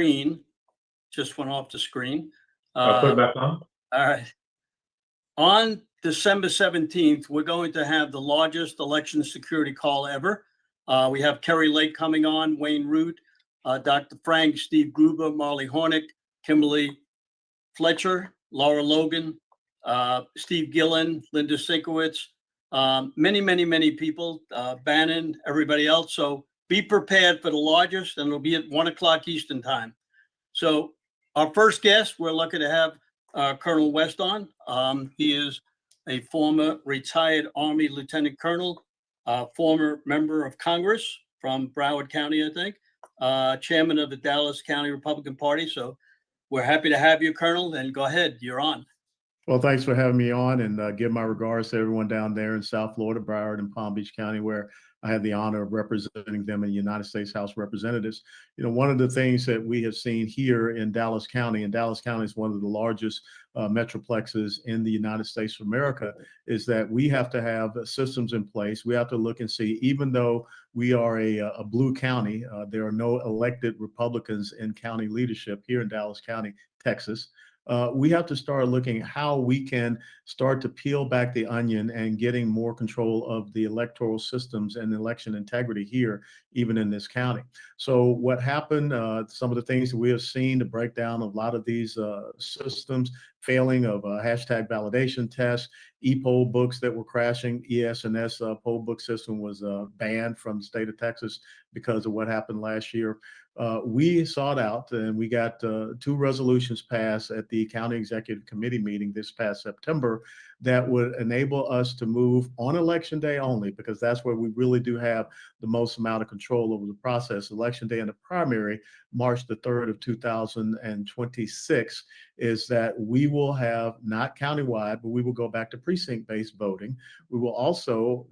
screen. Just went off the screen. I'll put it back on. All right. On December 17th, we're going to have the largest election security call ever. We have Kerry Lake coming on, Wayne Root, Dr. Frank, Steve Gruber, Marley Hornick, Kimberly Fletcher, Laura Logan, Steve Gillen, Linda Sinkowitz, many people, Bannon, everybody else. So be prepared for the largest, and it'll be at 1 o'clock Eastern time. So our first guest, we're lucky to have Colonel West on. He is a former retired Army Lieutenant Colonel, former member of Congress from Broward County, I think, chairman of the Dallas County Republican Party. So we're happy to have you, Colonel, and go ahead, you're on. Well, thanks for having me on, and give my regards to everyone down there in South Florida, Broward and Palm Beach County, where I had the honor of representing them in the United States House of Representatives. You know, one of the things that we have seen here in Dallas County, and Dallas County is one of the largest metroplexes in the United States of America, is that we have to have systems in place. We have to look and see, even though we are a blue county, there are no elected Republicans in county leadership here in Dallas County, Texas. We have to start looking at how we can start to peel back the onion and getting more control of the electoral systems and election integrity here, even in this county. So what happened, some of the things that we have seen, the breakdown of a lot of these systems, failing of hashtag validation tests, e-poll books that were crashing. ES&S poll book system was banned from the state of Texas because of what happened last year. We sought out, and we got 2 resolutions passed at the County Executive Committee meeting this past September that would enable us to move on election day only, because that's where we really do have the most amount of control over the process. Election day in the primary, March the 3rd of 2026, is that we will have, not countywide, but we will go back to precinct-based voting. We will also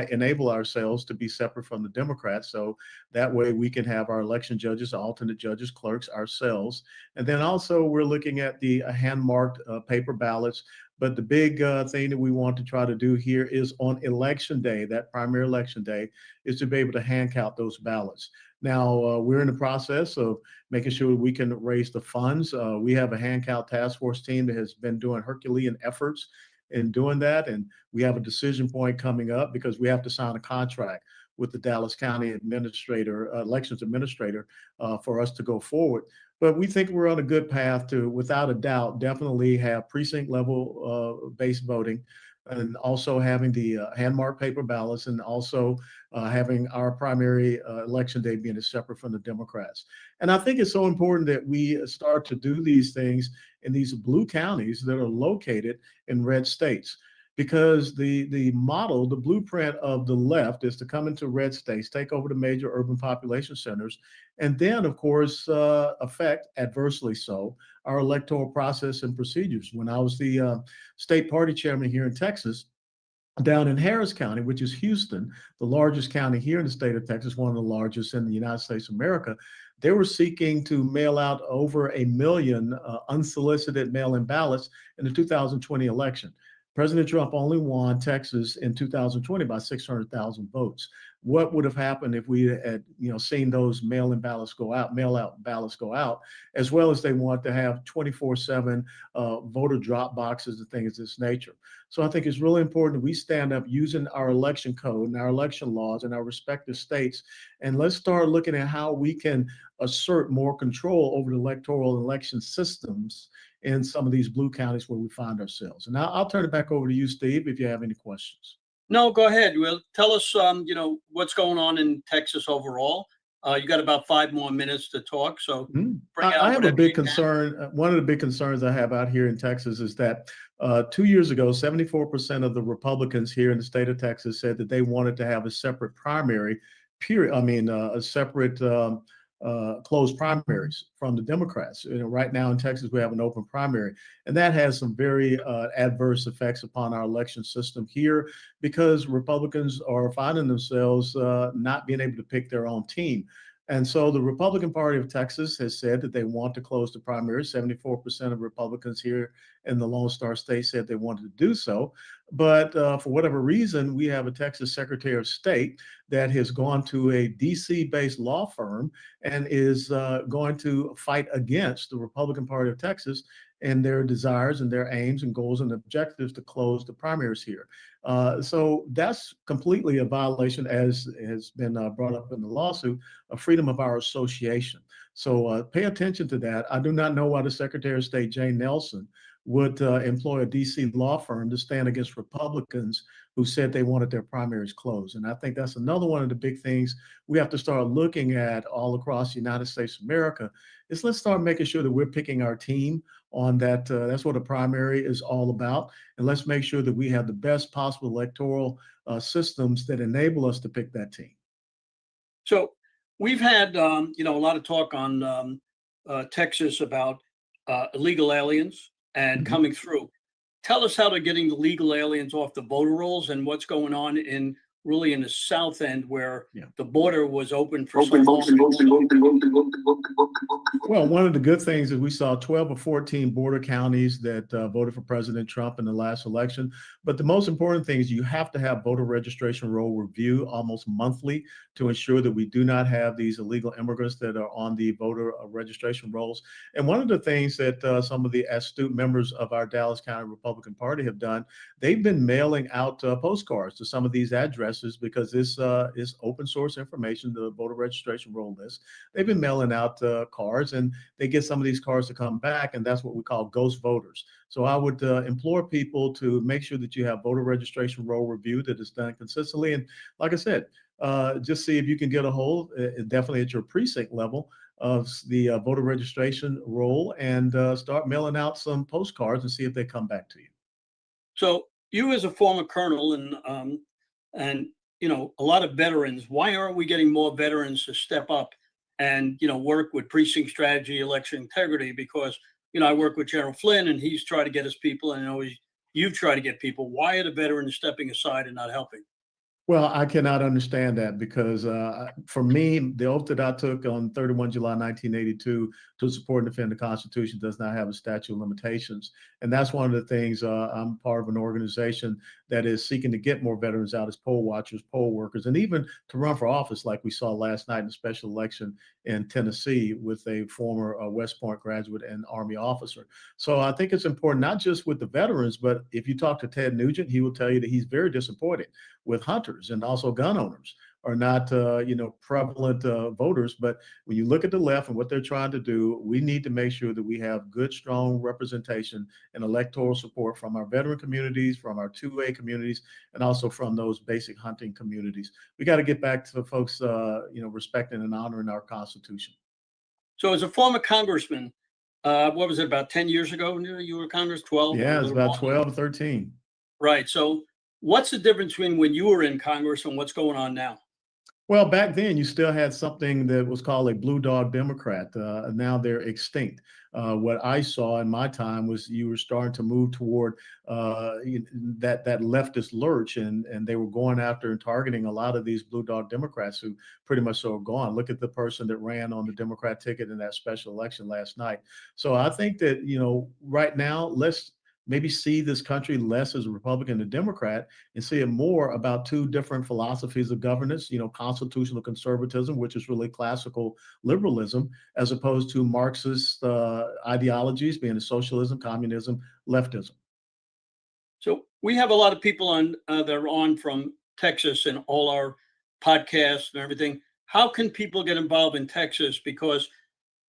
enable ourselves to be separate from the Democrats, so that way we can have our election judges, alternate judges, clerks, ourselves. And then also we're looking at the hand-marked paper ballots. But the big thing that we want to try to do here is on election day, that primary election day, is to be able to hand count those ballots. Now, we're in the process of making sure we can raise the funds. We have a hand count task force team that has been doing Herculean efforts in doing that. And we have a decision point coming up because we have to sign a contract with the Dallas County administrator, elections administrator, for us to go forward. But we think we're on a good path to, without a doubt, definitely have precinct level based voting, and also having the hand-marked paper ballots, and also having our primary election day being separate from the Democrats. And I think it's so important that we start to do these things in these blue counties that are located in red states. Because the model, the blueprint of the left is to come into red states, take over the major urban population centers, and then, of course, affect, adversely so, our electoral process and procedures. When I was the state party chairman here in Texas, down in Harris County, which is Houston, the largest county here in the state of Texas, one of the largest in the United States of America, they were seeking to mail out over 1 million unsolicited mail-in ballots in the 2020 election. President Trump only won Texas in 2020 by 600,000 votes. What would have happened if we had, seen those mail-in ballots go out, mail-out ballots go out, as well as they want to have 24/7 voter drop boxes and things of this nature. So I think it's really important that we stand up using our election code and our election laws in our respective states, and let's start looking at how we can assert more control over the electoral election systems in some of these blue counties where we find ourselves. And now I'll turn it back over to you, Steve, if you have any questions. No, go ahead. Well, tell us, what's going on in Texas overall. You got about 5 more minutes to talk. So I have a big concern. One of the big concerns I have out here in Texas is that 2 years ago, 74% of the Republicans here in the state of Texas said that they wanted to have a separate primary period. I mean, a separate closed primaries from the Democrats. Right now in Texas, we have an open primary, and that has some very adverse effects upon our election system here, because Republicans are finding themselves not being able to pick their own team. And so the Republican Party of Texas has said that they want to close the primary. 74% of Republicans here in the Lone Star State said they wanted to do so. But for whatever reason, we have a Texas Secretary of State that has gone to a DC-based law firm and is going to fight against the Republican Party of Texas and their desires and their aims and goals and objectives to close the primaries here. So that's completely a violation, as has been brought up in the lawsuit, of freedom of our association. So pay attention to that. I do not know why the Secretary of State, Jane Nelson, would employ a DC law firm to stand against Republicans who said they wanted their primaries closed. And I think that's another one of the big things we have to start looking at all across the United States of America is let's start making sure that we're picking our team on that. That's what a primary is all about. And let's make sure that we have the best possible electoral systems that enable us to pick that team. So we've had, a lot of talk on Texas about illegal aliens and Mhm. coming through. Tell us how they're getting the legal aliens off the voter rolls and what's going on really in the south end where Yeah. the border was open for so long. Well, one of the good things is we saw 12 or 14 border counties that voted for President Trump in the last election. But the most important thing is you have to have voter registration roll review almost monthly to ensure that we do not have these illegal immigrants that are on the voter registration rolls. And one of the things that some of the astute members of our Dallas County Republican Party have done, they've been mailing out postcards to some of these addresses because this is open source information, the voter registration roll list. They've been mailing out cards, and they get some of these cards to come back, and that's what we call ghost voters. So I would implore people to make sure that you have voter registration roll review that is done consistently. And like I said, just see if you can get a hold, definitely at your precinct level, of the voter registration roll and start mailing out some postcards and see if they come back to you. So you as a former colonel and a lot of veterans, why aren't we getting more veterans to step up and work with precinct strategy, election integrity? Because I work with General Flynn and he's tried to get his people, and you've tried to get people. Why are the veterans stepping aside and not helping? Well, I cannot understand that because for me, the oath that I took on 31 July 1982 to support and defend the Constitution does not have a statute of limitations. And that's one of the things I'm part of an organization that is seeking to get more veterans out as poll watchers, poll workers, and even to run for office like we saw last night in a special election in Tennessee with a former West Point graduate and Army officer. So I think it's important, not just with the veterans, but if you talk to Ted Nugent, he will tell you that he's very disappointed with hunters and also gun owners are not, prevalent voters. But when you look at the left and what they're trying to do, we need to make sure that we have good, strong representation and electoral support from our veteran communities, from our 2A communities, and also from those basic hunting communities. We got to get back to folks, respecting and honoring our Constitution. So as a former congressman, what was it, about 10 years ago you were Congress, 12? Yeah, A it's little about more? 12 or 13. Right. So what's the difference between when you were in Congress and what's going on now? Well, back then you still had something that was called a blue dog Democrat. Now they're extinct. What I saw in my time was you were starting to move toward that leftist lurch, and they were going after and targeting a lot of these blue dog Democrats who pretty much are gone. Look at the person that ran on the Democrat ticket in that special election last night. So I think that right now let's maybe see this country less as a Republican and Democrat and see it more about two different philosophies of governance, constitutional conservatism, which is really classical liberalism, as opposed to Marxist ideologies, being socialism, communism, leftism. So we have a lot of people on that are on from Texas and all our podcasts and everything. How can people get involved in Texas? Because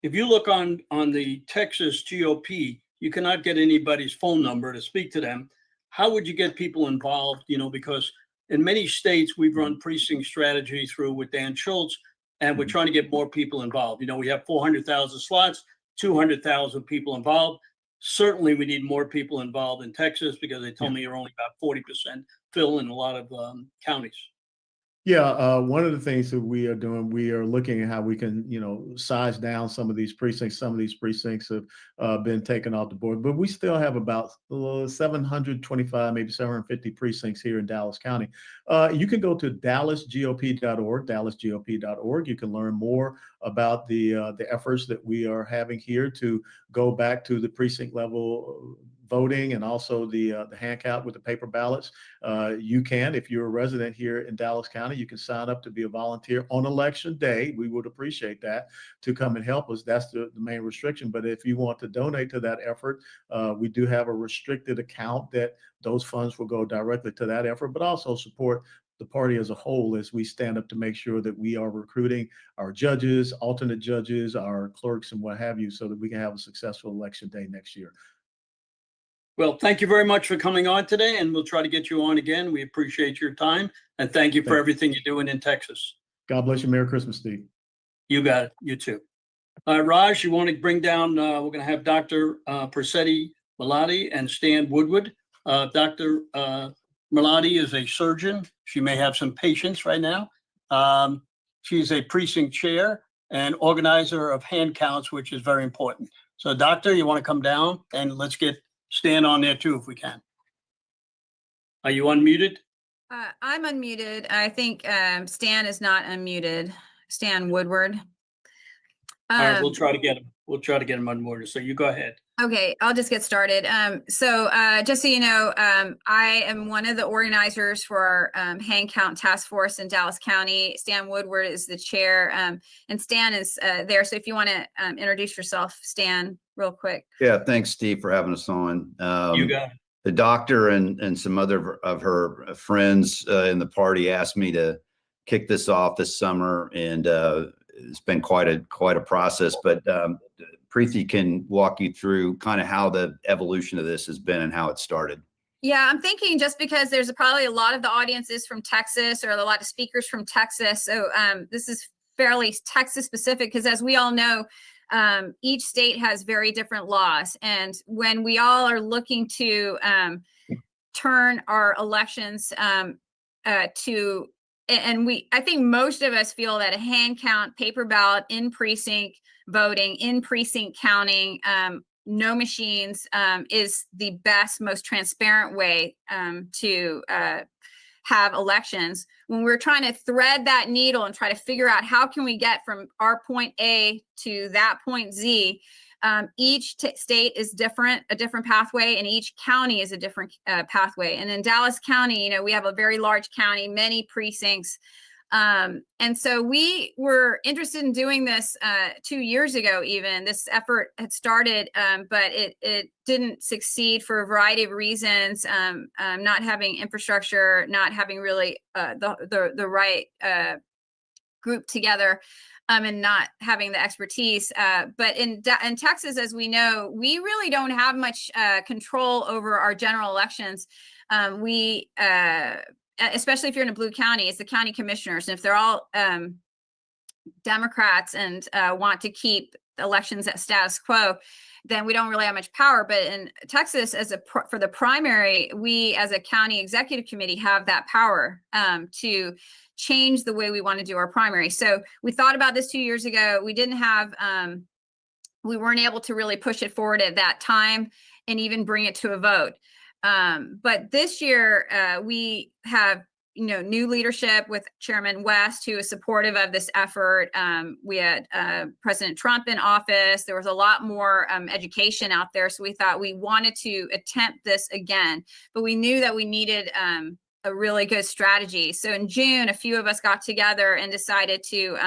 if you look on the Texas GOP, you cannot get anybody's phone number to speak to them. How would you get people involved? Because in many states we've run precinct strategy through with Dan Schultz, and we're trying to get more people involved. We have 400,000 slots, 200,000 people involved. Certainly, we need more people involved in Texas because they told Yeah. me you're only about 40% fill in a lot of counties. Yeah, one of the things that we are doing, we are looking at how we can, size down some of these precincts. Some of these precincts have been taken off the board, but we still have about 725, maybe 750 precincts here in Dallas County. You can go to dallasgop.org, dallasgop.org. You can learn more about the efforts that we are having here to go back to the precinct level voting and also the hand count with the paper ballots, you can, if you're a resident here in Dallas County, you can sign up to be a volunteer on election day. We would appreciate that, to come and help us. That's the main restriction. But if you want to donate to that effort, we do have a restricted account that those funds will go directly to that effort, but also support the party as a whole as we stand up to make sure that we are recruiting our judges, alternate judges, our clerks, and what have you, so that we can have a successful election day next year. Well, thank you very much for coming on today, and we'll try to get you on again. We appreciate your time, and thank you for everything you're doing in Texas. God bless you. Merry Christmas, Steve. You got it. You too. Raj, you want to bring down, we're going to have Dr. Persetti Malati and Stan Woodward. Dr. Malati is a surgeon. She may have some patients right now. She's a precinct chair and organizer of hand counts, which is very important. So, Doctor, you want to come down, and let's get Stan on there too, if we can. Are you unmuted? I'm unmuted. I think Stan is not unmuted. Stan Woodward. All right, we'll try to get him. We'll try to get him unmuted. So you go ahead. Okay, I'll just get started. Just so you know, I am one of the organizers for our hand count task force in Dallas County. Stan Woodward is the chair, and Stan is there. So if you want to introduce yourself, Stan, real quick. Yeah, thanks, Steve, for having us on. You got it. The doctor and some other of her friends in the party asked me to kick this off this summer, and it's been quite a process. But Preeti can walk you through kind of how the evolution of this has been and how it started. Yeah, I'm thinking just because there's probably a lot of the audience is from Texas, or a lot of speakers from Texas. So this is fairly Texas specific, because as we all know, each state has very different laws. And when we all are looking to turn our elections I think most of us feel that a hand count, paper ballot, in precinct voting, in precinct counting, no machines, is the best, most transparent way to have elections. When we're trying to thread that needle and try to figure out how can we get from our point A to that point Z, each state is different, a different pathway, and each county is a different pathway. And in Dallas County, you know, we have a very large county, many precincts. And so we were interested in doing this 2 years ago. Even this effort had started, but it didn't succeed for a variety of reasons. Not having infrastructure, not having really the right group together, and not having the expertise. But in Texas, as we know, we really don't have much control over our general elections. Especially if you're in a blue county, it's the county commissioners. And if they're all Democrats and want to keep elections at status quo, then we don't really have much power. But in Texas, for the primary, we as a county executive committee have that power to change the way we want to do our primary. So we thought about this 2 years ago. We didn't have, we weren't able to really push it forward at that time and even bring it to a vote. But this year we have, new leadership with Chairman West, who is supportive of this effort. We had President Trump in office. There was a lot more education out there. So we thought we wanted to attempt this again, but we knew that we needed a really good strategy. So in June, a few of us got together and decided to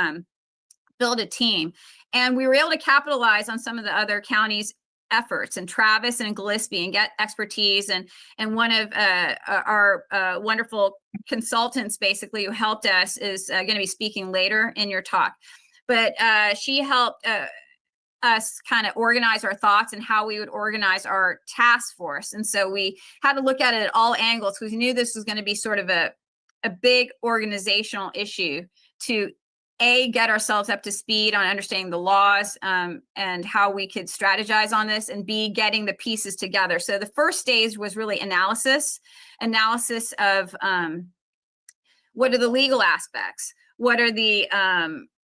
build a team. And we were able to capitalize on some of the other counties' efforts, and Travis and Gillespie, and get expertise. And one of our wonderful consultants, basically, who helped us, is going to be speaking later in your talk. But she helped us kind of organize our thoughts and how we would organize our task force. And so we had to look at it at all angles, because we knew this was going to be sort of a big organizational issue to get ourselves up to speed on understanding the laws and how we could strategize on this, and B, getting the pieces together. So the first stage was really analysis of what are the legal aspects, what are the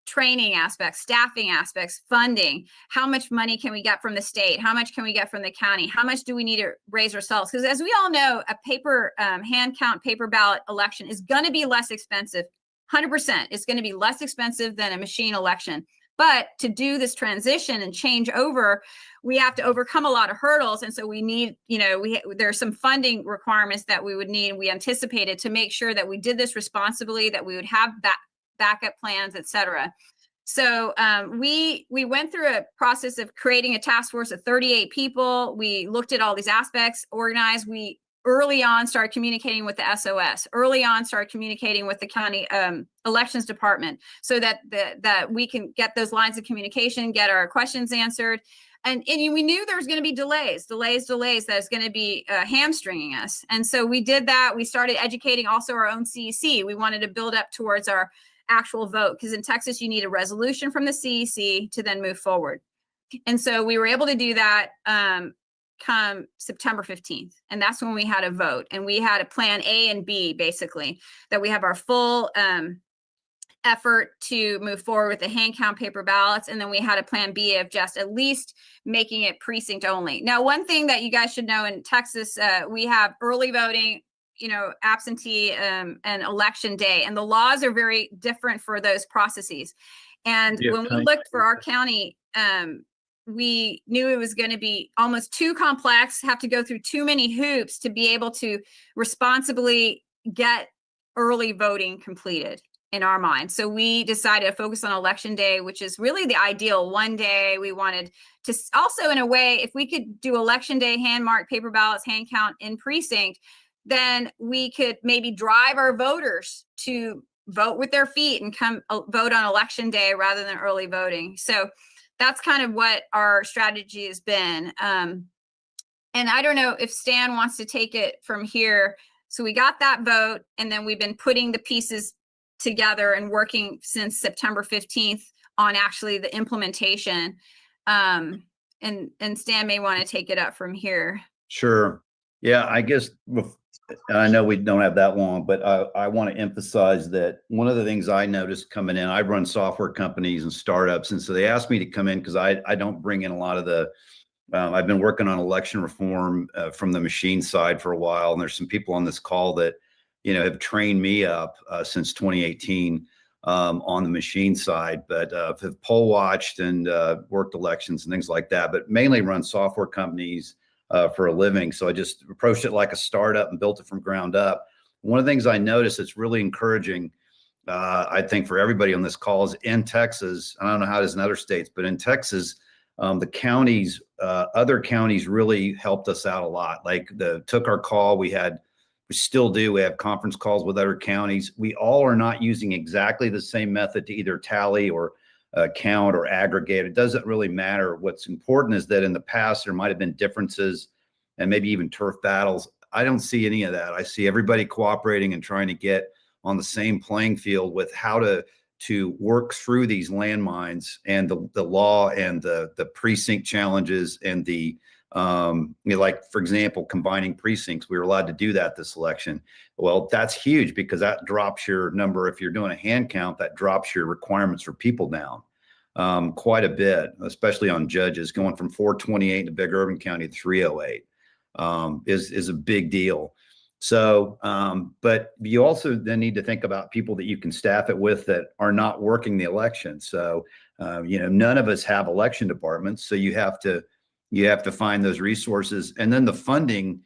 training aspects, staffing aspects, funding, how much money can we get from the state, how much can we get from the county, how much do we need to raise ourselves? Because as we all know, a paper hand count, paper ballot election is going to be less expensive. 100%. It's going to be less expensive than a machine election. But to do this transition and change over, we have to overcome a lot of hurdles. And so we need, there's some funding requirements that we would need. We anticipated to make sure that we did this responsibly, that we would have backup plans, et cetera. So we went through a process of creating a task force of 38 people. We looked at all these aspects, organized. We early on started communicating with the SOS, early on started communicating with the county elections department so that that we can get those lines of communication, get our questions answered. And we knew there was going to be delays that's going to be hamstringing us. And so we did that. We started educating also our own CEC. We wanted to build up towards our actual vote, because in Texas, you need a resolution from the CEC to then move forward. And so we were able to do that come September 15th. And that's when we had a vote. And we had a plan A and B, basically, that we have our full effort to move forward with the hand count paper ballots. And then we had a plan B of just at least making it precinct only. Now, one thing that you guys should know in Texas, we have early voting, absentee and election day. And the laws are very different for those processes. And when we looked for our county, we knew it was going to be almost too complex, have to go through too many hoops to be able to responsibly get early voting completed in our mind. So we decided to focus on election day, which is really the ideal one day. We wanted to also, in a way, if we could do election day, hand mark paper ballots, hand count in precinct, then we could maybe drive our voters to vote with their feet and come vote on election day rather than early voting. So that's kind of what our strategy has been. And I don't know if Stan wants to take it from here. So we got that vote, and then we've been putting the pieces together and working since September 15th on actually the implementation. And Stan may want to take it up from here. Sure. Yeah, I guess I know we don't have that long, but I want to emphasize that one of the things I noticed coming in, I run software companies and startups. And so they asked me to come in because I don't bring in a lot of the, I've been working on election reform from the machine side for a while. And there's some people on this call that, have trained me up since 2018 on the machine side, but have poll watched and worked elections and things like that, but mainly run software companies for a living. So I just approached it like a startup and built it from ground up. One of the things I noticed that's really encouraging, I think for everybody on this call, is in Texas, I don't know how it is in other states, but in Texas, the counties, other counties really helped us out a lot. Like took our call. We still do. We have conference calls with other counties. We all are not using exactly the same method to either tally or count or aggregate. It doesn't really matter. What's important is that in the past, there might have been differences and maybe even turf battles. I don't see any of that. I see everybody cooperating and trying to get on the same playing field with how to work through these landmines and the law and the precinct challenges and the like, for example, combining precincts. We were allowed to do that this election. Well, that's huge because that drops your number. If you're doing a hand count, that drops your requirements for people down quite a bit, especially on judges. Going from 428 in a big urban county to 308 is a big deal. So, but you also then need to think about people that you can staff it with that are not working the election. So, none of us have election departments. So you have to find those resources. And then the funding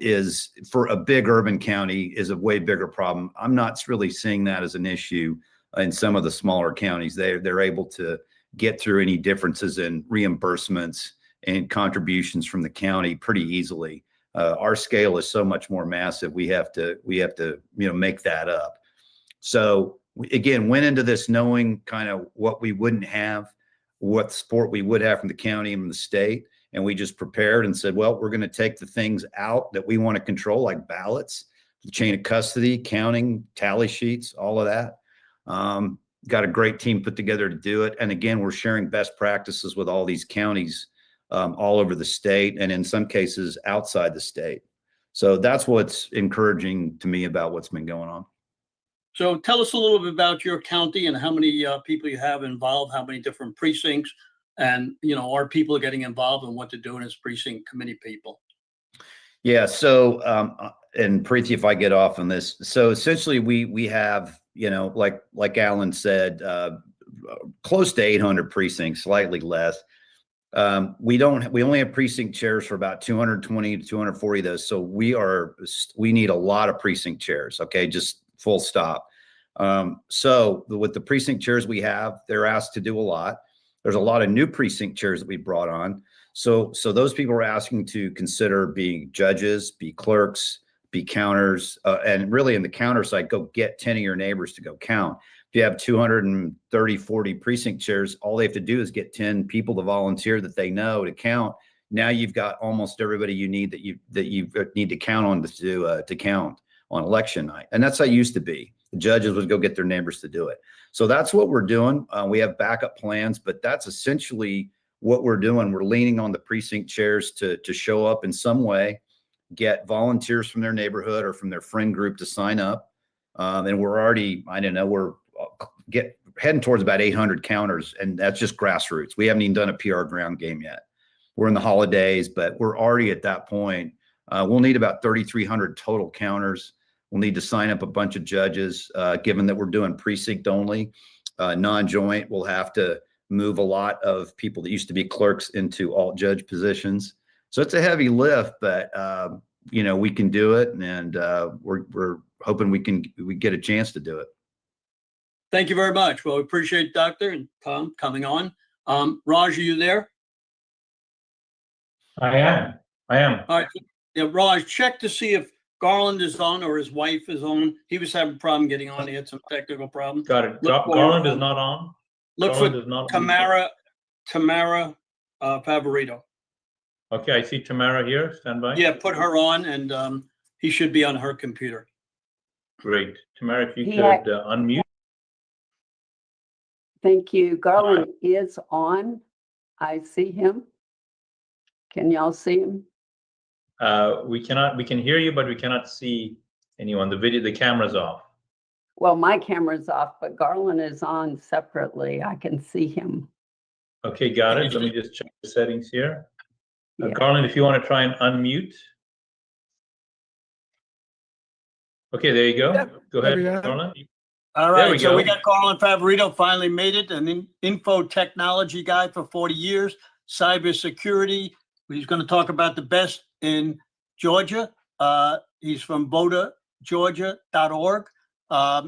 is, for a big urban county, is a way bigger problem. I'm not really seeing that as an issue in some of the smaller counties. They're able to get through any differences in reimbursements and contributions from the county pretty easily. Our scale is so much more massive. We have to make that up. So again, went into this knowing kind of what we wouldn't have, what support we would have from the county and from the state. And we just prepared and said, well, we're going to take the things out that we want to control, like ballots, the chain of custody, counting, tally sheets, all of that. Got a great team put together to do it. And again, we're sharing best practices with all these counties all over the state, and in some cases outside the state. So that's what's encouraging to me about what's been going on. So tell us a little bit about your county and how many people you have involved, how many different precincts, and, are people getting involved in what they're doing as precinct committee people? Yeah. So, and Preeti, if I get off on this, so essentially we have, like Alan said, close to 800 precincts, slightly less. We only have precinct chairs for about 220 to 240 of those. So we need a lot of precinct chairs. Okay. Just full stop. So with the precinct chairs we have, they're asked to do a lot. There's a lot of new precinct chairs that we brought on. So those people are asking to consider being judges, be clerks, be counters, and really in the counter side, go get 10 of your neighbors to go count. If you have 230, 40 precinct chairs, all they have to do is get 10 people to volunteer that they know to count. Now you've got almost everybody you need that you need to count on to count on election night. And that's how it used to be. The judges would go get their neighbors to do it. So that's what we're doing. We have backup plans, but that's essentially what we're doing. We're leaning on the precinct chairs to show up in some way, get volunteers from their neighborhood or from their friend group to sign up. And we're already, I don't know, we're heading towards about 800 counters, and that's just grassroots. We haven't even done a PR ground game yet. We're in the holidays, but we're already at that point. We'll need about 3,300 total counters. We'll need to sign up a bunch of judges, given that we're doing precinct only, non-joint. We'll have to move a lot of people that used to be clerks into alt judge positions. So it's a heavy lift, but we can do it, and we're hoping we get a chance to do it. Thank you very much. Well, we appreciate Dr. and Tom coming on. Raj, are you there? I am. All right. Yeah, Raj, check to see if Garland is on or his wife is on. He was having a problem getting on. He had some technical problems. Got it. Garland is not on. Look Garland for is not Tamara Favorito. Okay, I see Tamara here. Stand by. Yeah, put her on, and he should be on her computer. Great. Tamara, if you Yeah. could unmute. Thank you. Garland is on. I see him. Can y'all see him? We can hear you, but we cannot see anyone. The camera's off. Well, my camera's off, but Garland is on separately. I can see him. Okay, got it. Let me just check the settings here. Yeah. Garland, if you want to try and unmute. Okay, there you go. Yep, Go there ahead, we go. Garland. All There we right, so we go. got Garland Favorito finally made it, an info technology guy for 40 years, cybersecurity. He's going to talk about the best in Georgia. He's from vodageorgia.org.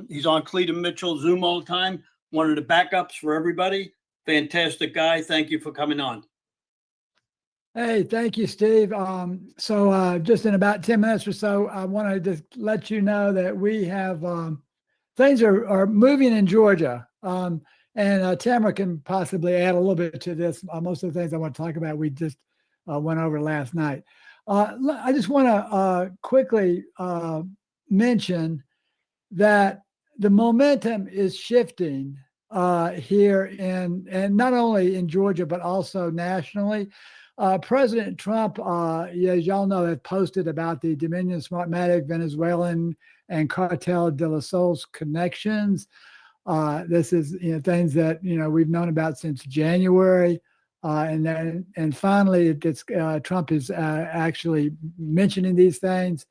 He's on Cleveland Mitchell Zoom all the time. One of the backups for everybody. Fantastic guy. Thank you for coming on. Hey, thank you, Steve. So just in about 10 minutes or so, I want to just let you know that we have things are moving in Georgia. And Tamara can possibly add a little bit to this. Most of the things I want to talk about, we just went over last night. I just want to quickly mention that the momentum is shifting here and not only in Georgia, but also nationally. President Trump, as y'all know, has posted about the Dominion Smartmatic Venezuelan and Cartel de la Sol's connections. This is things that we've known about since January, and finally, Trump is actually mentioning these things.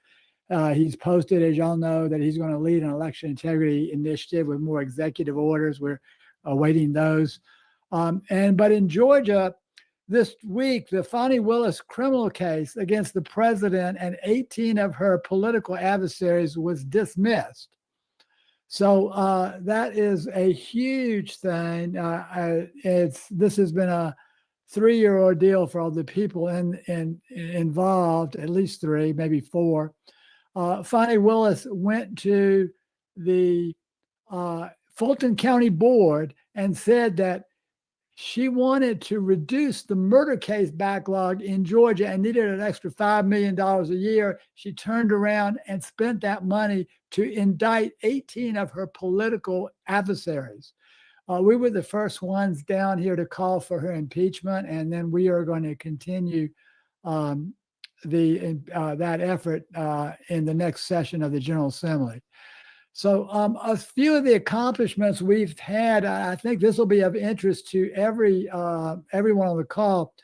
He's posted, as y'all know, that he's going to lead an election integrity initiative with more executive orders. We're awaiting those. But in Georgia, this week, the Fani Willis criminal case against the president and 18 of her political adversaries was dismissed. So that is a huge thing. This has been a 3-year ordeal for all the people involved, at least 3, maybe 4. Fani Willis went to the Fulton County Board and said that she wanted to reduce the murder case backlog in Georgia and needed an extra $5 million a year. She turned around and spent that money to indict 18 of her political adversaries. We were the first ones down here to call for her impeachment, and then we are going to continue that effort in the next session of the General Assembly. So a few of the accomplishments we've had, I think this will be of interest to everyone on the call.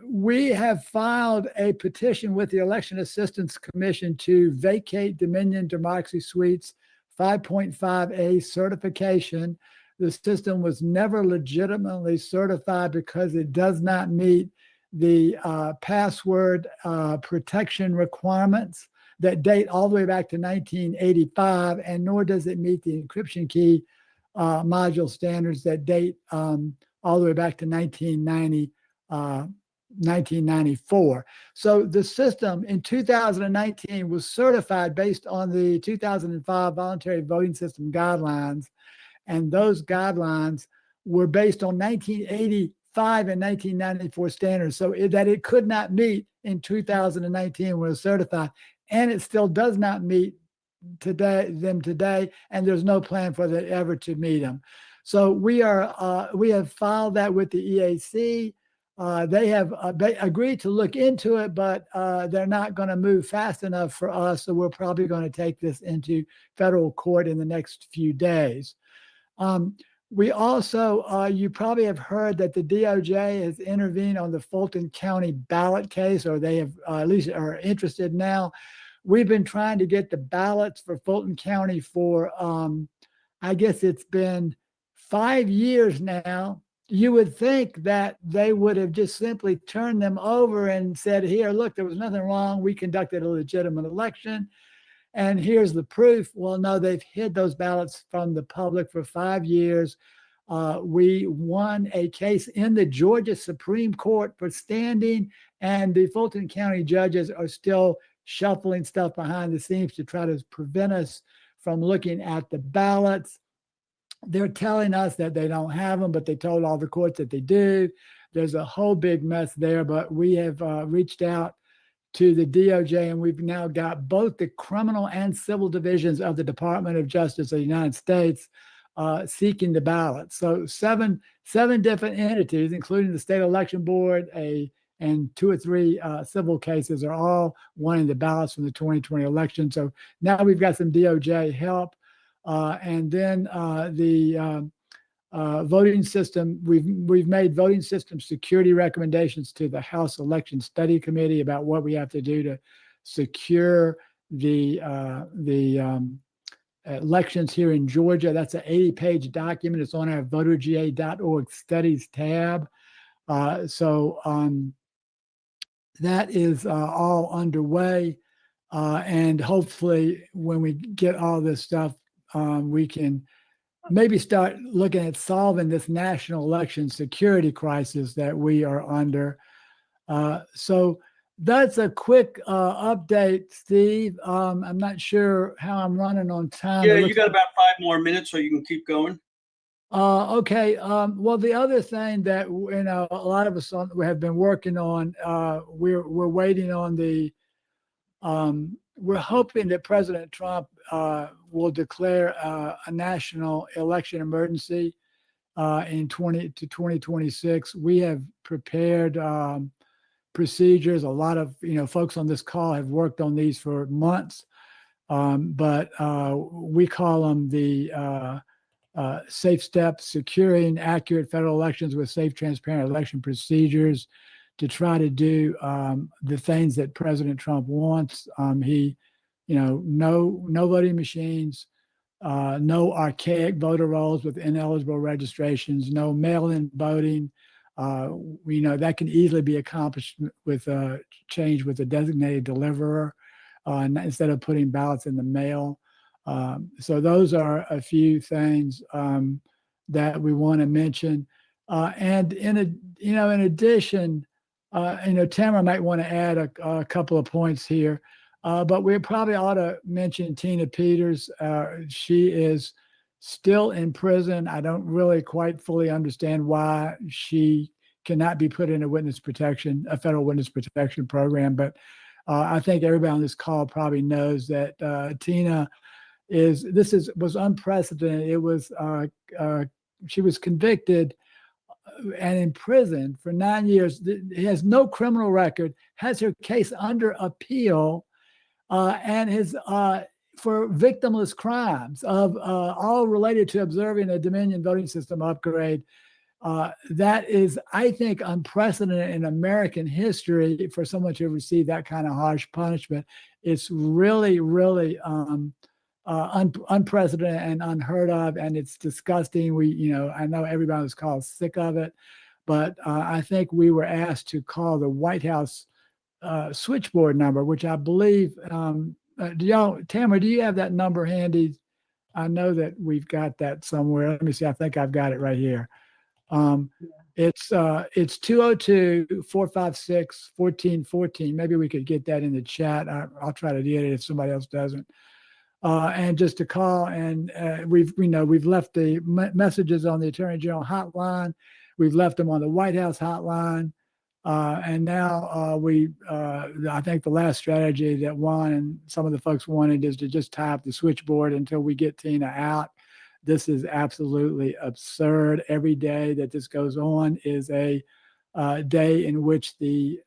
We have filed a petition with the Election Assistance Commission to vacate Dominion Democracy Suite's 5.5A certification. the system was never legitimately certified because it does not meet the password protection requirements that date all the way back to 1985, and nor does it meet the encryption key module standards that date all the way back to 1994. So the system in 2019 was certified based on the 2005 voluntary voting system guidelines. And those guidelines were based on 1985 and 1994 standards. So that it could not meet in 2019 when it was certified. And it still does not meet today, and there's no plan for it ever to meet them. So we have filed that with the EAC. They have agreed to look into it, but they're not going to move fast enough for us. So we're probably going to take this into federal court in the next few days. We also, you probably have heard that the DOJ has intervened on the Fulton County ballot case, or they have at least are interested now. We've been trying to get the ballots for Fulton County for, I guess it's been 5 years now. You would think that they would have just simply turned them over and said, here, look, there was nothing wrong. We conducted a legitimate election. And here's the proof. Well, no, they've hid those ballots from the public for 5 years. We won a case in the Georgia Supreme Court for standing, and the Fulton County judges are still shuffling stuff behind the scenes to try to prevent us from looking at the ballots. They're telling us that they don't have them, but they told all the courts that they do. There's a whole big mess there, but we have reached out to the DOJ, and we've now got both the criminal and civil divisions of the Department of Justice of the United States seeking the ballots. So seven different entities, including the state election board, and 2 or 3 civil cases, are all wanting the ballots from the 2020 election. So now we've got some DOJ help. And then the voting system, we've made voting system security recommendations to the House Election Study Committee about what we have to do to secure the elections here in Georgia. That's an 80-page document. It's on our voterga.org studies tab. That is all underway. And hopefully when we get all this stuff, we can maybe start looking at solving this national election security crisis that we are under. So that's a quick update, Steve. I'm not sure how I'm running on time. Yeah, you got about 5 more minutes, so you can keep going. Okay. Well, the other thing that a lot of us have been working on, we're waiting on the. We're hoping that President Trump will declare a national election emergency in 2026. We have prepared procedures. A lot of folks on this call have worked on these for months, but we call them the safe steps, securing accurate federal elections with safe, transparent election procedures to try to do the things that President Trump wants. No voting machines, no archaic voter rolls with ineligible registrations, no mail-in voting. That can easily be accomplished with a change with a designated deliverer instead of putting ballots in the mail. So those are a few things that we want to mention. And in addition, Tamara might want to add a couple of points here, but we probably ought to mention Tina Peters. She is still in prison. I don't really quite fully understand why she cannot be put in a federal witness protection program. But I think everybody on this call probably knows that Tina was unprecedented. It was she was convicted and in prison for 9 years. He has no criminal record, has her case under appeal, and is for victimless crimes of all related to observing a Dominion voting system upgrade. That is, I think, unprecedented in American history for someone to receive that kind of harsh punishment. It's really, really unprecedented and unheard of, and it's disgusting. I know everybody was called sick of it, but I think we were asked to call the White House switchboard number, which I believe, Tamara, do you have that number handy? I know that we've got that somewhere. Let me see. I think I've got it right here. It's 202-456-1414. Maybe we could get that in the chat. I'll try to get it if somebody else doesn't. And just to call, and we've left the messages on the Attorney General hotline. We've left them on the White House hotline. And now I think the last strategy that Juan and some of the folks wanted is to just tie up the switchboard until we get Tina out. This is absolutely absurd. Every day that this goes on is a day in which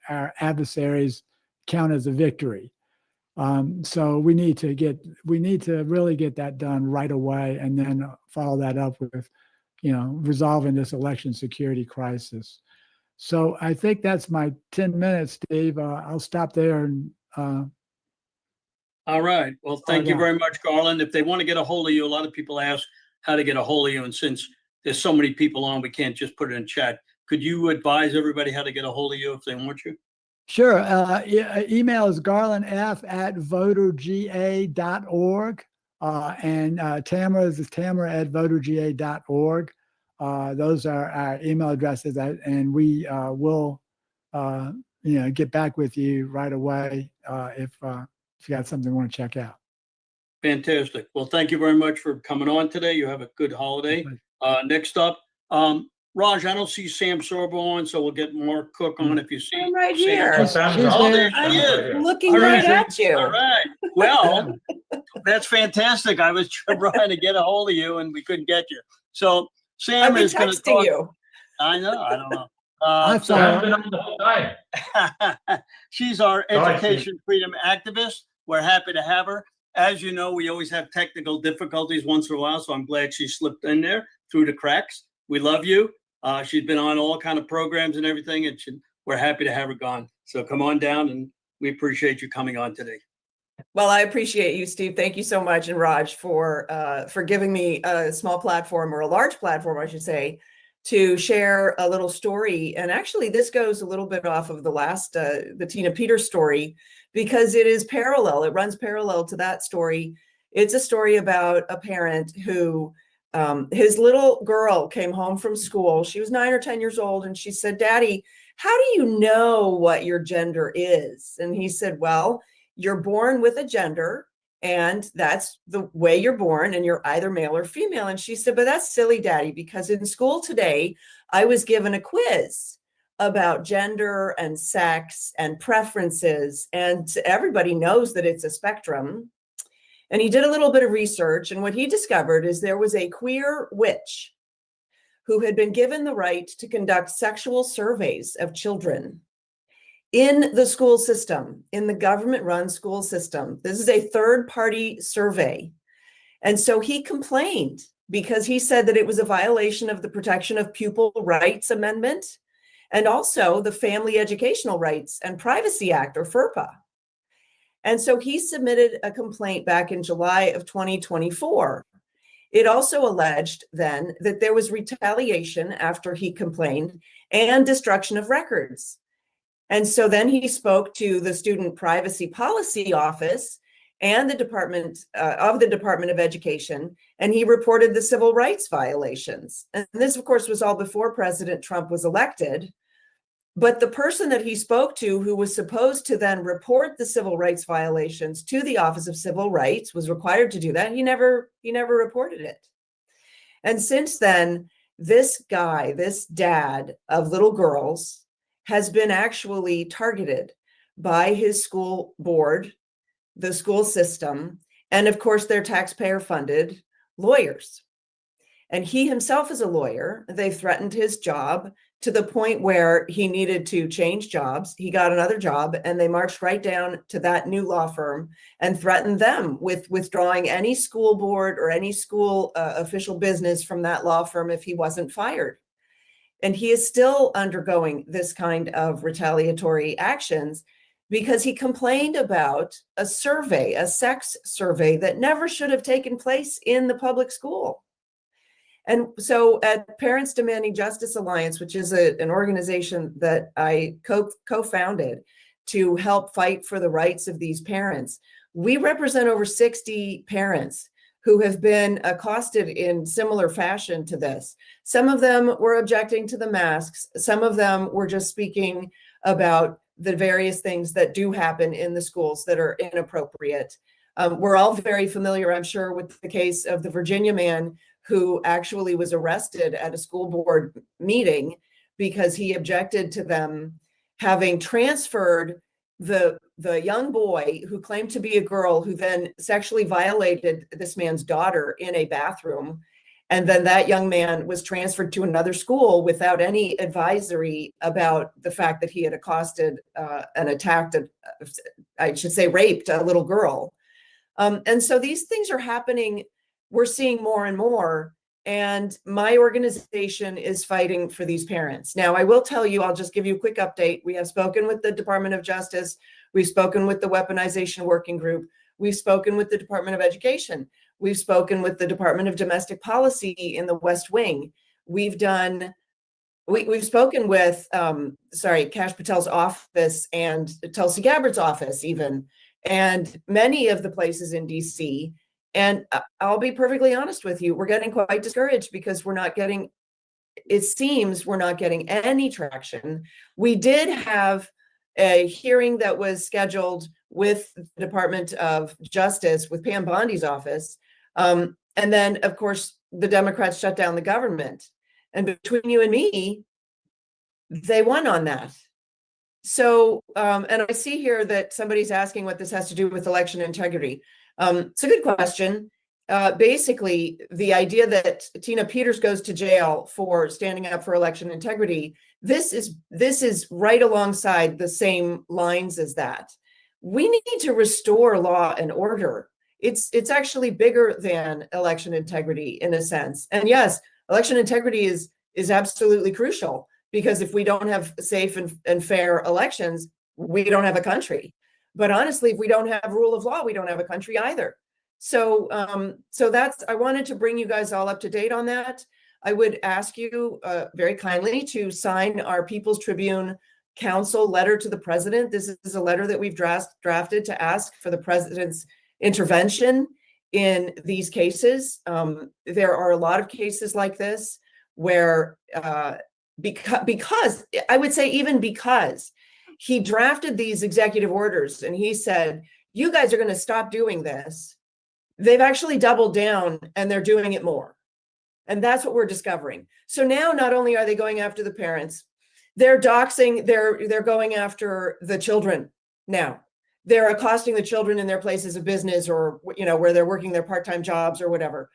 our adversaries count as a victory. So we need to really get that done right away, and then follow that up with, resolving this election security crisis. So I think that's my 10 minutes, Steve. I'll stop there. And all right. Well, thank you very much, Garland. If they want to get a hold of you, a lot of people ask how to get a hold of you. And since there's so many people on, we can't just put it in chat. Could you advise everybody how to get a hold of you if they want you? Sure. Email is garland.f@voterga.org. And Tamara is tamara@voterga.org. Those are our email addresses, and we will, get back with you right away if you got something you want to check out. Fantastic. Well, thank you very much for coming on today. You have a good holiday. Next up, Raj, I don't see Sam Sorbo on, so we'll get Mark Cook on if you see. I'm right Sam. here. Oh, Sam's She's on. there. Sam's right here. Looking All right. right at you. All right. Well, that's fantastic. I was trying to get a hold of you and we couldn't get you. So Sam I've been is going to texting talk. you. I know. I don't know. I've Sam's been on the whole time. She's our All right, education freedom activist. We're happy to have her. As you know, we always have technical difficulties once in a while, so I'm glad she slipped in there through the cracks. We love you. She's been on all kind of programs and everything, and we're happy to have her gone. So come on down, and we appreciate you coming on today. Well, I appreciate you, Steve. Thank you so much, and Raj for giving me a small platform, or a large platform, I should say, to share a little story. And actually, this goes a little bit off of the last, the Tina Peters story, because it is parallel. It runs parallel to that story. It's a story about a parent who, his little girl came home from school. She was 9 or 10 years old, and she said, "Daddy, how do you know what your gender is?" And he said, "Well, you're born with a gender, and that's the way you're born, and you're either male or female." And she said, "But that's silly, Daddy, because in school today, I was given a quiz about gender and sex and preferences, and everybody knows that it's a spectrum." And he did a little bit of research, and what he discovered is there was a queer witch who had been given the right to conduct sexual surveys of children in the school system, in the government-run school system. This is a third-party survey. And so he complained because he said that it was a violation of the Protection of Pupil Rights Amendment and also the Family Educational Rights and Privacy Act, or FERPA. And so he submitted a complaint back in July of 2024. It also alleged then that there was retaliation after he complained and destruction of records. And so then he spoke to the Student Privacy Policy Office and the Department of Education, and he reported the civil rights violations. And this, of course, was all before President Trump was elected. But the person that he spoke to, who was supposed to then report the civil rights violations to the Office of Civil Rights, was required to do that. He never reported it. And since then, this guy, this dad of little girls, has been actually targeted by his school board, the school system, and of course, their taxpayer-funded lawyers. And he himself is a lawyer. They threatened his job to the point where he needed to change jobs. He got another job, and they marched right down to that new law firm and threatened them with withdrawing any school board or any school official business from that law firm if he wasn't fired. And he is still undergoing this kind of retaliatory actions because he complained about a survey, a sex survey that never should have taken place in the public school. And so at Parents Demanding Justice Alliance, which is an organization that I co-founded to help fight for the rights of these parents, we represent over 60 parents who have been accosted in similar fashion to this. Some of them were objecting to the masks. Some of them were just speaking about the various things that do happen in the schools that are inappropriate. We're all very familiar, I'm sure, with the case of the Virginia man who actually was arrested at a school board meeting because he objected to them having transferred the young boy who claimed to be a girl, who then sexually violated this man's daughter in a bathroom. And then that young man was transferred to another school without any advisory about the fact that he had accosted and attacked, I should say raped a little girl. And so these things are happening. We're seeing more and more. And my organization is fighting for these parents. Now, I will tell you, I'll just give you a quick update. We have spoken with the Department of Justice. We've spoken with the Weaponization Working Group. We've spoken with the Department of Education. We've spoken with the Department of Domestic Policy in the West Wing. We've spoken with, Kash Patel's office and Tulsi Gabbard's office even, and many of the places in DC. And I'll be perfectly honest with you, we're getting quite discouraged because it seems we're not getting any traction. We did have a hearing that was scheduled with the Department of Justice, with Pam Bondi's office. And then, of course, the Democrats shut down the government. And between you and me, they won on that. So, and I see here that somebody's asking what this has to do with election integrity. It's a good question. Basically, the idea that Tina Peters goes to jail for standing up for election integrity, this is right alongside the same lines as that. We need to restore law and order. It's actually bigger than election integrity in a sense. And yes, election integrity is absolutely crucial, because if we don't have safe and fair elections, we don't have a country. But honestly, if we don't have rule of law, we don't have a country either. So, I wanted to bring you guys all up to date on that. I would ask you very kindly to sign our People's Tribune Council letter to the president. This is a letter that we've drafted to ask for the president's intervention in these cases. There are a lot of cases like this where, because I would say even because he drafted these executive orders and he said, you guys are going to stop doing this, they've actually doubled down and they're doing it more. And that's what we're discovering. So now not only are they going after the parents, they're doxing, they're going after the children now. They're accosting the children in their places of business, or, where they're working their part-time jobs or whatever.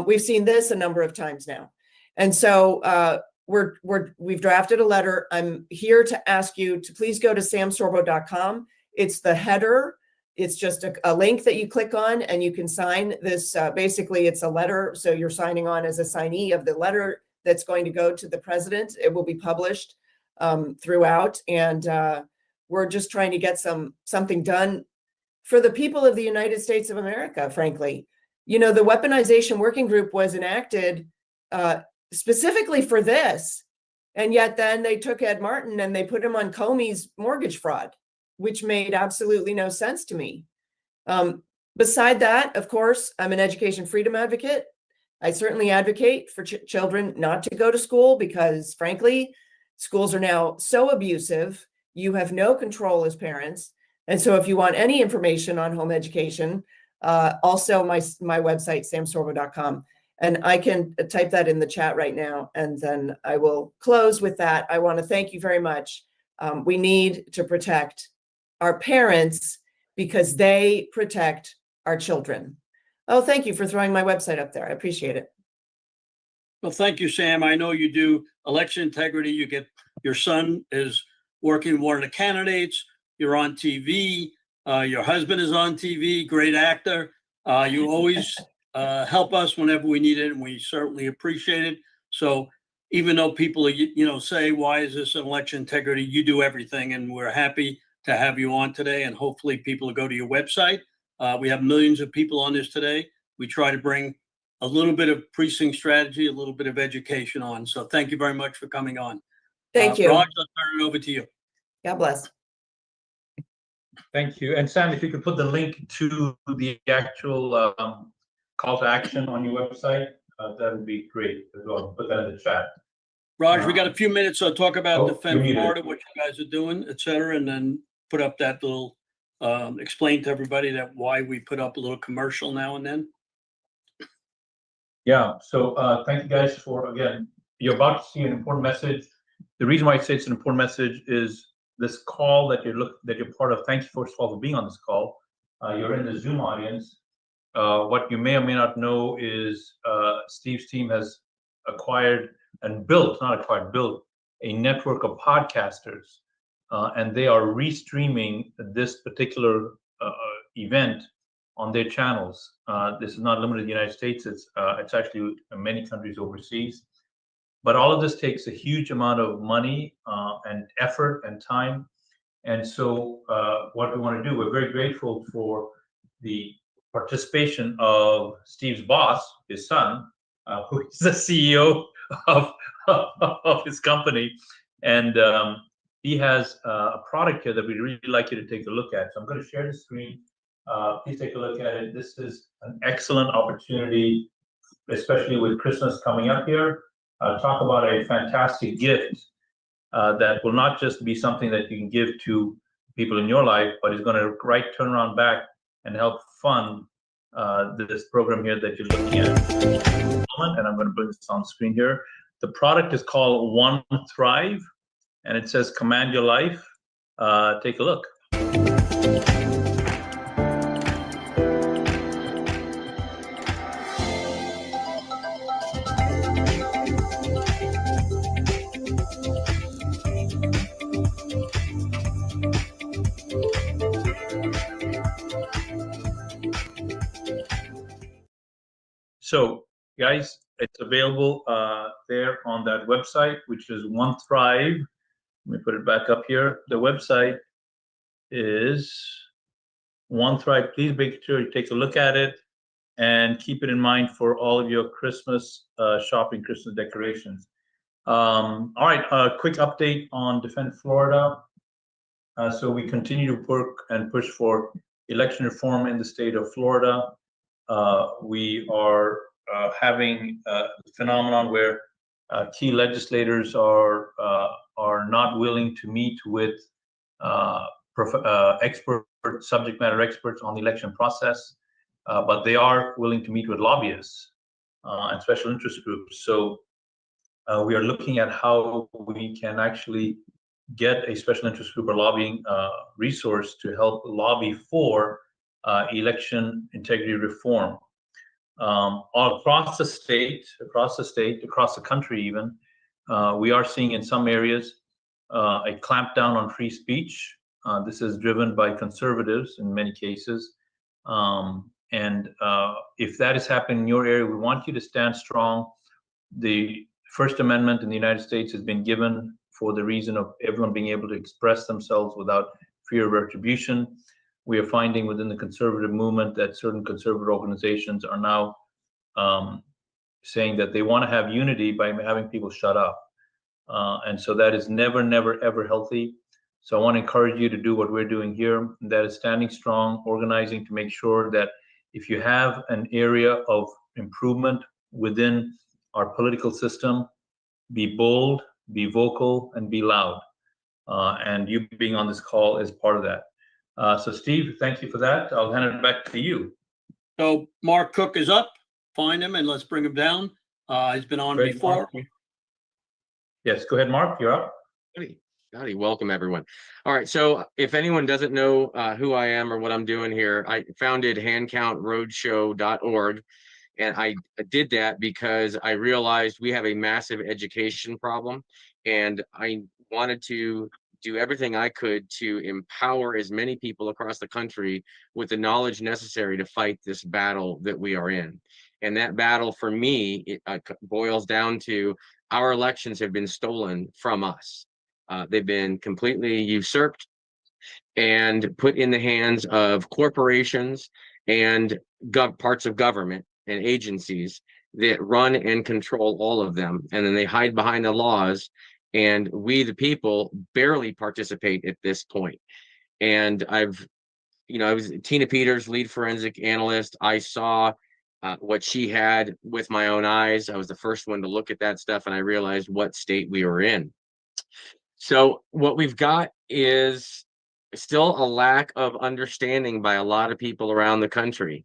We've seen this a number of times now. And so we've drafted a letter. I'm here to ask you to please go to samsorbo.com. It's the header. It's just a link that you click on and you can sign this. Basically, it's a letter. So you're signing on as a signee of the letter that's going to go to the president. It will be published throughout. And we're just trying to get something done for the people of the United States of America, frankly. The Weaponization Working Group was enacted specifically for this. And yet then they took Ed Martin and they put him on Comey's mortgage fraud, which made absolutely no sense to me. Beside that, of course, I'm an education freedom advocate. I certainly advocate for children not to go to school because, frankly, schools are now so abusive. You have no control as parents. And so if you want any information on home education, also my website, samsorbo.com. And I can type that in the chat right now, and then I will close with that. I want to thank you very much. We need to protect our parents because they protect our children. Oh, thank you for throwing my website up there. I appreciate it. Well, thank you, Sam. I know you do election integrity. Your son is working one of the candidates. You're on TV. Your husband is on TV. Great actor. You always help us whenever we need it, and we certainly appreciate it. So even though people, say, why is this an election integrity? You do everything, and we're happy to have you on today, and hopefully people will go to your website. We have millions of people on this today. We try to bring a little bit of precinct strategy, a little bit of education on. So thank you very much for coming on. Thank you. Raj, I'll turn it over to you. God bless. Thank you. And Sam, if you could put the link to the actual call to action on your website, that would be great as well. Put that in the chat. Raj, we got a few minutes, so talk about Oh, you're Defend muted. Florida, what you guys are doing, et cetera, and then put up that little, explain to everybody that why we put up a little commercial now and then. Yeah, so thank you guys for, again, you're about to see an important message. The reason why I say it's an important message is this call that you're part of. Thank you first of all for being on this call. You're in the Zoom audience. What you may or may not know is Steve's team has acquired and built a network of podcasters, and they are restreaming this particular event on their channels. This is not limited to the United States. It's actually in many countries overseas. But all of this takes a huge amount of money and effort and time. And so what we want to do, we're very grateful for the participation of Steve's boss, his son, who is the CEO of his company. And he has a product here that we'd really like you to take a look at. So I'm going to share the screen. Please take a look at it. This is an excellent opportunity, especially with Christmas coming up here. Talk about a fantastic gift that will not just be something that you can give to people in your life, but is going to turn around back and help fund this program here that you're looking at. And I'm going to put this on screen here. The product is called One Thrive, and it says Command Your Life. Take a look. So, guys, it's available there on that website, which is One Thrive. Let me put it back up here. The website is One Thrive. Please make sure you take a look at it and keep it in mind for all of your Christmas shopping, Christmas decorations. All right, a quick update on Defend Florida. So we continue to work and push for election reform in the state of Florida. We are having a phenomenon where key legislators are not willing to meet with subject matter experts on the election process, but they are willing to meet with lobbyists and special interest groups. So we are looking at how we can actually get a special interest group or lobbying resource to help lobby for election integrity reform. All across the state, across the country even, we are seeing in some areas a clampdown on free speech. This is driven by conservatives in many cases. And if that is happening in your area, we want you to stand strong. The First Amendment in the United States has been given for the reason of everyone being able to express themselves without fear of retribution. We are finding within the conservative movement that certain conservative organizations are now saying that they want to have unity by having people shut up. And so that is never, never, ever healthy. So I want to encourage you to do what we're doing here, and that is standing strong, organizing to make sure that if you have an area of improvement within our political system, be bold, be vocal, and be loud. And you being on this call is part of that. So Steve, thank you for that. I'll hand it back to you. So Mark Cook is up. Find him and let's bring him down. He's been on Great, before. Mark. Yes, go ahead, Mark. You're up. Howdy, welcome everyone. All right, so if anyone doesn't know who I am or what I'm doing here, I founded handcountroadshow.org, and I did that because I realized we have a massive education problem, and I wanted to do everything I could to empower as many people across the country with the knowledge necessary to fight this battle that we are in. And that battle for me, it boils down to our elections have been stolen from us. They've been completely usurped. and put in the hands of corporations and parts of government and agencies that run and control all of them. And then they hide behind the laws. And we, the people, barely participate at this point. And I was Tina Peters, lead forensic analyst. I saw what she had with my own eyes. I was the first one to look at that stuff, and I realized what state we were in. So what we've got is still a lack of understanding by a lot of people around the country.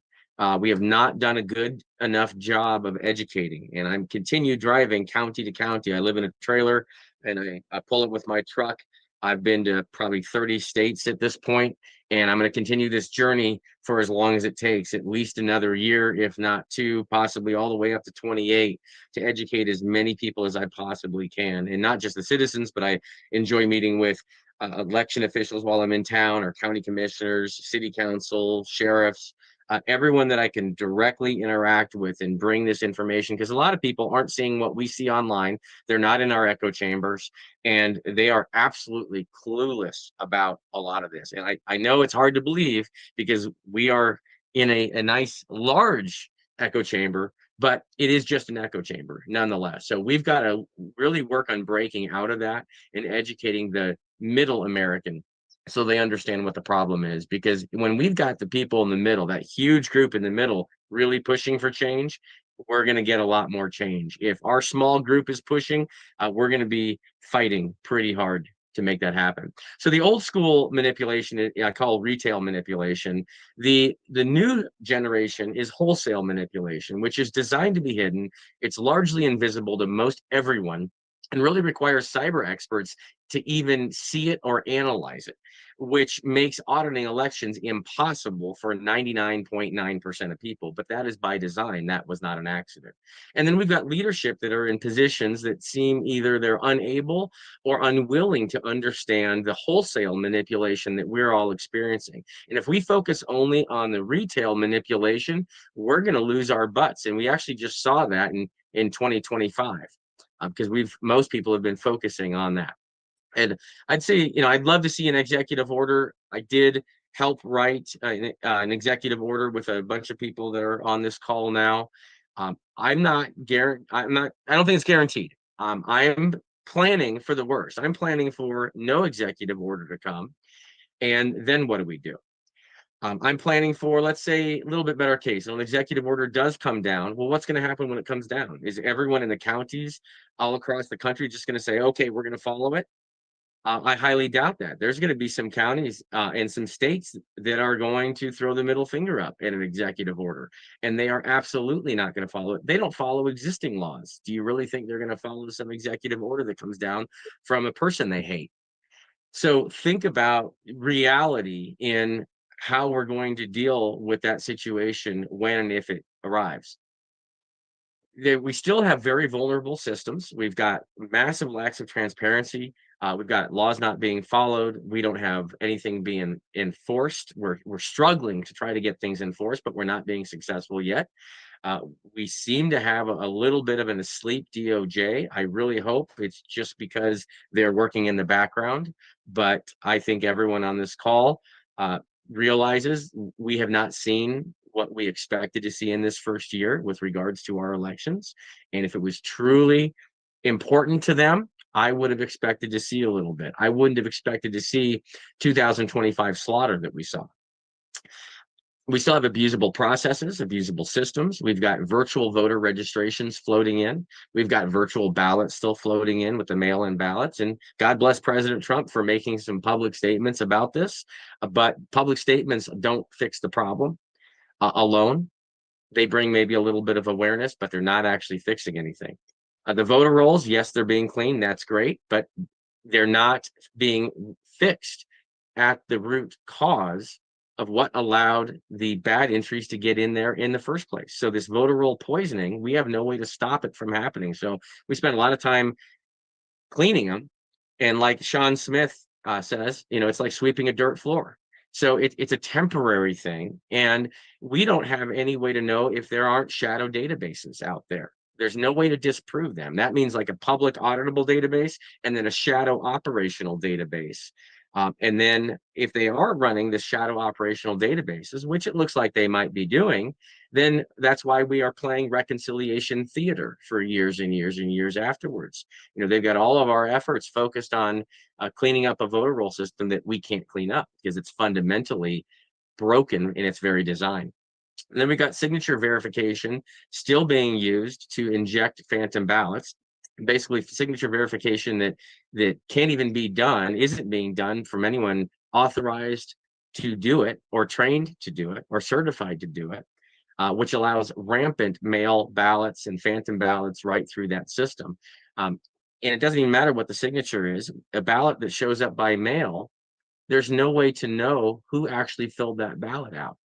We have not done a good enough job of educating, and I'm continue driving county to county. I live in a trailer, and I pull it with my truck. I've been to probably 30 states at this point, and I'm going to continue this journey for as long as it takes, at least another year, if not two, possibly all the way up to 28, to educate as many people as I possibly can. And not just the citizens, but I enjoy meeting with election officials while I'm in town, or county commissioners, city council, sheriffs, everyone that I can directly interact with and bring this information, because a lot of people aren't seeing what we see online. They're not in our echo chambers, and they are absolutely clueless about a lot of this. And I know it's hard to believe, because we are in a nice large echo chamber, but it is just an echo chamber nonetheless. So we've got to really work on breaking out of that and educating the middle American, so they understand what the problem is. Because when we've got the people in the middle, that huge group in the middle, really pushing for change, we're going to get a lot more change. If our small group is pushing, we're going to be fighting pretty hard to make that happen. So the old school manipulation, I call retail manipulation. The new generation is wholesale manipulation, which is designed to be hidden. It's largely invisible to most everyone, and really requires cyber experts to even see it or analyze it, which makes auditing elections impossible for 99.9% of people. But that is by design. That was not an accident. And then we've got leadership that are in positions that seem either they're unable or unwilling to understand the wholesale manipulation that we're all experiencing. And if we focus only on the retail manipulation, we're going to lose our butts. And we actually just saw that in 2025. Because most people have been focusing on that. And I'd say, I'd love to see an executive order. I did help write an executive order with a bunch of people that are on this call now. I don't think it's guaranteed. I am planning for the worst. I'm planning for no executive order to come. And then what do we do? I'm planning for, let's say, a little bit better case. An executive order does come down. Well, what's going to happen when it comes down? Is everyone in the counties all across the country just going to say, okay, we're going to follow it? I highly doubt that. There's going to be some counties and some states that are going to throw the middle finger up at an executive order, and they are absolutely not going to follow it. They don't follow existing laws. Do you really think they're going to follow some executive order that comes down from a person they hate? So think about reality in how we're going to deal with that situation when and if it arrives. We still have very vulnerable systems. We've got massive lacks of transparency. We've got laws not being followed. We don't have anything being enforced. We're struggling to try to get things enforced, but we're not being successful yet. We seem to have a little bit of an asleep DOJ. I really hope it's just because they're working in the background. But I think everyone on this call realizes we have not seen what we expected to see in this first year with regards to our elections. And if it was truly important to them, I would have expected to see a little bit. I wouldn't have expected to see 2025 slaughter that we saw. We still have abusable processes, abusable systems. We've got virtual voter registrations floating in. We've got virtual ballots still floating in with the mail-in ballots. And God bless President Trump for making some public statements about this. But public statements don't fix the problem alone. They bring maybe a little bit of awareness, but they're not actually fixing anything. The voter rolls, yes, they're being cleaned. That's great, but they're not being fixed at the root cause of what allowed the bad entries to get in there in the first place. So this voter roll poisoning, we have no way to stop it from happening. So we spend a lot of time cleaning them. And like Sean Smith says, it's like sweeping a dirt floor. So it's a temporary thing. And we don't have any way to know if there aren't shadow databases out there. There's no way to disprove them. That means like a public auditable database and then a shadow operational database. And then if they are running the shadow operational databases, which it looks like they might be doing, then that's why we are playing reconciliation theater for years and years and years afterwards. You know, they've got all of our efforts focused on cleaning up a voter roll system that we can't clean up because it's fundamentally broken in its very design. And then we got signature verification still being used to inject phantom ballots. Basically, signature verification that can't even be done, isn't being done from anyone authorized to do it or trained to do it or certified to do it, which allows rampant mail ballots and phantom ballots right through that system. And it doesn't even matter what the signature is. A ballot that shows up by mail, there's no way to know who actually filled that ballot out.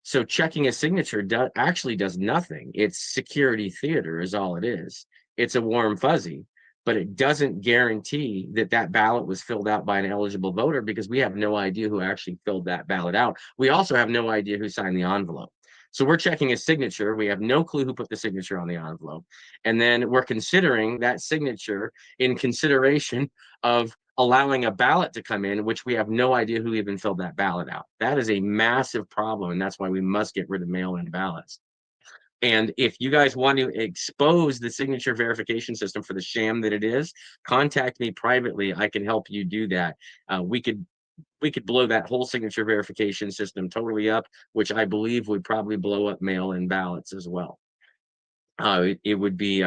So checking a signature actually does nothing. It's security theater is all it is. It's a warm fuzzy, but it doesn't guarantee that that ballot was filled out by an eligible voter because we have no idea who actually filled that ballot out. We also have no idea who signed the envelope. So we're checking a signature. We have no clue who put the signature on the envelope. And then we're considering that signature in consideration of allowing a ballot to come in, which we have no idea who even filled that ballot out. That is a massive problem. And that's why we must get rid of mail-in ballots. And if you guys want to expose the signature verification system for the sham that it is, contact me privately. I can help you do that. We could blow that whole signature verification system totally up, which I believe would probably blow up mail-in ballots as well. It would be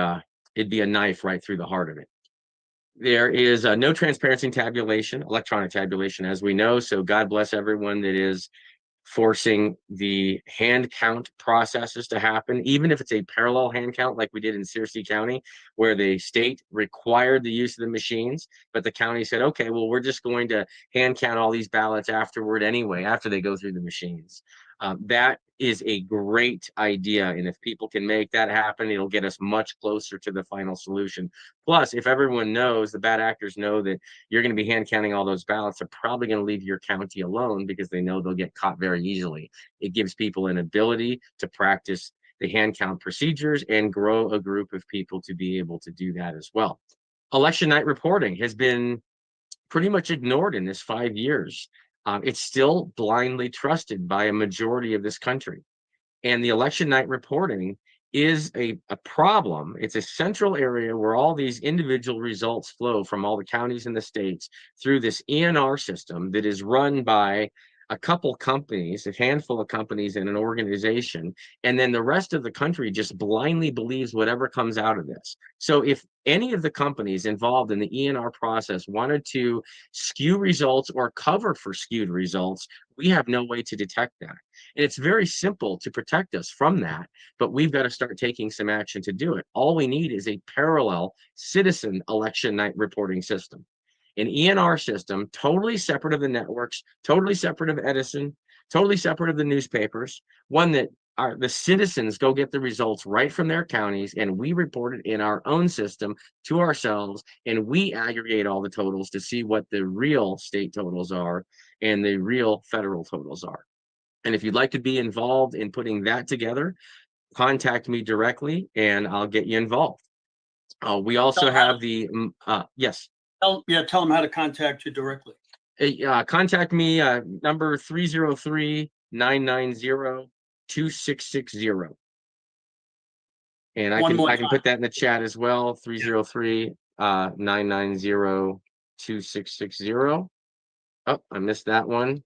it'd be a knife right through the heart of it. There is no transparency in tabulation, electronic tabulation, as we know. So God bless everyone that is forcing the hand count processes to happen, even if it's a parallel hand count like we did in Searcy County, where the state required the use of the machines, but the county said, okay, well, we're just going to hand count all these ballots afterward anyway, after they go through the machines. That is a great idea. And if people can make that happen, it'll get us much closer to the final solution. Plus, if everyone knows, the bad actors know that you're going to be hand counting all those ballots, they're probably going to leave your county alone because they know they'll get caught very easily. It gives people an ability to practice the hand count procedures and grow a group of people to be able to do that as well. Election night reporting has been pretty much ignored in this 5 years. It's still blindly trusted by a majority of this country. And the election night reporting is a problem. It's a central area where all these individual results flow from all the counties in the states through this ENR system that is run by a couple companies, a handful of companies and an organization, and then the rest of the country just blindly believes whatever comes out of this. So if any of the companies involved in the ENR process wanted to skew results or cover for skewed results, we have no way to detect that. And it's very simple to protect us from that, but we've got to start taking some action to do it. All we need is a parallel citizen election night reporting system. An ENR system, totally separate of the networks, totally separate of Edison, totally separate of the newspapers, one that the citizens go get the results right from their counties, and we report it in our own system to ourselves, and we aggregate all the totals to see what the real state totals are and the real federal totals are. And if you'd like to be involved in putting that together, contact me directly and I'll get you involved. We also have the, yes. Tell them how to contact you directly. Contact me, number 303-990-2660. And I can put that in the chat as well, 303-990-2660. Oh, I missed that one.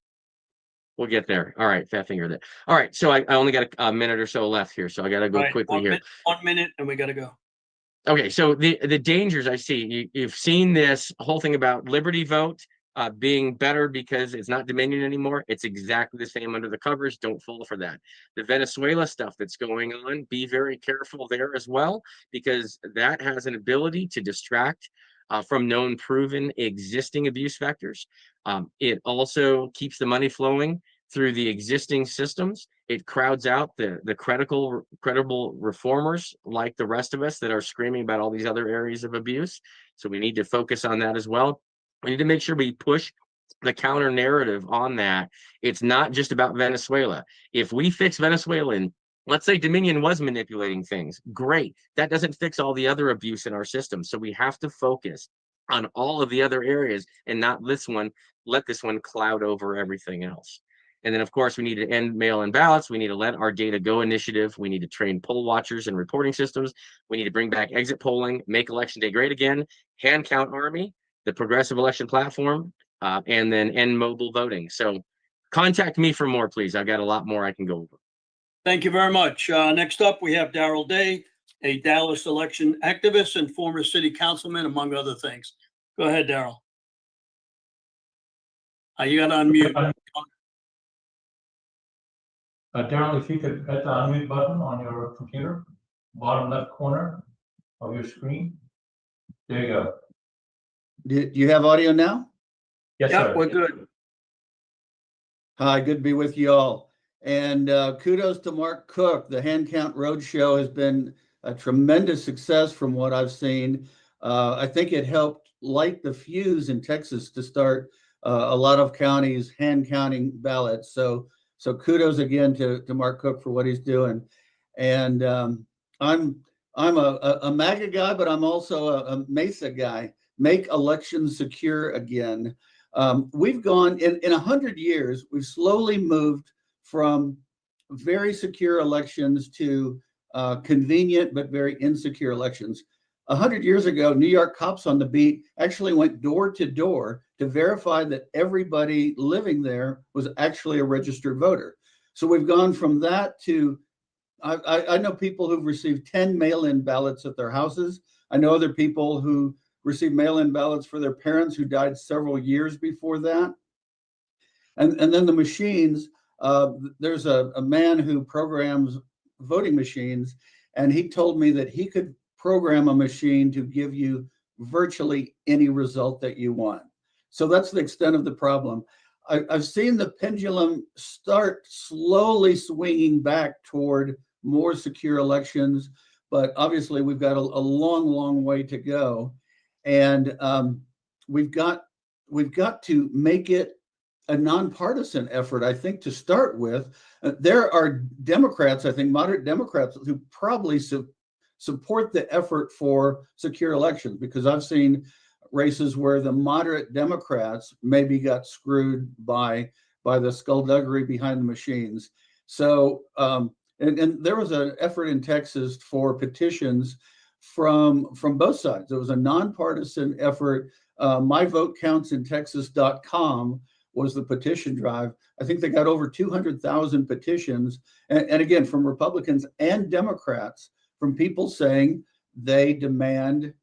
We'll get there. All right, fat finger there. All right, so I only got a minute or so left here, so I got to go quickly here. 1 minute and we got to go. Okay, so the dangers I see, you've seen this whole thing about Liberty Vote being better because it's not Dominion anymore. It's exactly the same under the covers. Don't fall for that. The Venezuela stuff that's going on, be very careful there as well, because that has an ability to distract from known proven existing abuse vectors. It also keeps the money flowing through the existing systems. It crowds out the credible reformers like the rest of us that are screaming about all these other areas of abuse. So we need to focus on that as well. We need to make sure we push the counter narrative on that. It's not just about Venezuela. If we fix Venezuela, and let's say Dominion was manipulating things, great. That doesn't fix all the other abuse in our system. So we have to focus on all of the other areas and not this one, let this one cloud over everything else. And then, of course, we need to end mail-in ballots. We need to let our data go initiative. We need to train poll watchers and reporting systems. We need to bring back exit polling, make election day great again, hand count army, the progressive election platform, and then end mobile voting. So contact me for more, please. I've got a lot more I can go over. Thank you very much. Next up, we have Darrell Day, a Dallas election activist and former city councilman, among other things. Go ahead, Darrell. You got to unmute. Darrell, if you could hit the unmute button on your computer, bottom left corner of your screen. There you go. Do you have audio now? Yes, Yeah, sir. we're good. Hi, good to be with you all. And kudos to Mark Cook. The Hand Count Roadshow has been a tremendous success from what I've seen. I think it helped light the fuse in Texas to start a lot of counties hand counting ballots. So kudos again to Mark Cook for what he's doing. And I'm a MAGA guy, but I'm also a Mesa guy. Make elections secure again. We've gone in 100 years, we've slowly moved from very secure elections to convenient but very insecure elections. 100 years ago, New York cops on the beat actually went door to door to verify that everybody living there was actually a registered voter. So we've gone from that to, I know people who've received 10 mail-in ballots at their houses. I know other people who received mail-in ballots for their parents who died several years before that. And then the machines, there's a man who programs voting machines, and he told me that he could program a machine to give you virtually any result that you want. So that's the extent of the problem. I've seen the pendulum start slowly swinging back toward more secure elections, but obviously we've got a long, long way to go. And we've got to make it a nonpartisan effort, I think, to start with. There are Democrats, I think, moderate Democrats, who probably support the effort for secure elections, because I've seen races where the moderate Democrats maybe got screwed by the skullduggery behind the machines. So, and there was an effort in Texas for petitions from both sides. It was a nonpartisan effort. MyVoteCountsInTexas.com was the petition drive. I think they got over 200,000 petitions. And again, from Republicans and Democrats, from people saying they demand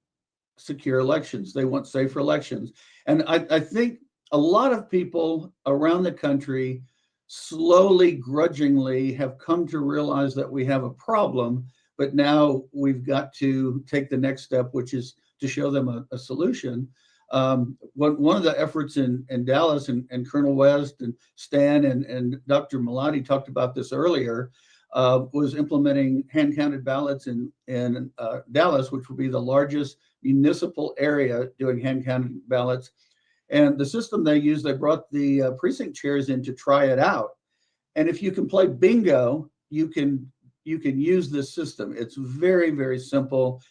secure elections. They want safer elections. And I think a lot of people around the country slowly, grudgingly have come to realize that we have a problem, but now we've got to take the next step, which is to show them a solution. One of the efforts in Dallas, and Colonel West and Stan and Dr. Malati talked about this earlier, was implementing hand-counted ballots in Dallas, which will be the largest municipal area doing hand-counted ballots. And the system they used, they brought the precinct chairs in to try it out. And if you can play bingo, you can use this system. It's very, very simple.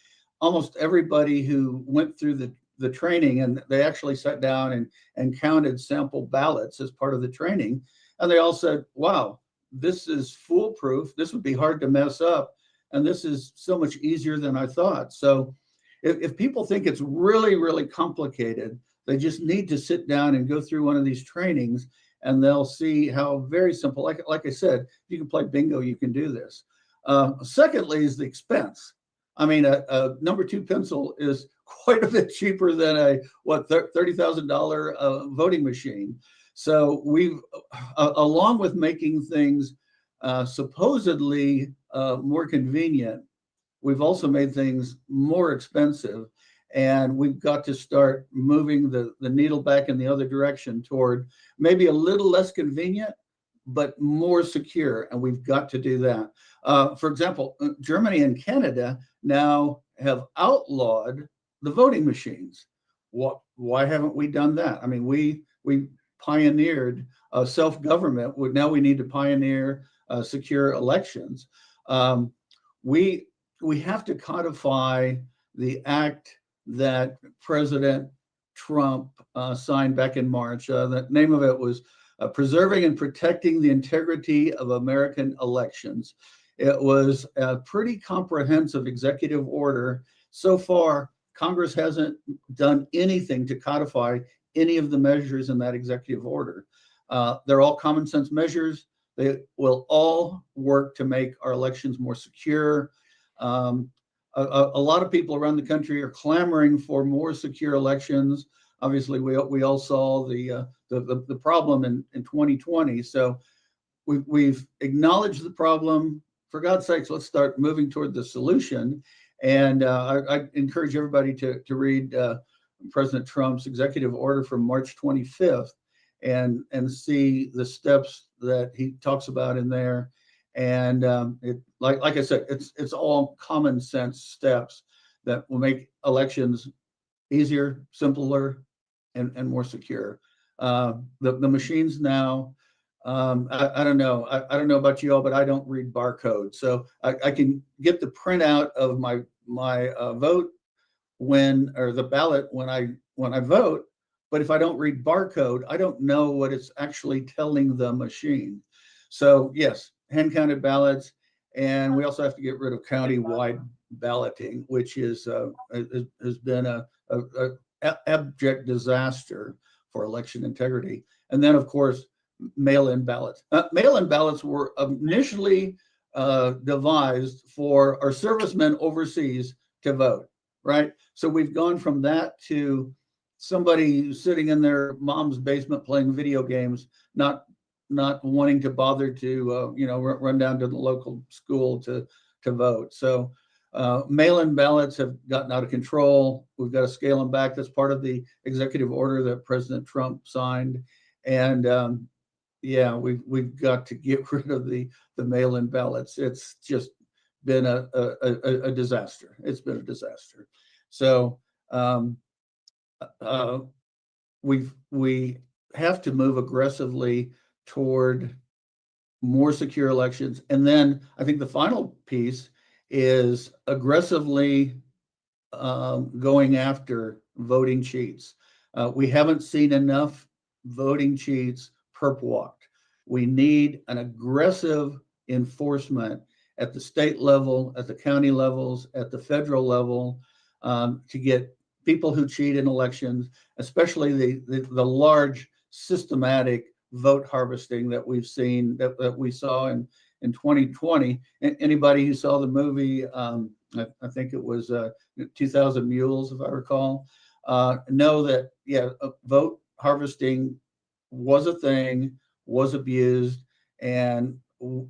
Almost everybody who went through the training, and they actually sat down and counted sample ballots as part of the training, and they all said, wow, this is foolproof. This would be hard to mess up. And this is so much easier than I thought. So if people think it's really, really complicated, they just need to sit down and go through one of these trainings, and they'll see how very simple, like I said, you can play bingo, you can do this. Secondly is the expense. I mean, a number 2 pencil is quite a bit cheaper than a $30,000 voting machine. So we've, along with making things supposedly more convenient, we've also made things more expensive, and we've got to start moving the needle back in the other direction toward maybe a little less convenient, but more secure, and we've got to do that. For example, Germany and Canada now have outlawed the voting machines. Why haven't we done that? I mean, we pioneered self-government. Now we need to pioneer secure elections. We have to codify the act that President Trump signed back in March. The name of it was Preserving and Protecting the Integrity of American Elections. It was a pretty comprehensive executive order. So far, Congress hasn't done anything to codify any of the measures in that executive order. They're all common sense measures. They will all work to make our elections more secure. A lot of people around the country are clamoring for more secure elections. Obviously, we all saw the problem in 2020. So we've acknowledged the problem. For God's sakes, let's start moving toward the solution. And I encourage everybody to read President Trump's executive order from March 25th and see the steps that he talks about in there. And like I said, it's all common sense steps that will make elections easier, simpler, and more secure. The machines now, I don't know. I don't know about you all, but I don't read barcodes. So I can get the printout of my vote or the ballot when I vote. But if I don't read barcode, I don't know what it's actually telling the machine. So yes, hand counted ballots. And we also have to get rid of county-wide balloting, which has been a abject disaster for election integrity. And then, of course, mail-in ballots. Mail-in ballots were initially devised for our servicemen overseas to vote, right? So we've gone from that to somebody sitting in their mom's basement playing video games, not wanting to bother to run down to the local school to vote. So mail-in ballots have gotten out of control. We've got to scale them back. That's part of the executive order that President Trump signed. And we've got to get rid of the mail-in ballots. It's just been a disaster. It's been a disaster. So we have to move aggressively toward more secure elections. And then I think the final piece is aggressively going after voting cheats. We haven't seen enough voting cheats perp walked. We need an aggressive enforcement at the state level, at the county levels, at the federal level, to get people who cheat in elections, especially the large systematic vote harvesting that we've seen, that we saw in 2020. Anybody who saw the movie, I think it was 2000 Mules, if I recall, know that, vote harvesting was a thing, was abused, and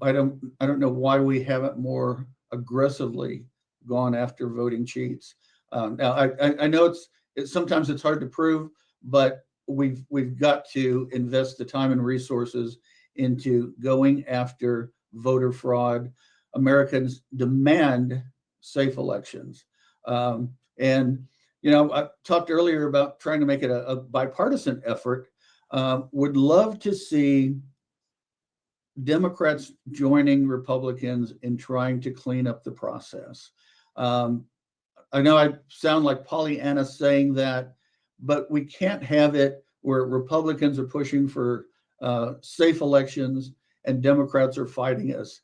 I don't know why we haven't more aggressively gone after voting cheats. Now I know it's sometimes it's hard to prove, but we've got to invest the time and resources into going after voter fraud. Americans demand safe elections. And I talked earlier about trying to make it a bipartisan effort. Would love to see Democrats joining Republicans in trying to clean up the process. I know I sound like Pollyanna saying that, but we can't have it where Republicans are pushing for safe elections and Democrats are fighting us.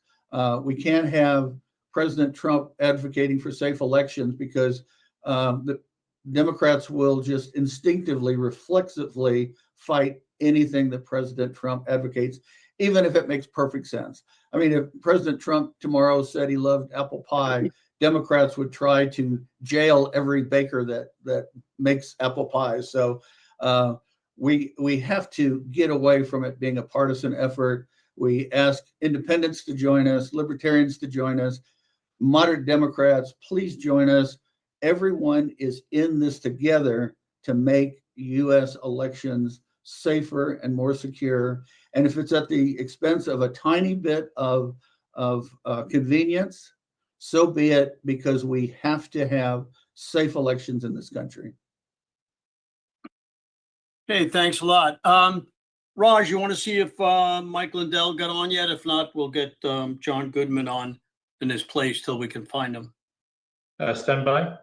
We can't have President Trump advocating for safe elections because the Democrats will just instinctively, reflexively fight anything that President Trump advocates, even if it makes perfect sense. I mean, if President Trump tomorrow said he loved apple pie, Democrats would try to jail every baker that makes apple pies. So we have to get away from it being a partisan effort. We ask independents to join us, libertarians to join us, moderate Democrats, please join us. Everyone is in this together to make U.S. elections safer and more secure. And if it's at the expense of a tiny bit of convenience, so be it, because we have to have safe elections in this country. Okay, thanks a lot. Raj, you want to see if Mike Lindell got on yet? If not, we'll get John Goodman on in his place till we can find him. Stand by.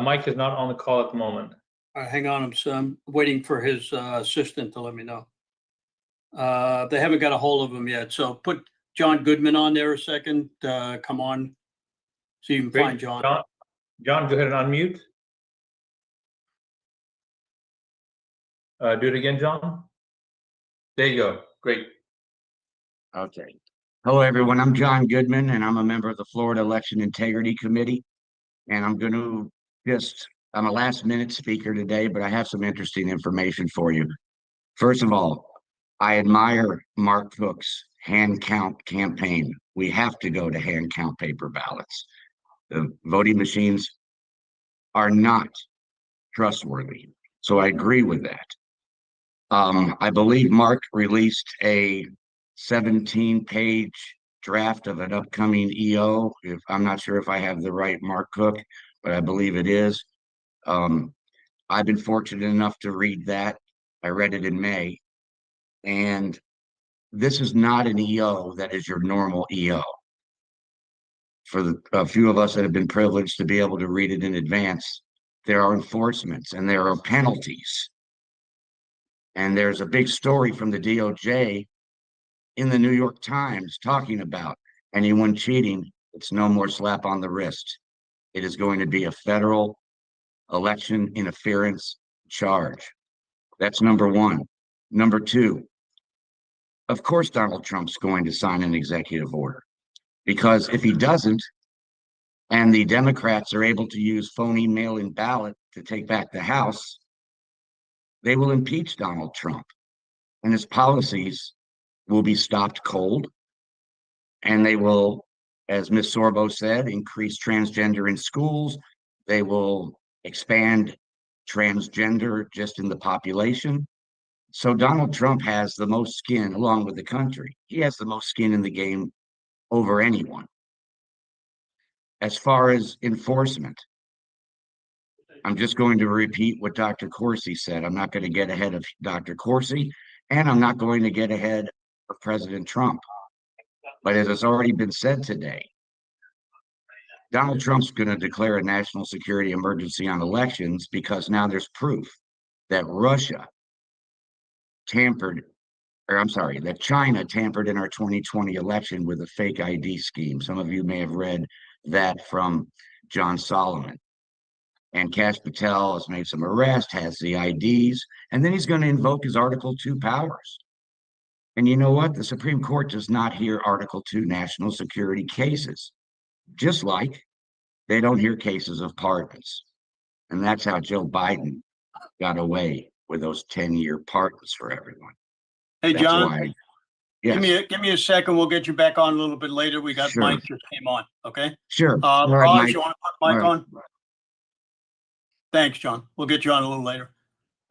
Mike is not on the call at the moment. Hang on, I'm waiting for his assistant to let me know. They haven't got a hold of him yet, so put John Goodman on there a second. Come on. So you can Great. find John. John, go ahead and unmute. Do it again, John. There you go. Great. Okay. Hello, everyone. I'm John Goodman, and I'm a member of the Florida Election Integrity Committee. And I'm a last-minute speaker today, but I have some interesting information for you. First of all, I admire Mark Cook's hand count campaign. We have to go to hand count paper ballots. The voting machines are not trustworthy. So I agree with that. I believe Mark released a 17-page draft of an upcoming EO. I'm not sure if I have the right Mark Cook, but I believe it is. I've been fortunate enough to read that. I read it in May. And this is not an EO that is your normal EO. For a few of us that have been privileged to be able to read it in advance, there are enforcements and there are penalties. And there's a big story from the DOJ in the New York Times talking about anyone cheating. It's no more slap on the wrist. It is going to be a federal election interference charge. That's number one. Number two, of course, Donald Trump's going to sign an executive order, because if he doesn't, and the Democrats are able to use phony mail-in ballot to take back the House, they will impeach Donald Trump, and his policies will be stopped cold. And they will, as Ms. Sorbo said, increase transgender in schools. They will expand transgender just in the population. So Donald Trump has the most skin, along with the country. He has the most skin in the game over anyone. As far as enforcement, I'm just going to repeat what Dr. Corsi said. I'm not going to get ahead of Dr. Corsi, and I'm not going to get ahead of President Trump. But as has already been said today, Donald Trump's going to declare a national security emergency on elections because now there's proof that that China tampered in our 2020 election with a fake ID scheme. Some of you may have read that from John Solomon. And Kash Patel has made some arrests, has the IDs, and then he's going to invoke his Article 2 powers. And you know what? The Supreme Court does not hear Article 2 national security cases, just like they don't hear cases of pardons. And that's how Joe Biden got away with those 10-year pardons for everyone. Hey, That's John, why, yes, give me a second. We'll get you back on a little bit later. We got Sure. Mike just came on, okay? sure. All right, Raj, Mike. you want to put Mike All on? Thanks, John. We'll get you on a little later.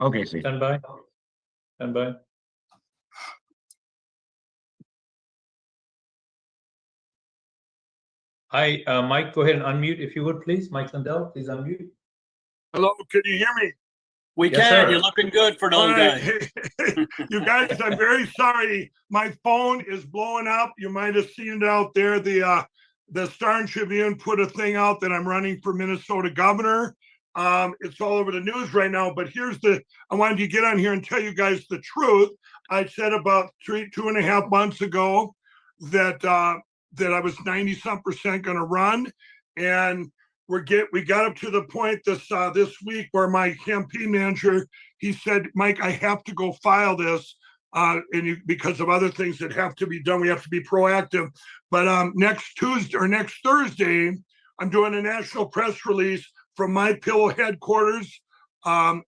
Okay, see. Stand by. Stand by. Hi, Mike, go ahead and unmute if you would, please. Mike Lindell, please unmute. Hello, can you hear me? We Yes, can. sir. You're looking good for an All old right. guy. You guys, I'm very sorry. My phone is blowing up. You might have seen it out there. The Star Tribune put a thing out that I'm running for Minnesota governor. It's all over the news right now, but I wanted to get on here and tell you guys the truth. I said about 2.5 months ago that I was 90-some% going to run, and we got up to the point this week where my campaign manager, he said, Mike, I have to go file this because of other things that have to be done. We have to be proactive. But next Tuesday or next Thursday, I'm doing a national press release from My Pillow headquarters, My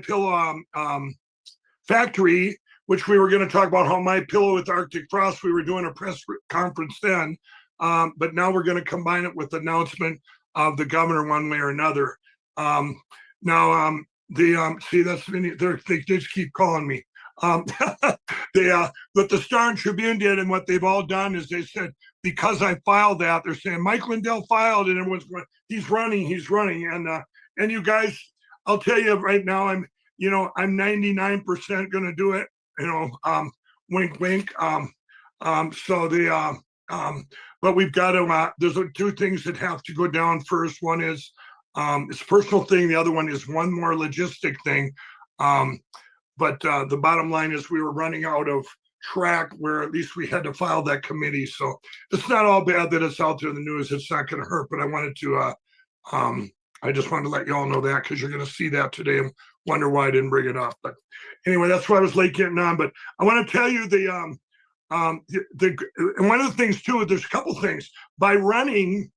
Pillow factory, which we were going to talk about how My Pillow with Arctic Frost, we were doing a press conference then, but now we're going to combine it with the announcement of the governor one way or another. See, that's they just keep calling me. What the Star and Tribune did and what they've all done is they said, because I filed that, they're saying Mike Lindell filed, and everyone's going, he's running. And you guys, I'll tell you right now, I'm 99% going to do it. Wink, wink. But we've got to. There's two things that have to go down first. One is It's a personal thing. The other one is one more logistic thing. But the bottom line is we were running out of track where at least we had to file that committee. So it's not all bad that it's out there in the news. It's not going to hurt, but I wanted to, I just wanted to let you all know that because you're going to see that today and wonder why I didn't bring it up. But anyway, that's why I was late getting on. But I want to tell you and one of the things too, there's a couple things. By running,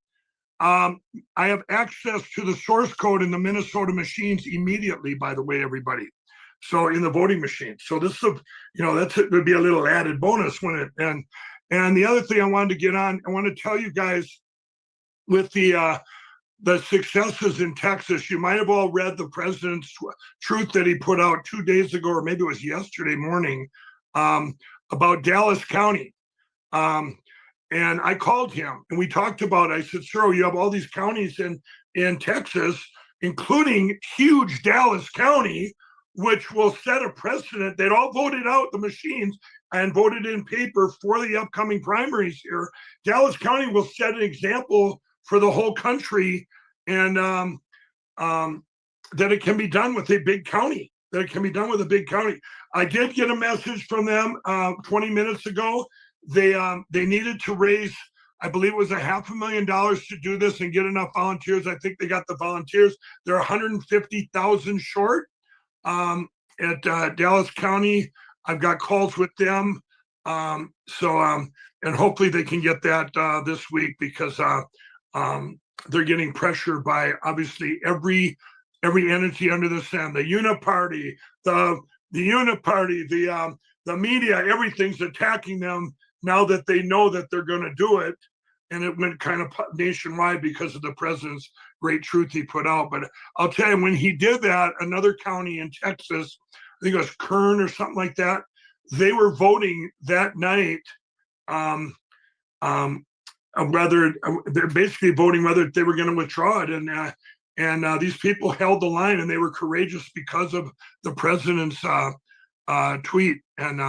I have access to the source code in the Minnesota machines immediately, by the way, everybody. So in the voting machine. So this is, it would be a little added bonus when it, and the other thing I wanted to get on, I want to tell you guys with the successes in Texas, you might have all read the president's truth that he put out 2 days ago, or maybe it was yesterday morning, about Dallas County. And I called him and we talked about, I said, sir, you have all these counties in Texas, including huge Dallas County, which will set a precedent. They'd all voted out the machines and voted in paper for the upcoming primaries here. Dallas County will set an example for the whole country, and that it can be done with a big county. I did get a message from them 20 minutes ago. They needed to raise, I believe it was $500,000 to do this and get enough volunteers. I think they got the volunteers. They're 150,000 short at Dallas County. I've got calls with them. And hopefully they can get that this week because they're getting pressure by obviously every entity under the sun, the Uniparty, the media, everything's attacking them now that they know that they're going to do it. And it went kind of nationwide because of the president's great truth he put out. But I'll tell you, when he did that, another county in Texas, I think it was Kern or something like that, they were voting that night. They're basically voting whether they were going to withdraw it. And these people held the line and they were courageous because of the president's tweet. And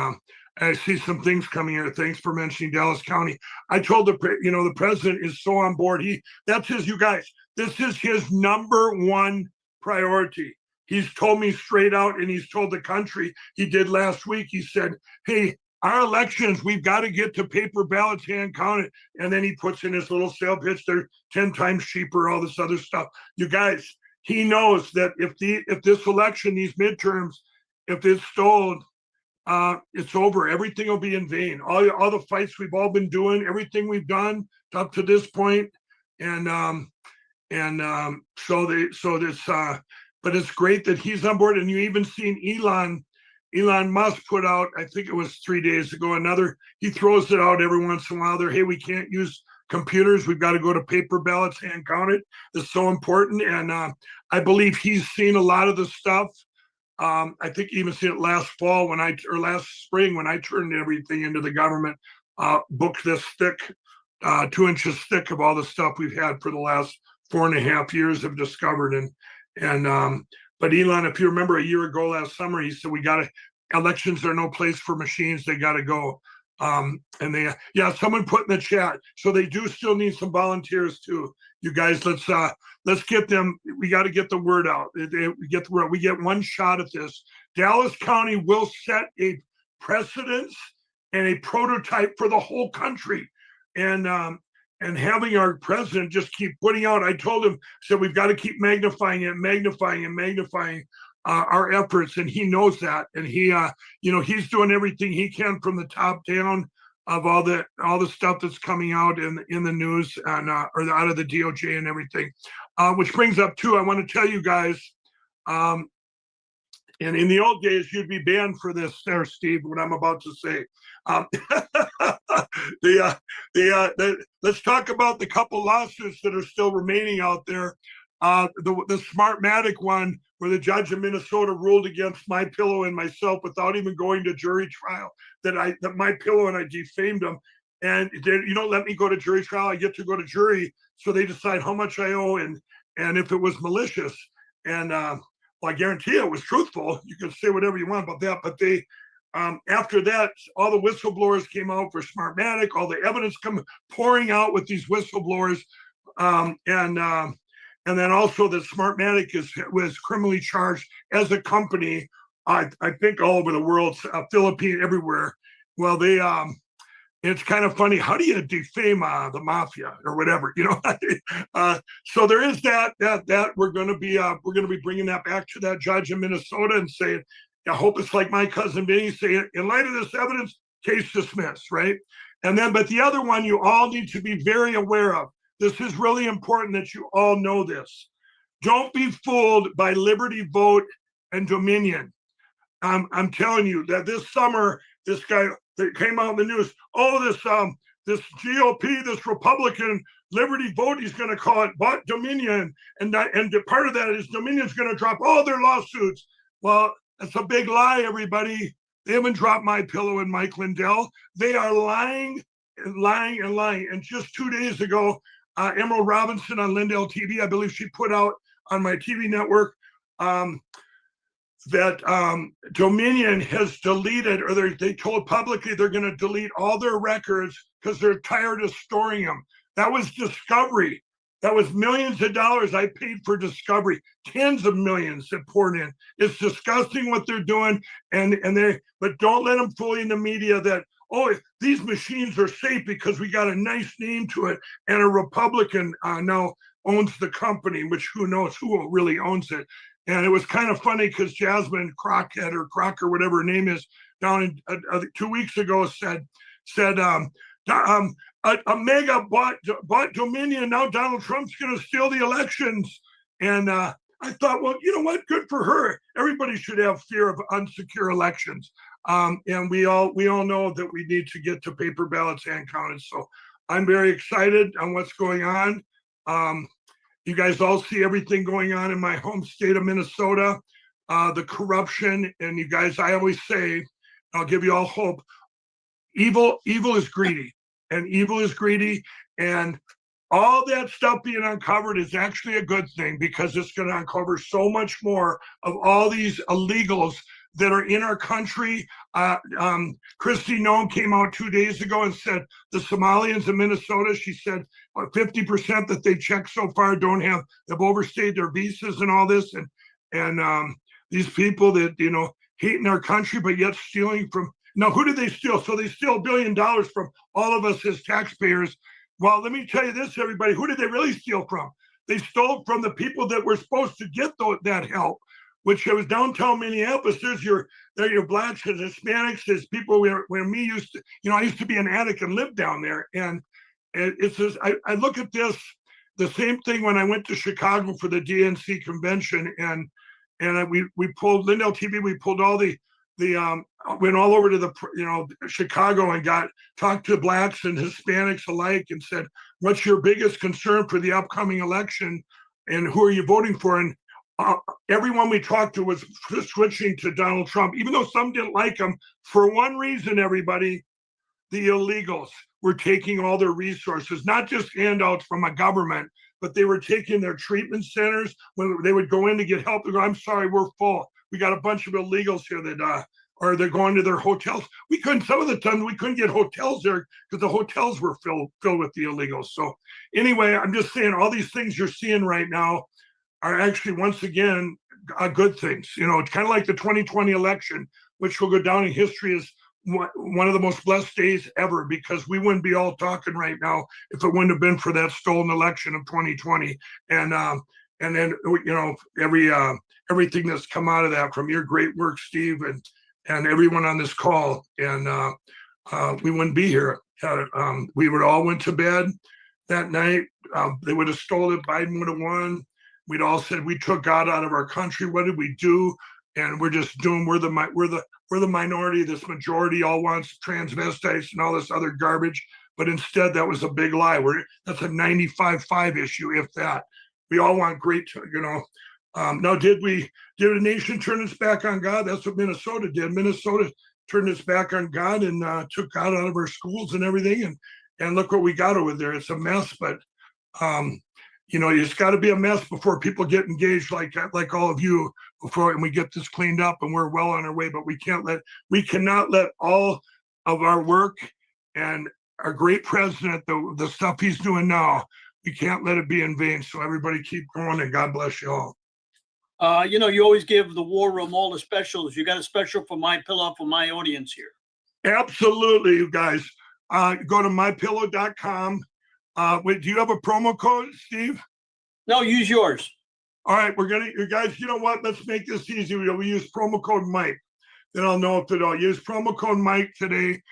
I see some things coming here. Thanks for mentioning Dallas County. I told the president is so on board. This is his number one priority. He's told me straight out, and he's told the country, he did last week. He said, hey, our elections, we've got to get to paper ballots, hand counted. And then he puts in his little sale pitch. They're 10 times cheaper, all this other stuff. You guys, he knows that if this election, these midterms, if it's stolen, it's over. Everything will be in vain. All the fights we've all been doing, everything we've done up to this point, but it's great that he's on board. And you even seen Elon Musk put out, I think it was 3 days ago, he throws it out every once in a while. Hey, we can't use computers. We've got to go to paper ballots, hand counted. It's so important. And I believe he's seen a lot of the stuff. I think even seen it last spring when I turned everything into the government, book this thick, 2 inches thick of all the stuff we've had for the last 4.5 years have discovered. But Elon, if you remember a year ago last summer, he said, elections are no place for machines. They got to go. Someone put in the chat. So they do still need some volunteers too. You guys, let's get them. We got to get the word out. We get one shot at this. Dallas County will set a precedence and a prototype for the whole country. And having our president just keep putting out, I told him, said, we've got to keep magnifying our efforts. And he knows that. And he's doing everything he can from the top down of all the stuff that's coming out in the news and or out of the DOJ and everything. Which brings up too, I want to tell you guys, and in the old days, you'd be banned for this there, Steve, what I'm about to say. Let's talk about the couple lawsuits that are still remaining out there. The Smartmatic one, where the judge in Minnesota ruled against MyPillow and myself without even going to jury trial, that MyPillow and I defamed them. And you don't let me go to jury trial, I get to go to jury. So they decide how much I owe and if it was malicious. And I guarantee it was truthful. You can say whatever you want about that, but they after that, all the whistleblowers came out for Smartmatic, all the evidence come pouring out with these whistleblowers. And then also that Smartmatic was criminally charged as a company, I think all over the world, Philippines, everywhere. Well, they it's kind of funny. How do you defame the mafia or whatever, you know? So there is that we're going to be bringing that back to that judge in Minnesota and saying, I hope it's like my cousin Vinny saying, in light of this evidence, case dismissed, right? And then, but the other one you all need to be very aware of. This is really important that you all know this. Don't be fooled by Liberty Vote and Dominion. I'm telling you that this summer, this guy that came out in the news, this GOP, this Republican Liberty Vote, he's going to call it bought Dominion, and part of that is Dominion's going to drop all their lawsuits. Well, that's a big lie, everybody. They haven't dropped My Pillow and Mike Lindell. They are lying and lying and lying. And just 2 days ago, Emerald Robinson on Lindell TV, I believe she put out on my TV network that Dominion has deleted, or they told publicly they're going to delete all their records because they're tired of storing them. That was Discovery. That was millions of dollars I paid for Discovery, tens of millions that poured in. It's disgusting what they're doing, but don't let them fool you in the media that, oh, these machines are safe because we got a nice name to it, and a Republican now owns the company, which who knows who really owns it. And it was kind of funny because Jasmine Crockett or Crocker, whatever her name is, down in 2 weeks ago said a mega bought Dominion. Now Donald Trump's going to steal the elections. And I thought, well, you know what? Good for her. Everybody should have fear of unsecure elections. And we all know that we need to get to paper ballots and counted. So I'm very excited on what's going on. You guys all see everything going on in my home state of Minnesota, the corruption. And you guys, I always say, I'll give you all hope. Evil is greedy, and evil is greedy. And all that stuff being uncovered is actually a good thing because it's going to uncover so much more of all these illegals that are in our country. Kristi Noem came out 2 days ago and said the Somalians in Minnesota, she said 50% that they checked so far have overstayed their visas and all this. And these people that, you know, hating our country, but yet stealing from, now who did they steal? So they steal $1 billion from all of us as taxpayers. Well, let me tell you this, everybody, who did they really steal from? They stole from the people that were supposed to get that help, which was downtown Minneapolis. There's your blacks and Hispanics. There's people where me used to, you know, I used to be an addict and live down there. And it's just, I look at this, the same thing when I went to Chicago for the DNC convention, and we pulled Lindell TV. We pulled all went all over to Chicago and talked to blacks and Hispanics alike and said, what's your biggest concern for the upcoming election and who are you voting for? And everyone we talked to was switching to Donald Trump, even though some didn't like him for one reason, everybody, the illegals were taking all their resources, not just handouts from a government, but they were taking their treatment centers. When they would go in to get help, they go, I'm sorry, we're full. We got a bunch of illegals here that, or they're going to their hotels. Some of the time we couldn't get hotels there because the hotels were filled with the illegals. So anyway, I'm just saying all these things you're seeing right now are actually, once again, good things. You know, it's kind of like the 2020 election, which will go down in history as one of the most blessed days ever, because we wouldn't be all talking right now if it wouldn't have been for that stolen election of 2020. And then, you know, everything that's come out of that from your great work, Steve, and everyone on this call. And we wouldn't be here. We would all went to bed that night. They would have stolen it. Biden would have won. We'd all said we took God out of our country. What did we do? And we're just doing. We're the minority. This majority all wants transvestites and all this other garbage. But instead, that was a big lie. That's a 95-5 issue, if that. We all want great, you know. Now, did a nation turn its back on God? That's what Minnesota did. Minnesota turned its back on God and took God out of our schools and everything. And look what we got over there. It's a mess, but you know, it's got to be a mess before people get engaged like all of you and we get this cleaned up, and we're well on our way. But we cannot let all of our work and our great president, the stuff he's doing now, we can't let it be in vain. So everybody keep going, and God bless you all. You always give the War Room all the specials. You got a special for My Pillow for my audience here. Absolutely, you guys. Go to mypillow.com. Wait, do you have a promo code, Steve? No, use yours. All right, you guys, you know what? Let's make this easy. We use promo code Mike. Then I'll know if I'll use promo code Mike today.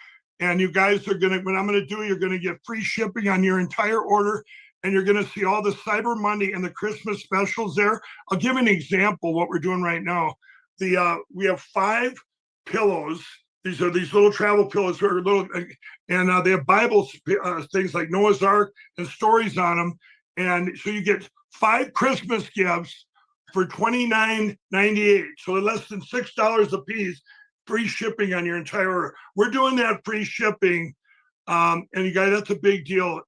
And you guys are what I'm going to do, you're going to get free shipping on your entire order. And you're going to see all the Cyber Monday and the Christmas specials there. I'll give an example of what we're doing right now. We have 5 pillows. These are these little travel pillows, and they have Bible things like Noah's Ark and stories on them. And so you get 5 Christmas gifts for $29.98. So less than $6 a piece, free shipping on your entire order. We're doing that free shipping. And you guys, that's a big deal.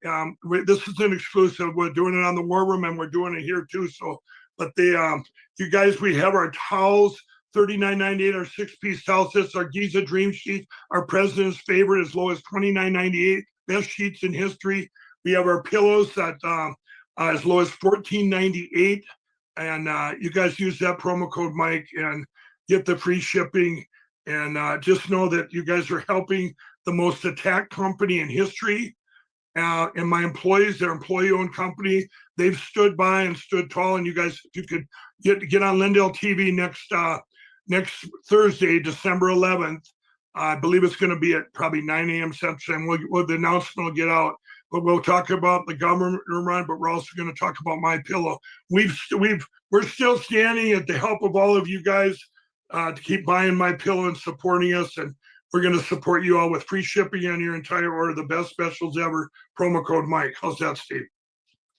This is an exclusive. We're doing it on the War Room, and we're doing it here too. So, but you guys, we have our towels, $39.98, our 6-piece towel sets, our Giza Dream Sheet, our president's favorite, as low as $29.98, best sheets in history. We have our pillows that as low as $14.98, and you guys use that promo code Mike and get the free shipping. And just know that you guys are helping the most attacked company in history. And my employees, their employee-owned company, they've stood by and stood tall. And you guys, if you could get on Lindell TV next Thursday, December 11th, I believe it's going to be at probably 9 a.m. Central Time. The announcement will get out. But we'll talk about the government run, but we're also going to talk about My Pillow. We're still standing at the help of all of you guys to keep buying My Pillow and supporting us. And we're going to support you all with free shipping on your entire order, the best specials ever, promo code Mike. How's that, Steve?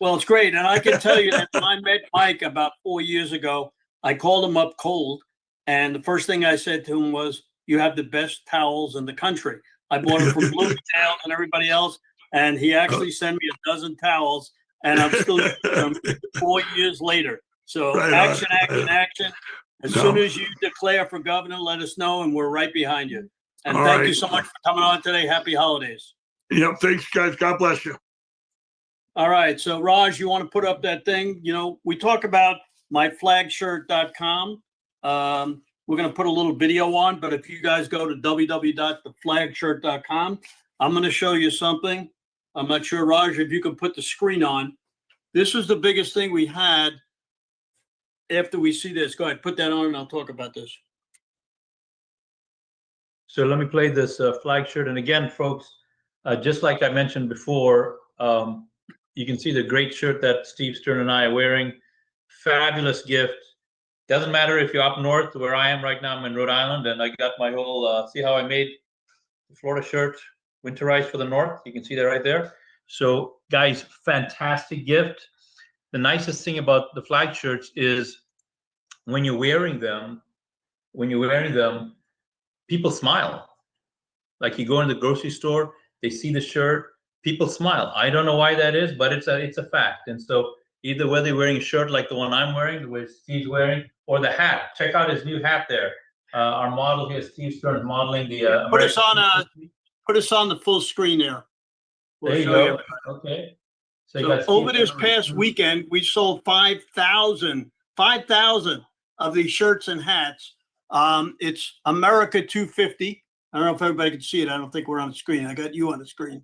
Well, it's great. And I can tell you that when I met Mike about 4 years ago, I called him up cold. And the first thing I said to him was, you have the best towels in the country. I bought them from Bloomingdale and everybody else. And he actually sent me a dozen towels, and I'm still using them 4 years later. So action. As soon as you declare for governor, let us know, and we're right behind you. And thank you so much for coming on today. Happy holidays. Yep. Thanks, guys. God bless you. All right. So, Raj, you want to put up that thing? We talk about myflagshirt.com. We're going to put a little video on, but if you guys go to www.theflagshirt.com, I'm going to show you something. I'm not sure, Raj, if you can put the screen on. This is the biggest thing we had after we see this. Go ahead, put that on, and I'll talk about this. So let me play this flag shirt. And again, folks, just like I mentioned before, you can see the great shirt that Steve Stern and I are wearing. Fabulous gift. Doesn't matter if you're up north where I am right now. I'm in Rhode Island, and I got my whole, see how I made the Florida shirt winterized for the north. You can see that right there. So guys, fantastic gift. The nicest thing about the flag shirts is when you're wearing them, people smile. Like you go in the grocery store, they see the shirt, people smile. I don't know why that is, but it's a fact. And so either whether you're wearing a shirt like the one I'm wearing, the way Steve's wearing, or the hat. Check out his new hat there. Our model here, Steve Stern, modeling the Put us on the full screen there. There you go. Okay. So over this past weekend, we sold 5,000 of these shirts and hats. It's America 250. I don't know if everybody can see it. I don't think we're on the screen. I got you on the screen.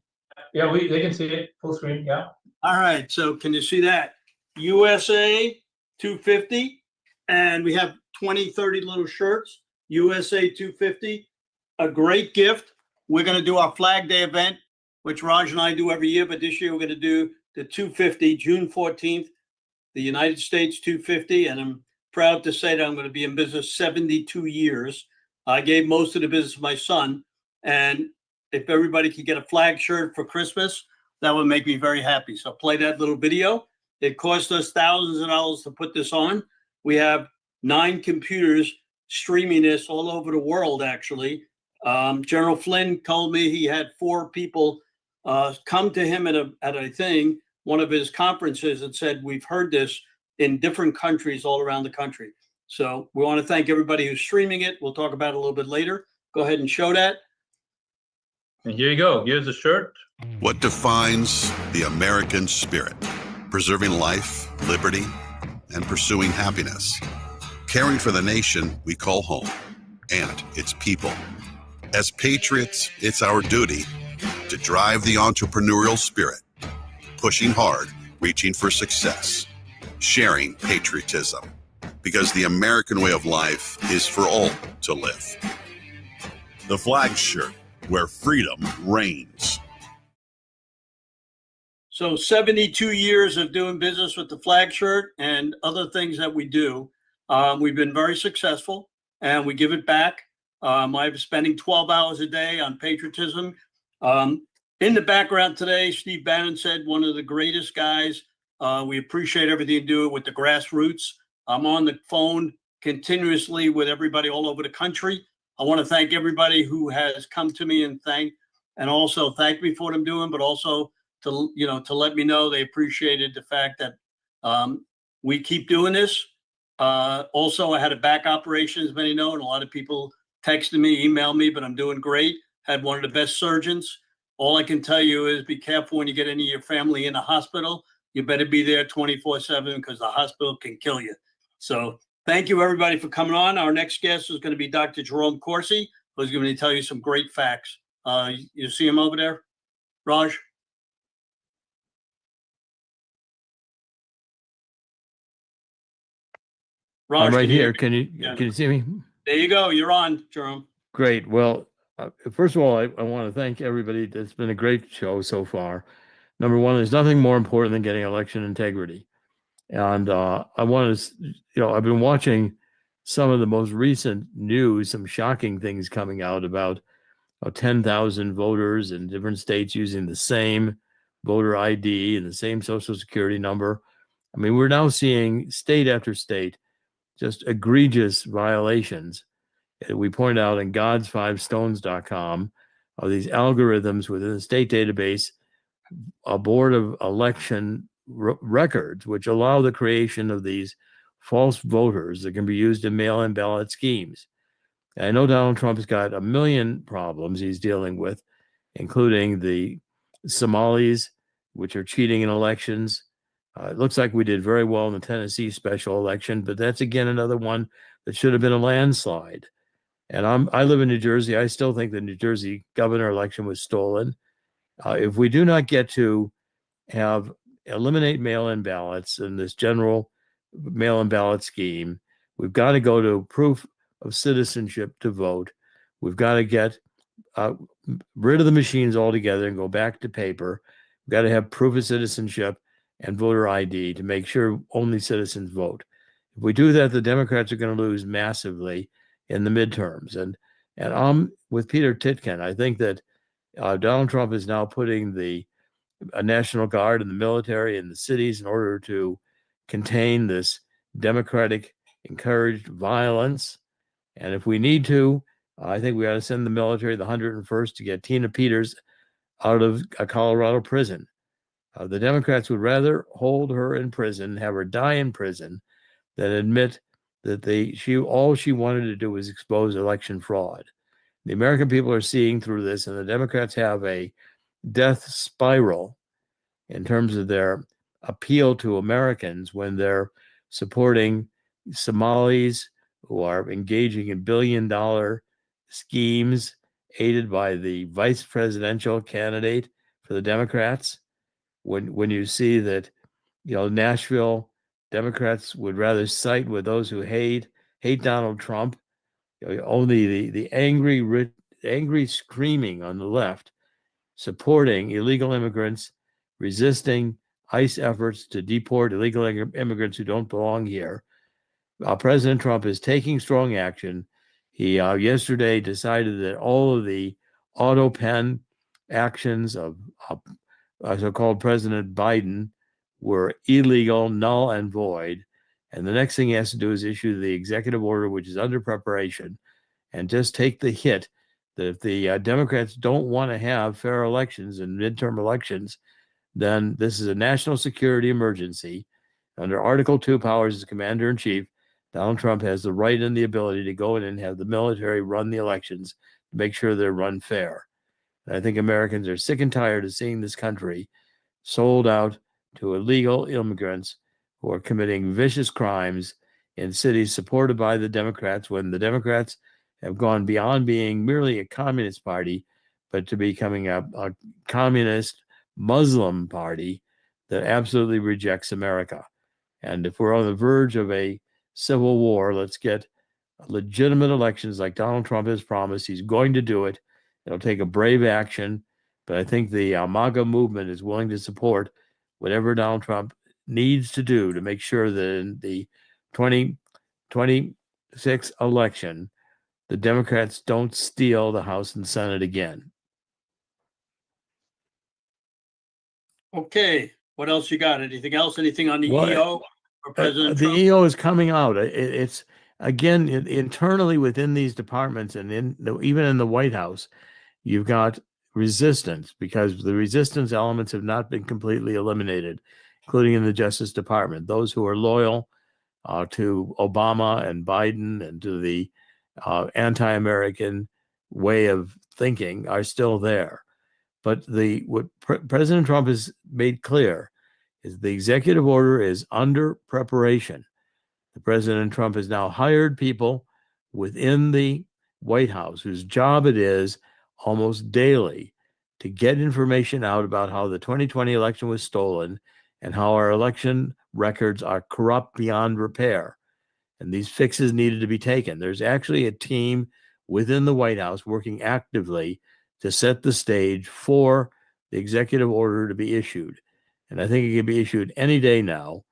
Yeah, they can see it full screen. Yeah. All right. So can you see that? USA 250. And we have 20, 30 little shirts. USA 250. A great gift. We're going to do our Flag Day event, which Raj and I do every year. But this year we're going to do the 250, June 14th, the United States 250. And I'm proud to say that I'm going to be in business 72 years. I gave most of the business to my son. And if everybody could get a flag shirt for Christmas, that would make me very happy. So play that little video. It cost us thousands of dollars to put this on. We have 9 computers streaming this all over the world, actually. General Flynn told me he had 4 people come to him at a thing, one of his conferences, and said, we've heard this in different countries all around the country. So we want to thank everybody who's streaming it. We'll talk about it a little bit later. Go ahead and show that. And here you go. Here's the shirt. What defines the American spirit? preserving life, liberty, and pursuing happiness, caring for the nation we call home and its people. As patriots, it's our duty to drive the entrepreneurial spirit, pushing hard, reaching for success, sharing patriotism, because the American way of life is for all to live. The Flag Shirt, where freedom reigns. So 72 years of doing business with the Flag Shirt and other things that we do. We've been very successful and we give it back. I'm spending 12 hours a day on patriotism. In the background today, Steve Bannon said, one of the greatest guys. We appreciate everything you do with the grassroots. I'm on the phone continuously with everybody all over the country. I want to thank everybody who has come to me and also thank me for what I'm doing, but also to let me know they appreciated the fact that we keep doing this. Also, I had a back operation, as many know, and a lot of people texted me, emailed me, but I'm doing great. Had one of the best surgeons. All I can tell you is be careful when you get any of your family in a hospital. You better be there 24/7 because the hospital can kill you. So thank you, everybody, for coming on. Our next guest is going to be Dr. Jerome Corsi, who's going to tell you some great facts. You see him over there, Raj? Raj, I'm right can you hear here. me? Can you see me? There you go. You're on, Jerome. Great. Well, first of all, I want to thank everybody. It's been a great show so far. Number one, there's nothing more important than getting election integrity. And I want to, I've been watching some of the most recent news, some shocking things coming out about 10,000 voters in different states using the same voter ID and the same social security number. I mean, we're now seeing state after state just egregious violations. We point out in gods5stones.com of these algorithms within the state database, a board of election records, which allow the creation of these false voters that can be used in mail-in ballot schemes. And I know Donald Trump has got a million problems he's dealing with, including the Somalis, which are cheating in elections. It looks like we did very well in the Tennessee special election, but that's again another one that should have been a landslide. And I live in New Jersey. I still think the New Jersey governor election was stolen. If we do not get to eliminate mail-in ballots in this general mail-in ballot scheme, we've got to go to proof of citizenship to vote. We've got to get rid of the machines altogether and go back to paper. We've got to have proof of citizenship and voter ID to make sure only citizens vote. If we do that, the Democrats are going to lose massively in the midterms. And I'm with Peter Titkin. I think that Donald Trump is now putting the National Guard and the military in the cities in order to contain this Democratic encouraged violence. And if we need to, I think we ought to send the military, the 101st, to get Tina Peters out of a Colorado prison. The Democrats would rather hold her in prison, have her die in prison, than admit that all she wanted to do was expose election fraud. The American people are seeing through this, and the Democrats have a death spiral in terms of their appeal to Americans when they're supporting Somalis who are engaging in billion-dollar schemes aided by the vice presidential candidate for the Democrats. When you see that, Nashville Democrats would rather side with those who hate Donald Trump. Only the angry screaming on the left, supporting illegal immigrants, resisting ICE efforts to deport illegal immigrants who don't belong here. President Trump is taking strong action. He yesterday decided that all of the auto pen actions of so-called President Biden were illegal, null and void. And the next thing he has to do is issue the executive order, which is under preparation, and just take the hit that if the Democrats don't want to have fair elections and midterm elections, then this is a national security emergency. Under Article 2 powers as commander-in-chief, Donald Trump has the right and the ability to go in and have the military run the elections to make sure they're run fair. And I think Americans are sick and tired of seeing this country sold out to illegal immigrants who are committing vicious crimes in cities supported by the Democrats, when the Democrats have gone beyond being merely a communist party, but to becoming a communist Muslim party that absolutely rejects America. And if we're on the verge of a civil war, let's get legitimate elections like Donald Trump has promised. He's going to do it. It'll take a brave action, but I think the MAGA movement is willing to support whatever Donald Trump needs to do to make sure that in the 2026 election, the Democrats don't steal the House and Senate again. Okay, what else you got? Anything else? Anything on the Well, EO or President The Trump? EO is coming out. It's again internally within these departments and even in the White House, you've got resistance because the resistance elements have not been completely eliminated, including in the Justice Department. Those who are loyal to Obama and Biden and to the anti-American way of thinking are still there. But what President Trump has made clear is the executive order is under preparation. The President Trump has now hired people within the White House whose job it is almost daily to get information out about how the 2020 election was stolen and how our election records are corrupt beyond repair. And these fixes needed to be taken. There's actually a team within the White House working actively to set the stage for the executive order to be issued. And I think it can be issued any day now.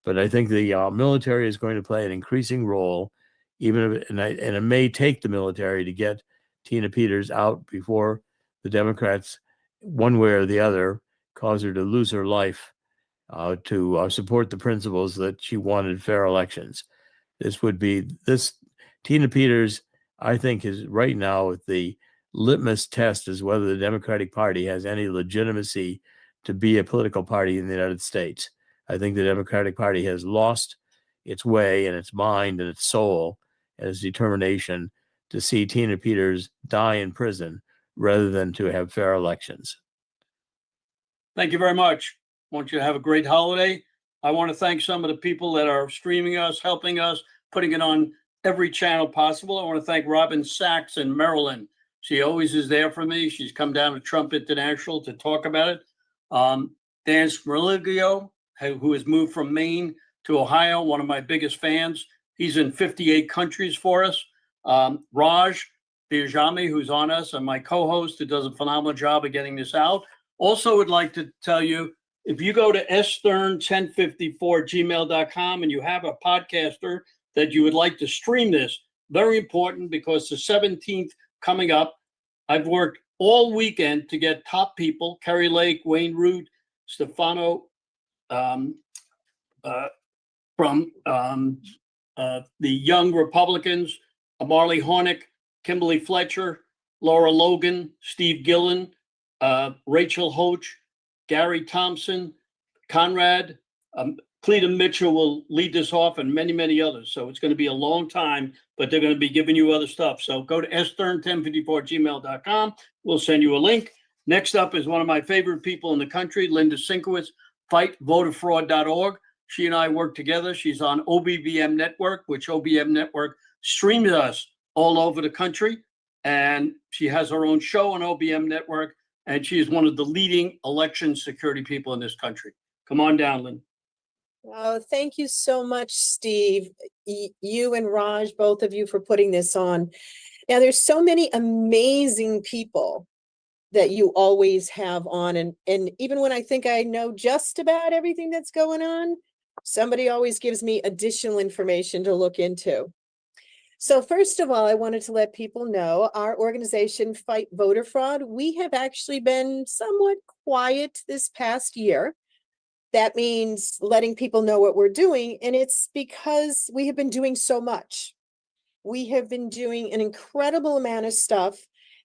But I think the military is going to play an increasing role, and it may take the military to get Tina Peters out before the Democrats, one way or the other, cause her to lose her life to support the principles that she wanted fair elections. Tina Peters, I think, is right now the litmus test is whether the Democratic Party has any legitimacy to be a political party in the United States. I think the Democratic Party has lost its way and its mind and its soul and its determination to see Tina Peters die in prison rather than to have fair elections. Thank you very much. I want you to have a great holiday. I want to thank some of the people that are streaming us, helping us, putting it on every channel possible. I want to thank Robin Sachs in Maryland. She always is there for me. She's come down to Trump International to talk about it. Dan Smirligio, who has moved from Maine to Ohio, one of my biggest fans. He's in 58 countries for us. Raj Bijami, who's on us, and my co-host, who does a phenomenal job of getting this out. Also would like to tell you, if you go to sstern1054gmail.com and you have a podcaster that you would like to stream this, very important because the 17th coming up, I've worked all weekend to get top people, Kerry Lake, Wayne Root, Stefano from the Young Republicans, Marley Hornick, Kimberly Fletcher, Laura Logan, Steve Gillen, Rachel Hoach, Gary Thompson, Conrad, Cleta Mitchell will lead this off, and many, many others. So it's going to be a long time, but they're going to be giving you other stuff. So go to sstern1054gmail.com. We'll send you a link. Next up is one of my favorite people in the country, Linda Sinkowitz, fightvoterfraud.org. She and I work together. She's on OBBM Network, which OBM Network streams us all over the country. And she has her own show on OBM Network. And she is one of the leading election security people in this country. Come on down, Lynn. Oh, thank you so much, Steve. You and Raj, both of you, for putting this on. Now, there's so many amazing people that you always have on. And even when I think I know just about everything that's going on, somebody always gives me additional information to look into. So first of all, I wanted to let people know our organization, Fight Voter Fraud, we have actually been somewhat quiet this past year. That means letting people know what we're doing. And it's because we have been doing so much. We have been doing an incredible amount of stuff,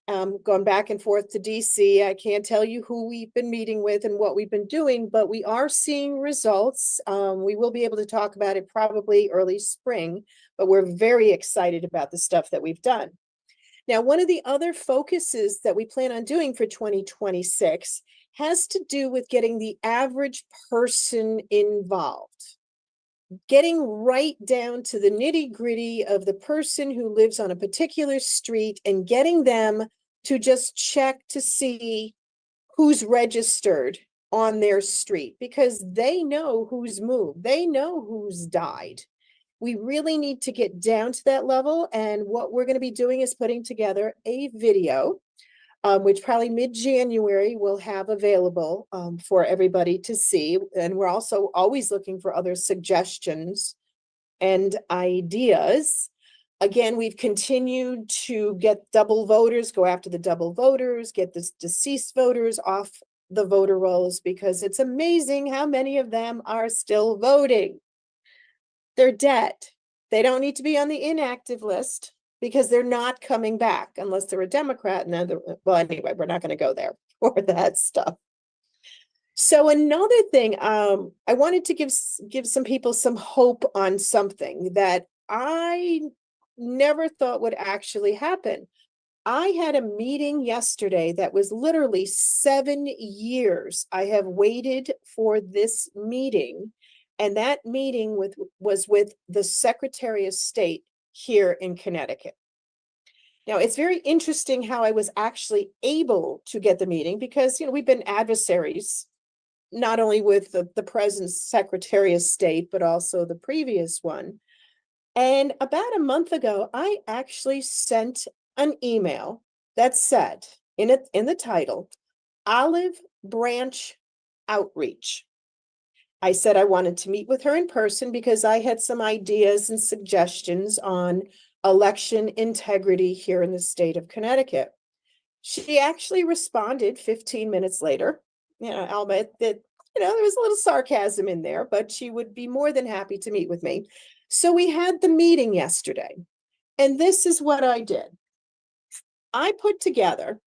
going back and forth to DC. I can't tell you who we've been meeting with and what we've been doing, but we are seeing results. We will be able to talk about it probably early spring, but we're very excited about the stuff that we've done. Now, one of the other focuses that we plan on doing for 2026 has to do with getting the average person involved, getting right down to the nitty-gritty of the person who lives on a particular street and getting them to just check to see who's registered on their street, because they know who's moved, they know who's died. We really need to get down to that level. And what we're going to be doing is putting together a video, which probably mid-January we'll have available for everybody to see. And we're also always looking for other suggestions and ideas. Again, we've continued to get double voters, go after the double voters, get the deceased voters off the voter rolls, because it's amazing how many of them are still voting. They're dead. They don't need to be on the inactive list because they're not coming back unless they're a Democrat. Well, anyway, we're not going to go there for that stuff. So another thing, I wanted to give some people some hope on something that I never thought would actually happen. I had a meeting yesterday that was literally 7 years. I have waited for this meeting, and that meeting was with the Secretary of State here in Connecticut. Now, it's very interesting how I was actually able to get the meeting because, we've been adversaries, not only with the present Secretary of State, but also the previous one. And about a month ago, I actually sent an email that said in the title, Olive Branch Outreach. I said I wanted to meet with her in person because I had some ideas and suggestions on election integrity here in the state of Connecticut. She actually responded 15 minutes later. I'll admit that, there was a little sarcasm in there, but she would be more than happy to meet with me. So we had the meeting yesterday, and this is what I did. I put together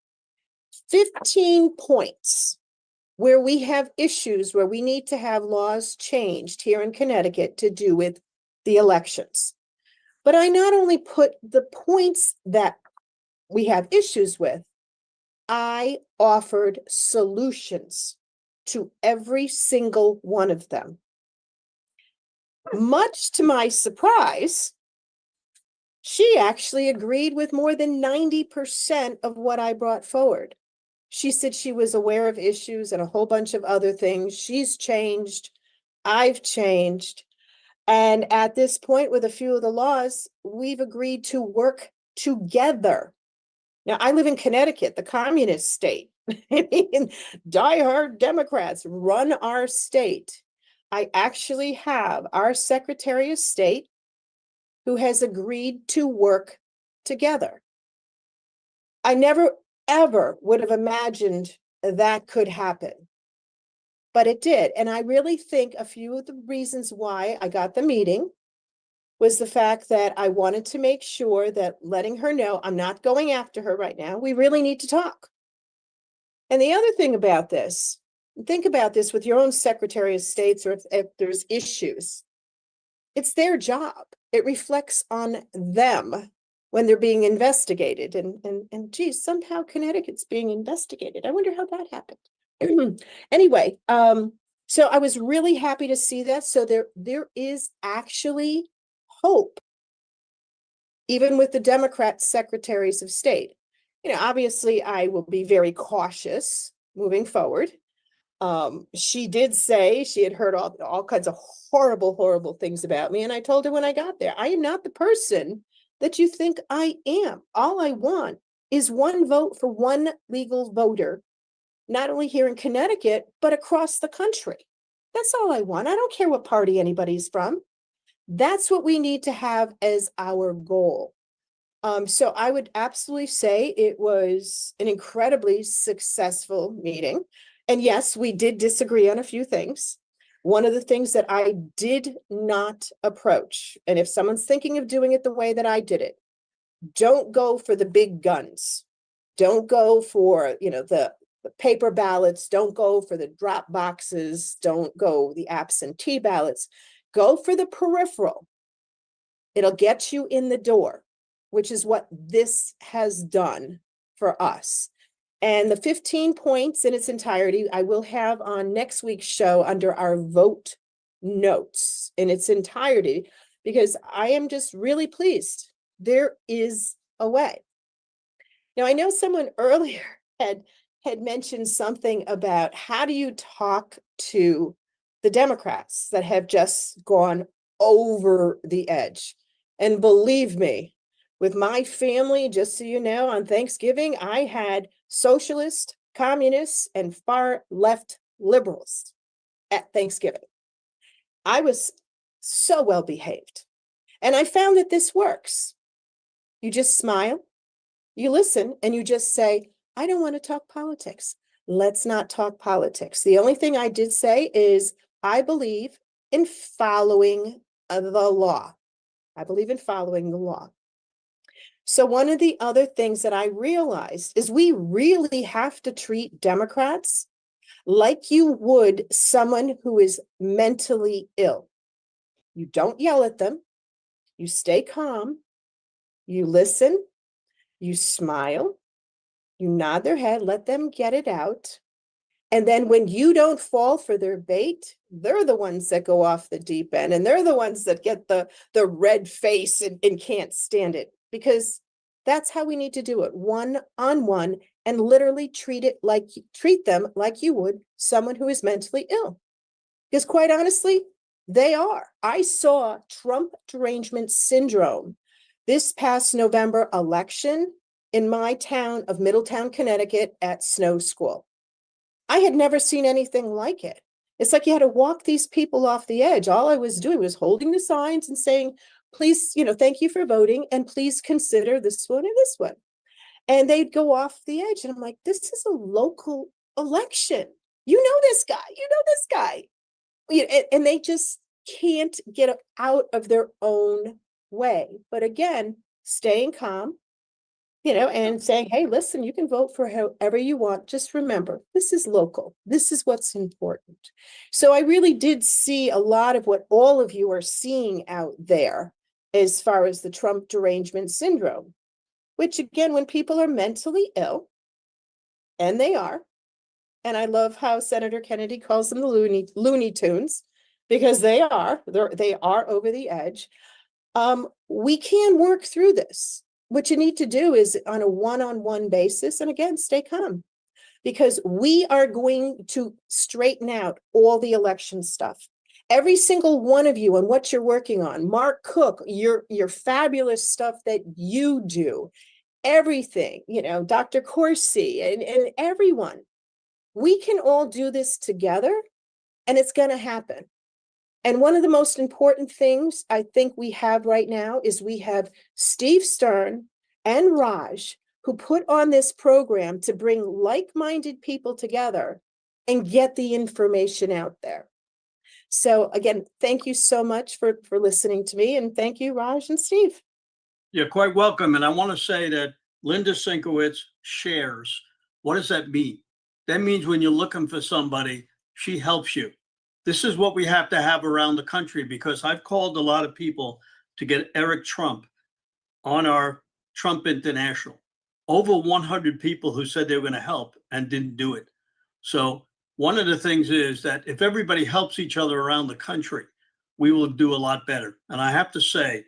15 points where we have issues where we need to have laws changed here in Connecticut to do with the elections. But I not only put the points that we have issues with, I offered solutions to every single one of them. Much to my surprise, she actually agreed with more than 90% of what I brought forward. She said she was aware of issues and a whole bunch of other things. She's changed. I've changed. And at this point, with a few of the laws, we've agreed to work together. Now, I live in Connecticut, the communist state. I mean, diehard Democrats run our state. I actually have our Secretary of State who has agreed to work together. I never, ever would have imagined that could happen, but it did. And I really think a few of the reasons why I got the meeting was the fact that I wanted to make sure that letting her know I'm not going after her right now. We really need to talk. And the other thing about this, think about this with your own Secretary of States, or if there's issues, it's their job. It reflects on them when they're being investigated. And geez, somehow Connecticut's being investigated. I wonder how that happened. Anyway, so I was really happy to see that. So there is actually hope, even with the Democrat secretaries of state. Obviously I will be very cautious moving forward. She did say she had heard all kinds of horrible things about me. And I told her when I got there, I am not the person that you think I am. All I want is one vote for one legal voter, not only here in Connecticut, but across the country. That's all I want. I don't care what party anybody's from. That's what we need to have as our goal. So I would absolutely say it was an incredibly successful meeting. And yes, we did disagree on a few things. One of the things that I did not approach, and if someone's thinking of doing it the way that I did it, don't go for the big guns. Don't go for, the paper ballots. Don't go for the drop boxes. Don't go the absentee ballots. Go for the peripheral. It'll get you in the door, which is what this has done for us. And the 15 points in its entirety, I will have on next week's show under our vote notes in its entirety, because I am just really pleased. There is a way. Now, I know someone earlier had mentioned something about how do you talk to the Democrats that have just gone over the edge. And believe me, with my family, just so you know, on Thanksgiving, I had socialists, communists, and far left liberals at Thanksgiving. I was so well behaved. And I found that this works. You just smile, you listen, and you just say, I don't want to talk politics. Let's not talk politics. The only thing I did say is I believe in following the law. I believe in following the law. So one of the other things that I realized is we really have to treat Democrats like you would someone who is mentally ill. You don't yell at them. You stay calm. You listen. You smile. You nod their head, let them get it out. And then when you don't fall for their bait, they're the ones that go off the deep end, and they're the ones that get the red face and can't stand it, because that's how we need to do it, one-on-one, and literally treat them like you would someone who is mentally ill. Because quite honestly, they are. I saw Trump derangement syndrome this past November election in my town of Middletown, Connecticut at Snow School. I had never seen anything like it. It's like you had to walk these people off the edge. All I was doing was holding the signs and saying, please, thank you for voting, and please consider this one and this one. And they'd go off the edge. And I'm like, this is a local election. You know this guy. And they just can't get out of their own way. But again, staying calm, and saying, hey, listen, you can vote for however you want. Just remember, this is local. This is what's important. So I really did see a lot of what all of you are seeing out there as far as the Trump derangement syndrome, which again, when people are mentally ill, and they are, and I love how Senator Kennedy calls them the Looney Tunes, because they are over the edge. We can work through this. What you need to do is on a one-on-one basis, and again, stay calm, because we are going to straighten out all the election stuff. Every single one of you and what you're working on, Mark Cook, your fabulous stuff that you do, everything, Dr. Corsi and everyone, we can all do this together, and it's going to happen. And one of the most important things I think we have right now is we have Steve Stern and Raj, who put on this program to bring like-minded people together and get the information out there. So again, thank you so much for listening to me, and thank you, Raj and Steve. You're quite welcome. And I want to say that Linda Sinkowitz shares. What does that mean? That means when you're looking for somebody, she helps you. This is what we have to have around the country, because I've called a lot of people to get Eric Trump on our Trump International. Over 100 people who said they were going to help and didn't do it. So one of the things is that if everybody helps each other around the country, we will do a lot better. And I have to say,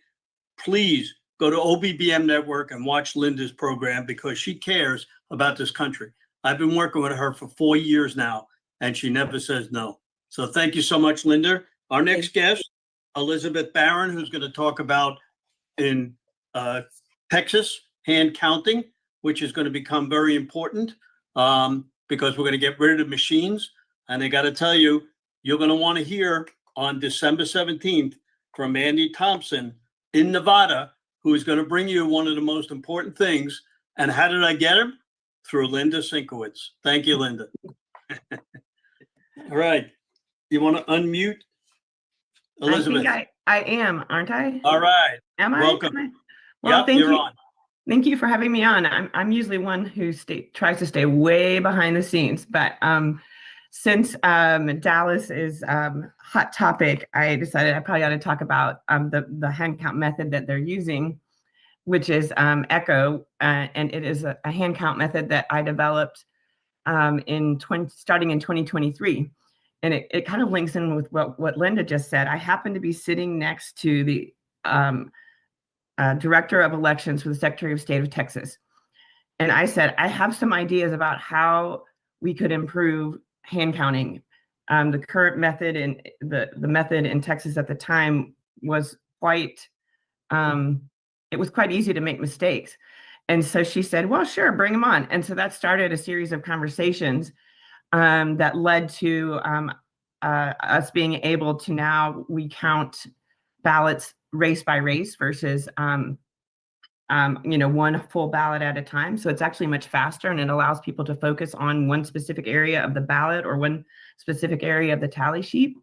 please go to OBBM Network and watch Linda's program, because she cares about this country. I've been working with her for 4 years now, and she never says no. So thank you so much, Linda. Our next guest, Elizabeth Barron, who's going to talk about in Texas hand counting, which is going to become very important because we're going to get rid of the machines. And I got to tell you, you're going to want to hear on December 17th from Andy Thompson in Nevada, who is going to bring you one of the most important things. And how did I get him? Through Linda Sinkowitz. Thank you, Linda. All right. You want to unmute Elizabeth? I am, aren't I? All right. Am I? Welcome. Well, Yep, thank you're you. on. Thank you for having me on. I'm usually one who tries to stay way behind the scenes, but since Dallas is hot topic, I decided I probably ought to talk about the hand count method that they're using. which is Echo, and it is a hand count method that I developed starting in 2023. And it kind of links in with what Linda just said. I happen to be sitting next to the Director of Elections for the Secretary of State of Texas. And I said, I have some ideas about how we could improve hand counting. The current method and the method in Texas at the time was quite, it was quite easy to make mistakes. And so she said, well, sure, bring them on. And so that started a series of conversations that led to us being able to now we count ballots race by race versus one full ballot at a time. So it's actually much faster, and it allows people to focus on one specific area of the ballot or one specific area of the tally sheet.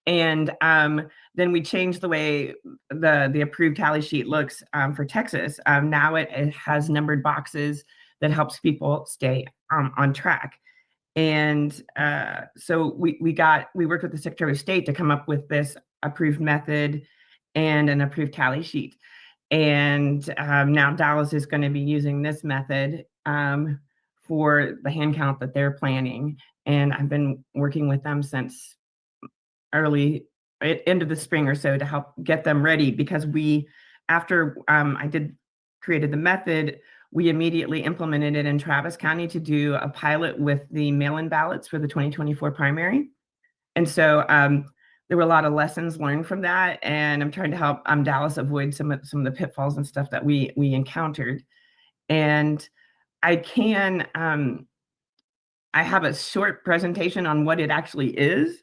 And then we changed the way the approved tally sheet looks for Texas. Now it has numbered boxes that helps people stay on track. And so we worked with the Secretary of State to come up with this approved method and an approved tally sheet. And now Dallas is going to be using this method for the hand count that they're planning. And I've been working with them since end of the spring or so to help get them ready, because after I created the method, we immediately implemented it in Travis County to do a pilot with the mail-in ballots for the 2024 primary. And so there were a lot of lessons learned from that, and I'm trying to help Dallas avoid some of the pitfalls and stuff that we encountered. And I have a short presentation on what it actually is,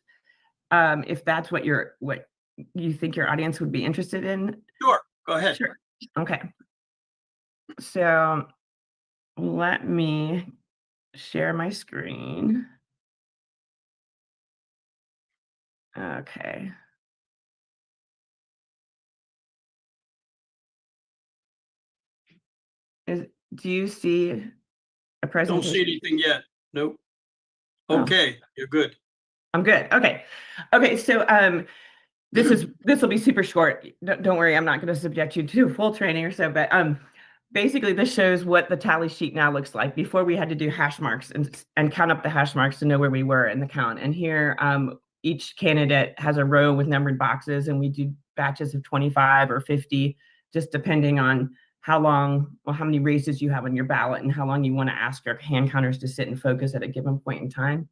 if that's what you think your audience would be interested in. Sure, go ahead. Sure. Okay. So let me share my screen. Okay. Do you see a presentation? Don't see anything yet. Nope. Oh. Okay, you're good. I'm good. Okay. Okay. So this will be super short. Don't worry, I'm not going to subject you to full training or so, but basically this shows what the tally sheet now looks like. Before we had to do hash marks and count up the hash marks to know where we were in the count. And here each candidate has a row with numbered boxes, and we do batches of 25 or 50, just depending on how many races you have on your ballot and how long you want to ask your hand counters to sit and focus at a given point in time.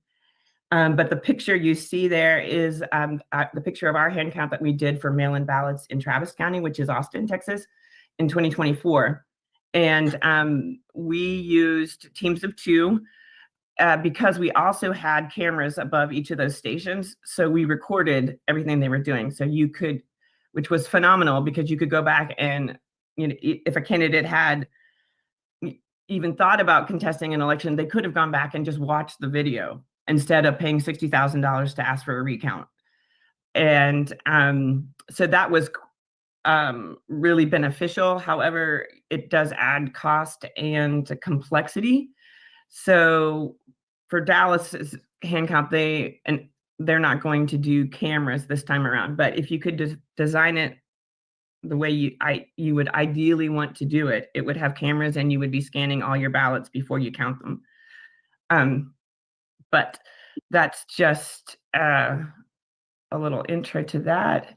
But the picture you see there is the picture of our hand count that we did for mail-in ballots in Travis County, which is Austin, Texas, in 2024. And we used teams of 2 because we also had cameras above each of those stations. So we recorded everything they were doing. So you could, which was phenomenal, because you could go back and, if a candidate had even thought about contesting an election, they could have gone back and just watched the video instead of paying $60,000 to ask for a recount. And so that was really beneficial. However, it does add cost and complexity. So for Dallas's hand count, they're not going to do cameras this time around. But if you could design it the way you would ideally want to do it, it would have cameras, and you would be scanning all your ballots before you count them. But that's just a little intro to that.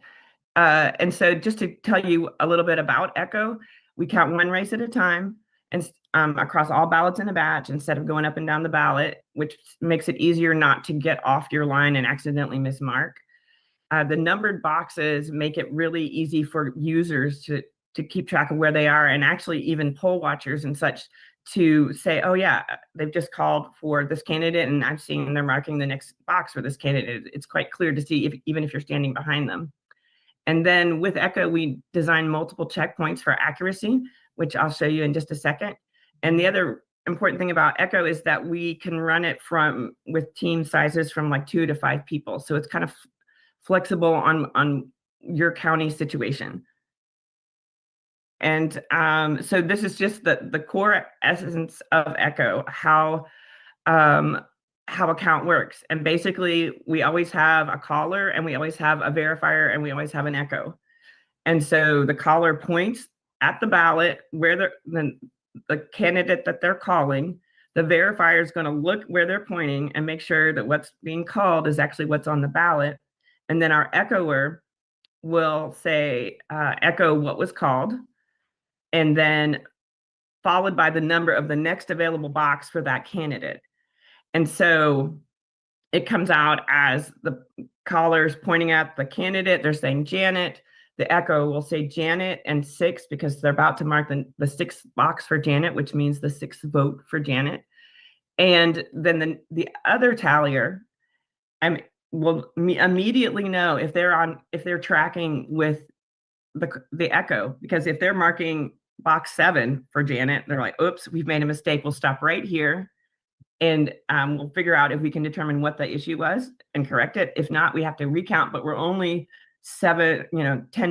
And so just to tell you a little bit about Echo, we count one race at a time, and across all ballots in a batch instead of going up and down the ballot, which makes it easier not to get off your line and accidentally mismark. The numbered boxes make it really easy for users to keep track of where they are, and actually even poll watchers and such to say, oh yeah, they've just called for this candidate and I've seen they're marking the next box for this candidate. It's quite clear to see even if you're standing behind them. And then with Echo, we designed multiple checkpoints for accuracy, which I'll show you in just a second. And the other important thing about Echo is that we can run it with team sizes from like 2 to 5 people. So it's kind of flexible on your county situation. And so this is just the core essence of Echo, how a count works. And basically, we always have a caller, and we always have a verifier, and we always have an echo. And so the caller points at the ballot where the candidate that they're calling. The verifier is going to look where they're pointing and make sure that what's being called is actually what's on the ballot. And then our echoer will say, echo what was called, and then followed by the number of the next available box for that candidate. And so it comes out as the callers pointing at the candidate, they're saying Janet. The echo will say Janet and 6 because they're about to mark the 6th box for Janet, which means the 6th vote for Janet. And then the other tallier will immediately know if they're tracking with the echo, because if they're marking box 7 for Janet, they're like, oops, we've made a mistake. We'll stop right here. And we'll figure out if we can determine what the issue was and correct it. If not, we have to recount, but we're only 10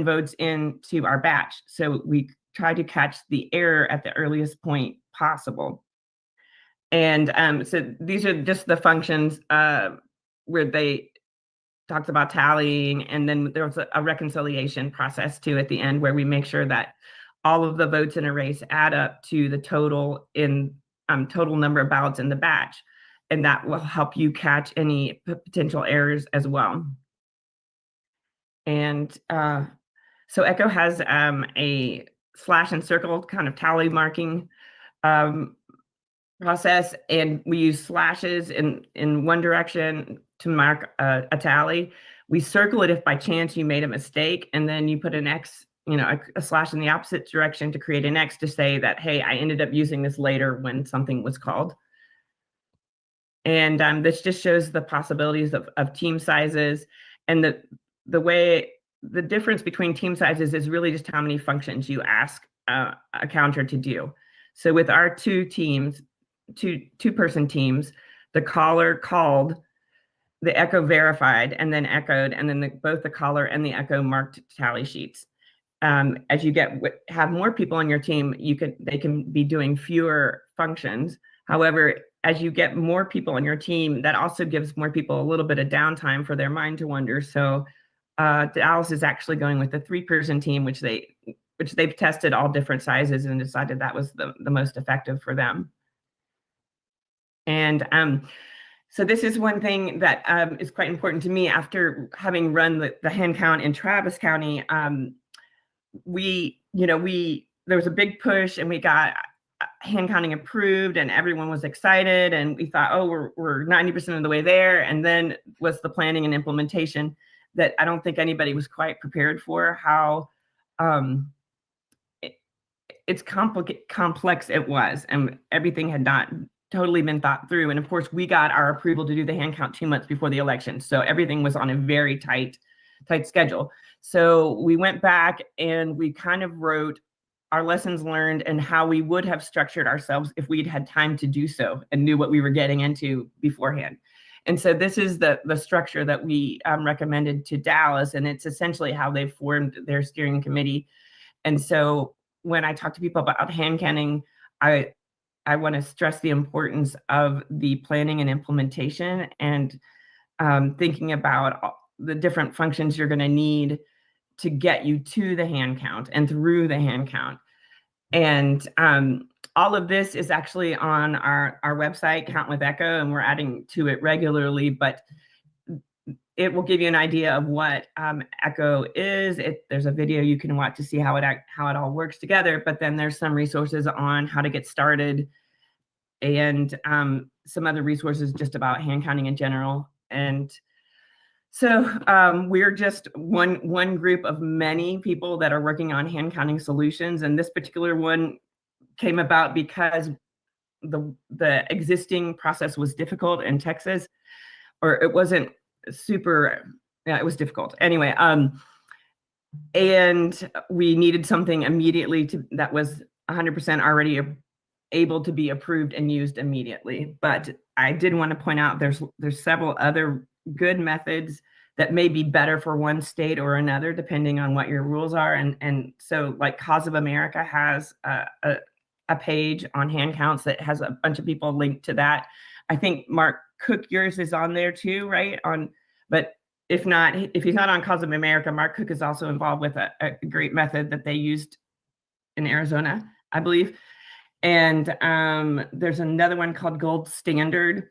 votes into our batch. So we try to catch the error at the earliest point possible. And so these are just the functions where they talked about tallying. And then there was a reconciliation process too at the end where we make sure that all of the votes in a race add up to the total total number of ballots in the batch. And that will help you catch any potential errors as well. And so Echo has a slash and circle kind of tally marking process, and we use slashes in one direction to mark a tally. We circle it if by chance you made a mistake, and then you put an X, a slash in the opposite direction to create an X to say that, hey, I ended up using this later when something was called. And this just shows the possibilities of team sizes, and the difference between team sizes is really just how many functions you ask a counter to do. So with our two-person teams, the caller called, the echo verified, and then echoed, and then both the caller and the echo marked tally sheets. As you have more people on your team, they can be doing fewer functions. However, as you get more people on your team, that also gives more people a little bit of downtime for their mind to wander. So Dallas is actually going with the 3-person team, which they've tested all different sizes and decided that was the most effective for them. And so this is one thing that is quite important to me after having run the hand count in Travis County. There was a big push and we got hand counting approved and everyone was excited and we thought, oh, we're 90% of the way there. And then was the planning and implementation that I don't think anybody was quite prepared for, how it's complex it was, and everything had not totally been thought through. And of course, we got our approval to do the hand count 2 months before the election. So everything was on a very tight schedule. So we went back and we kind of wrote our lessons learned and how we would have structured ourselves if we'd had time to do so and knew what we were getting into beforehand. And so this is the structure that we recommended to Dallas, and it's essentially how they formed their steering committee. And so when I talk to people about hand counting, I want to stress the importance of the planning and implementation and thinking about the different functions you're going to need to get you to the hand count and through the hand count. And all of this is actually on our website, Count with Echo, and we're adding to it regularly, but it will give you an idea of what Echo is. There's a video you can watch to see how it all works together, but then there's some resources on how to get started and some other resources just about hand counting in general. And so we're just one group of many people that are working on hand counting solutions. And this particular one came about because the existing process was difficult in Texas, or it wasn't super, yeah, it was difficult. Anyway, and we needed something immediately that was 100% already able to be approved and used immediately. But I did want to point out there's several other good methods that may be better for one state or another, depending on what your rules are. And so like Cause of America has a page on hand counts that has a bunch of people linked to that. I think Mark Cook, yours is on there too, right? But if he's not on Cause of America, Mark Cook is also involved with a great method that they used in Arizona, I believe. And there's another one called Gold Standard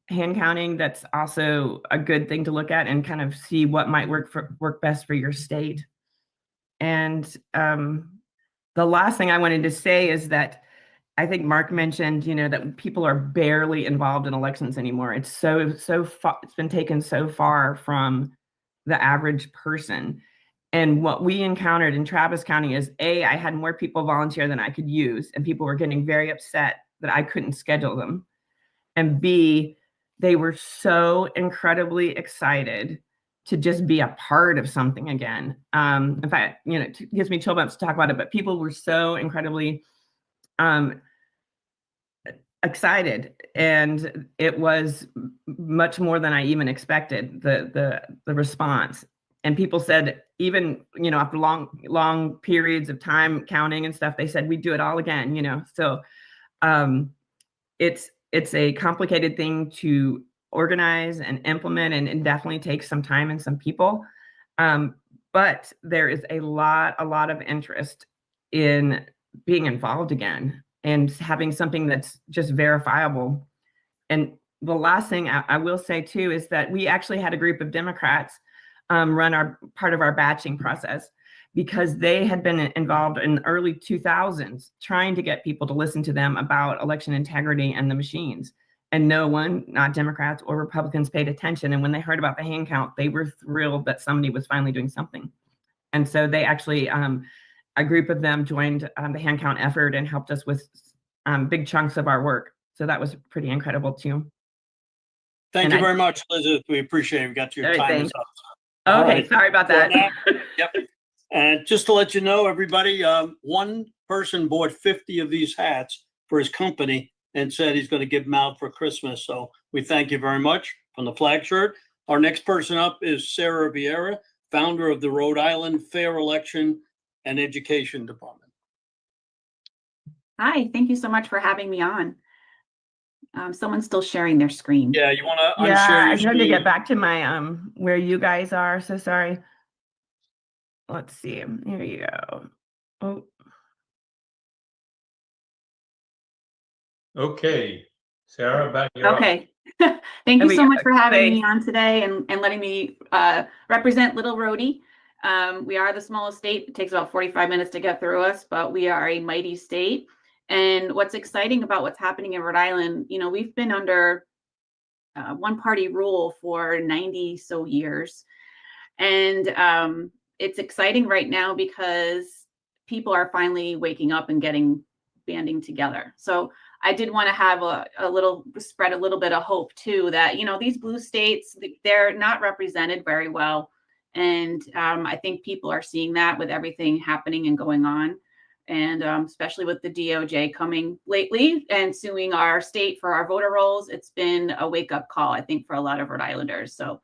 hand counting. That's also a good thing to look at and kind of see what might work best for your state. And the last thing I wanted to say is that I think Mark mentioned, that people are barely involved in elections anymore. It's so far, it's been taken so far from the average person. And what we encountered in Travis County is I had more people volunteer than I could use, and people were getting very upset that I couldn't schedule them. And B, they were so incredibly excited to just be a part of something again. In fact, it gives me chill bumps to talk about it, but people were so incredibly excited, and it was much more than I even expected, the response. And people said, even, after long periods of time counting and stuff, they said, we'd do it all again, So it's a complicated thing to organize and implement, and it definitely takes some time and some people. But there is a lot of interest in being involved again and having something that's just verifiable. And the last thing I will say too is that we actually had a group of Democrats run part of our batching process, because they had been involved in the early 2000s trying to get people to listen to them about election integrity and the machines. And no one, not Democrats or Republicans, paid attention. And when they heard about the hand count, they were thrilled that somebody was finally doing something. And so they actually, a group of them joined the hand count effort and helped us with big chunks of our work. So that was pretty incredible too. Thank you very much, Elizabeth. We appreciate it. We got your time is up. Okay, All right. sorry about that. Yep. And just to let you know, everybody, one person bought 50 of these hats for his company and said he's going to give them out for Christmas. So we thank you very much from the flag shirt. Our next person up is Sarah Vieira, founder of the Rhode Island Fair Election and Education Department. Hi, thank you so much for having me on. Someone's still sharing their screen. Yeah, you want to Yeah, unshare I your tried to screen? get back to my where you guys are. So sorry. Let's see. Here you go. Oh, Okay, Sarah, back here. Okay. Thank There you we so go. much for having Thanks. me on today and letting me represent Little Rhody. We are the smallest state. It takes about 45 minutes to get through us, but we are a mighty state. And what's exciting about what's happening in Rhode Island, we've been under one-party rule for 90 so years. And it's exciting right now because people are finally waking up and banding together. So I did want to have spread a little bit of hope too, that, these blue states, they're not represented very well. And I think people are seeing that with everything happening and going on. And especially with the DOJ coming lately and suing our state for our voter rolls, it's been a wake-up call, I think, for a lot of Rhode Islanders. So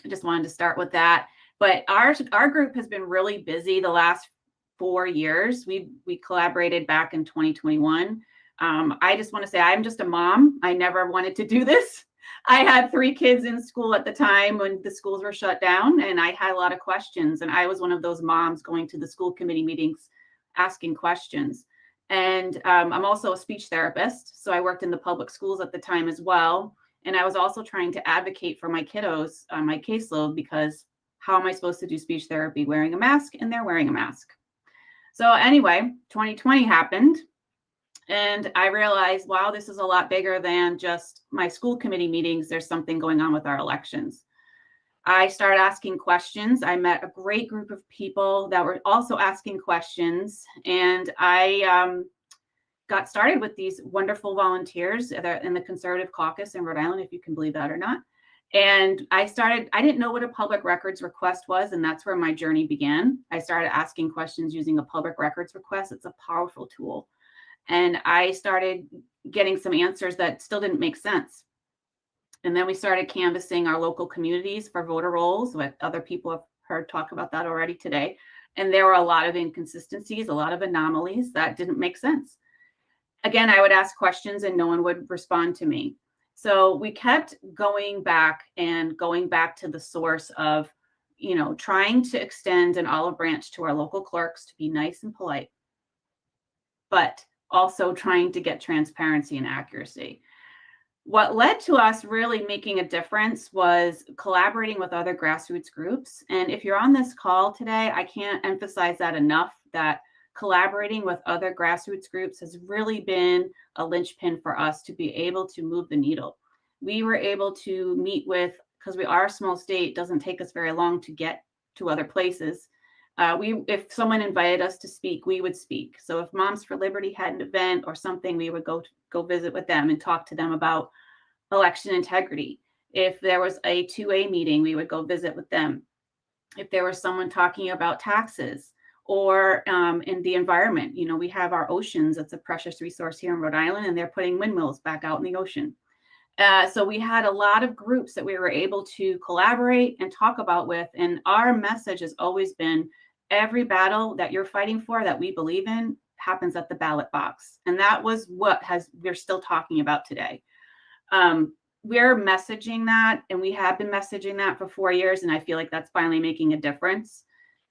I just wanted to start with that. But our group has been really busy the last 4 years. We collaborated back in 2021. I just want to say I'm just a mom. I never wanted to do this. I had 3 kids in school at the time when the schools were shut down, and I had a lot of questions. And I was one of those moms going to the school committee meetings, asking questions. And I'm also a speech therapist. So I worked in the public schools at the time as well. And I was also trying to advocate for my kiddos on my caseload, because how am I supposed to do speech therapy wearing a mask? And they're wearing a mask. So anyway, 2020 happened. And I realized, wow, this is a lot bigger than just my school committee meetings. There's something going on with our elections. I started asking questions. I met a great group of people that were also asking questions. And I got started with these wonderful volunteers in the Conservative Caucus in Rhode Island, if you can believe that or not. And I didn't know what a public records request was, and that's where my journey began. I started asking questions using a public records request. It's a powerful tool. And I started getting some answers that still didn't make sense. And then we started canvassing our local communities for voter rolls. What other people have heard talk about that already today. And there were a lot of inconsistencies, a lot of anomalies that didn't make sense. Again, I would ask questions and no one would respond to me. So we kept going back to the source of, trying to extend an olive branch to our local clerks to be nice and polite. but also trying to get transparency and accuracy. What led to us really making a difference was collaborating with other grassroots groups. And if you're on this call today, I can't emphasize that enough, that collaborating with other grassroots groups has really been a linchpin for us to be able to move the needle. We were able to meet with, because we are a small state, doesn't take us very long to get to other places. If someone invited us to speak, we would speak. So if Moms for Liberty had an event or something, we would go visit with them and talk to them about election integrity. If there was a 2A meeting, we would go visit with them. If there was someone talking about taxes or in the environment, you know, we have our oceans. It's a precious resource here in Rhode Island, and they're putting windmills back out in the ocean. So we had a lot of groups that we were able to collaborate and talk about with. And our message has always been, every battle that you're fighting for, that we believe in, happens at the ballot box. And that was what we're still talking about today. We're messaging that, and we have been messaging that for 4 years. And I feel like that's finally making a difference.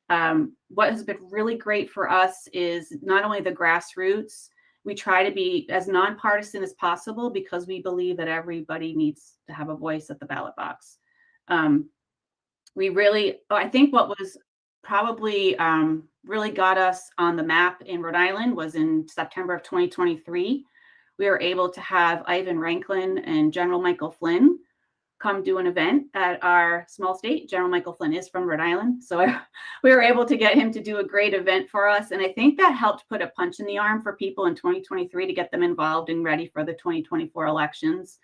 What has been really great for us is not only the grassroots, we try to be as nonpartisan as possible because we believe that everybody needs to have a voice at the ballot box. I think what was probably really got us on the map in Rhode Island was in September of 2023. We were able to have Ivan Ranklin and General Michael Flynn come do an event at our small state. General Michael Flynn is from Rhode Island. So we were able to get him to do a great event for us. And I think that helped put a punch in the arm for people in 2023 to get them involved and ready for the 2024 elections.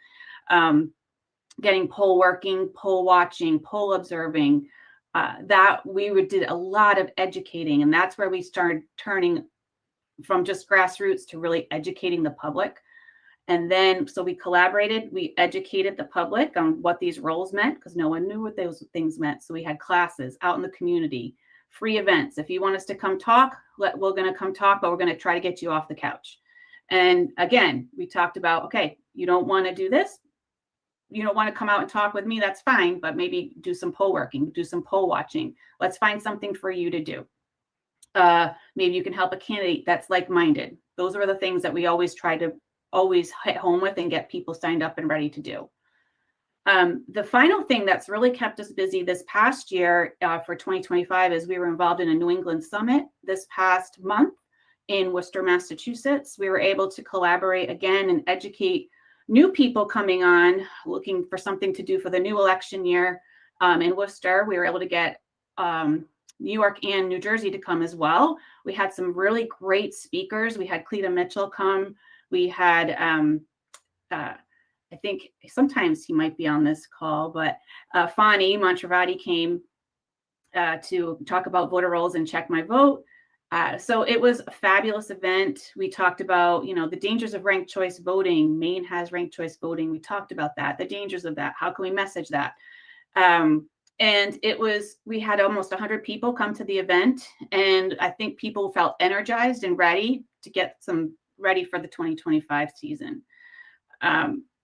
Getting poll working, poll watching, poll observing, that we did a lot of educating. And that's where we started turning from just grassroots to really educating the public. And then, so we collaborated, we educated the public on what these roles meant, because no one knew what those things meant. So we had classes out in the community, free events. If you want us to come talk, we're going to come talk, but we're going to try to get you off the couch. And again, we talked about, okay, you don't want to do this, you don't want to come out and talk with me, that's fine, but maybe do some poll working, do some poll watching. Let's find something for you to do. Maybe you can help a candidate that's like-minded. Those are the things that we always try to hit home with and get people signed up and ready to do. The final thing that's really kept us busy this past year for 2025 is we were involved in a New England Summit this past month in Worcester, Massachusetts. We were able to collaborate again and educate new people coming on, looking for something to do for the new election year in Worcester. We were able to get New York and New Jersey to come as well. We had some really great speakers. We had Cleta Mitchell come. We had, I think sometimes he might be on this call, but Fani Montravati came to talk about voter rolls and Check My Vote. So it was a fabulous event. We talked about, you know, the dangers of ranked choice voting. Maine has ranked choice voting. We talked about that, the dangers of that. How can we message that? And we had almost 100 people come to the event. And I think people felt energized and ready to get ready for the 2025 season.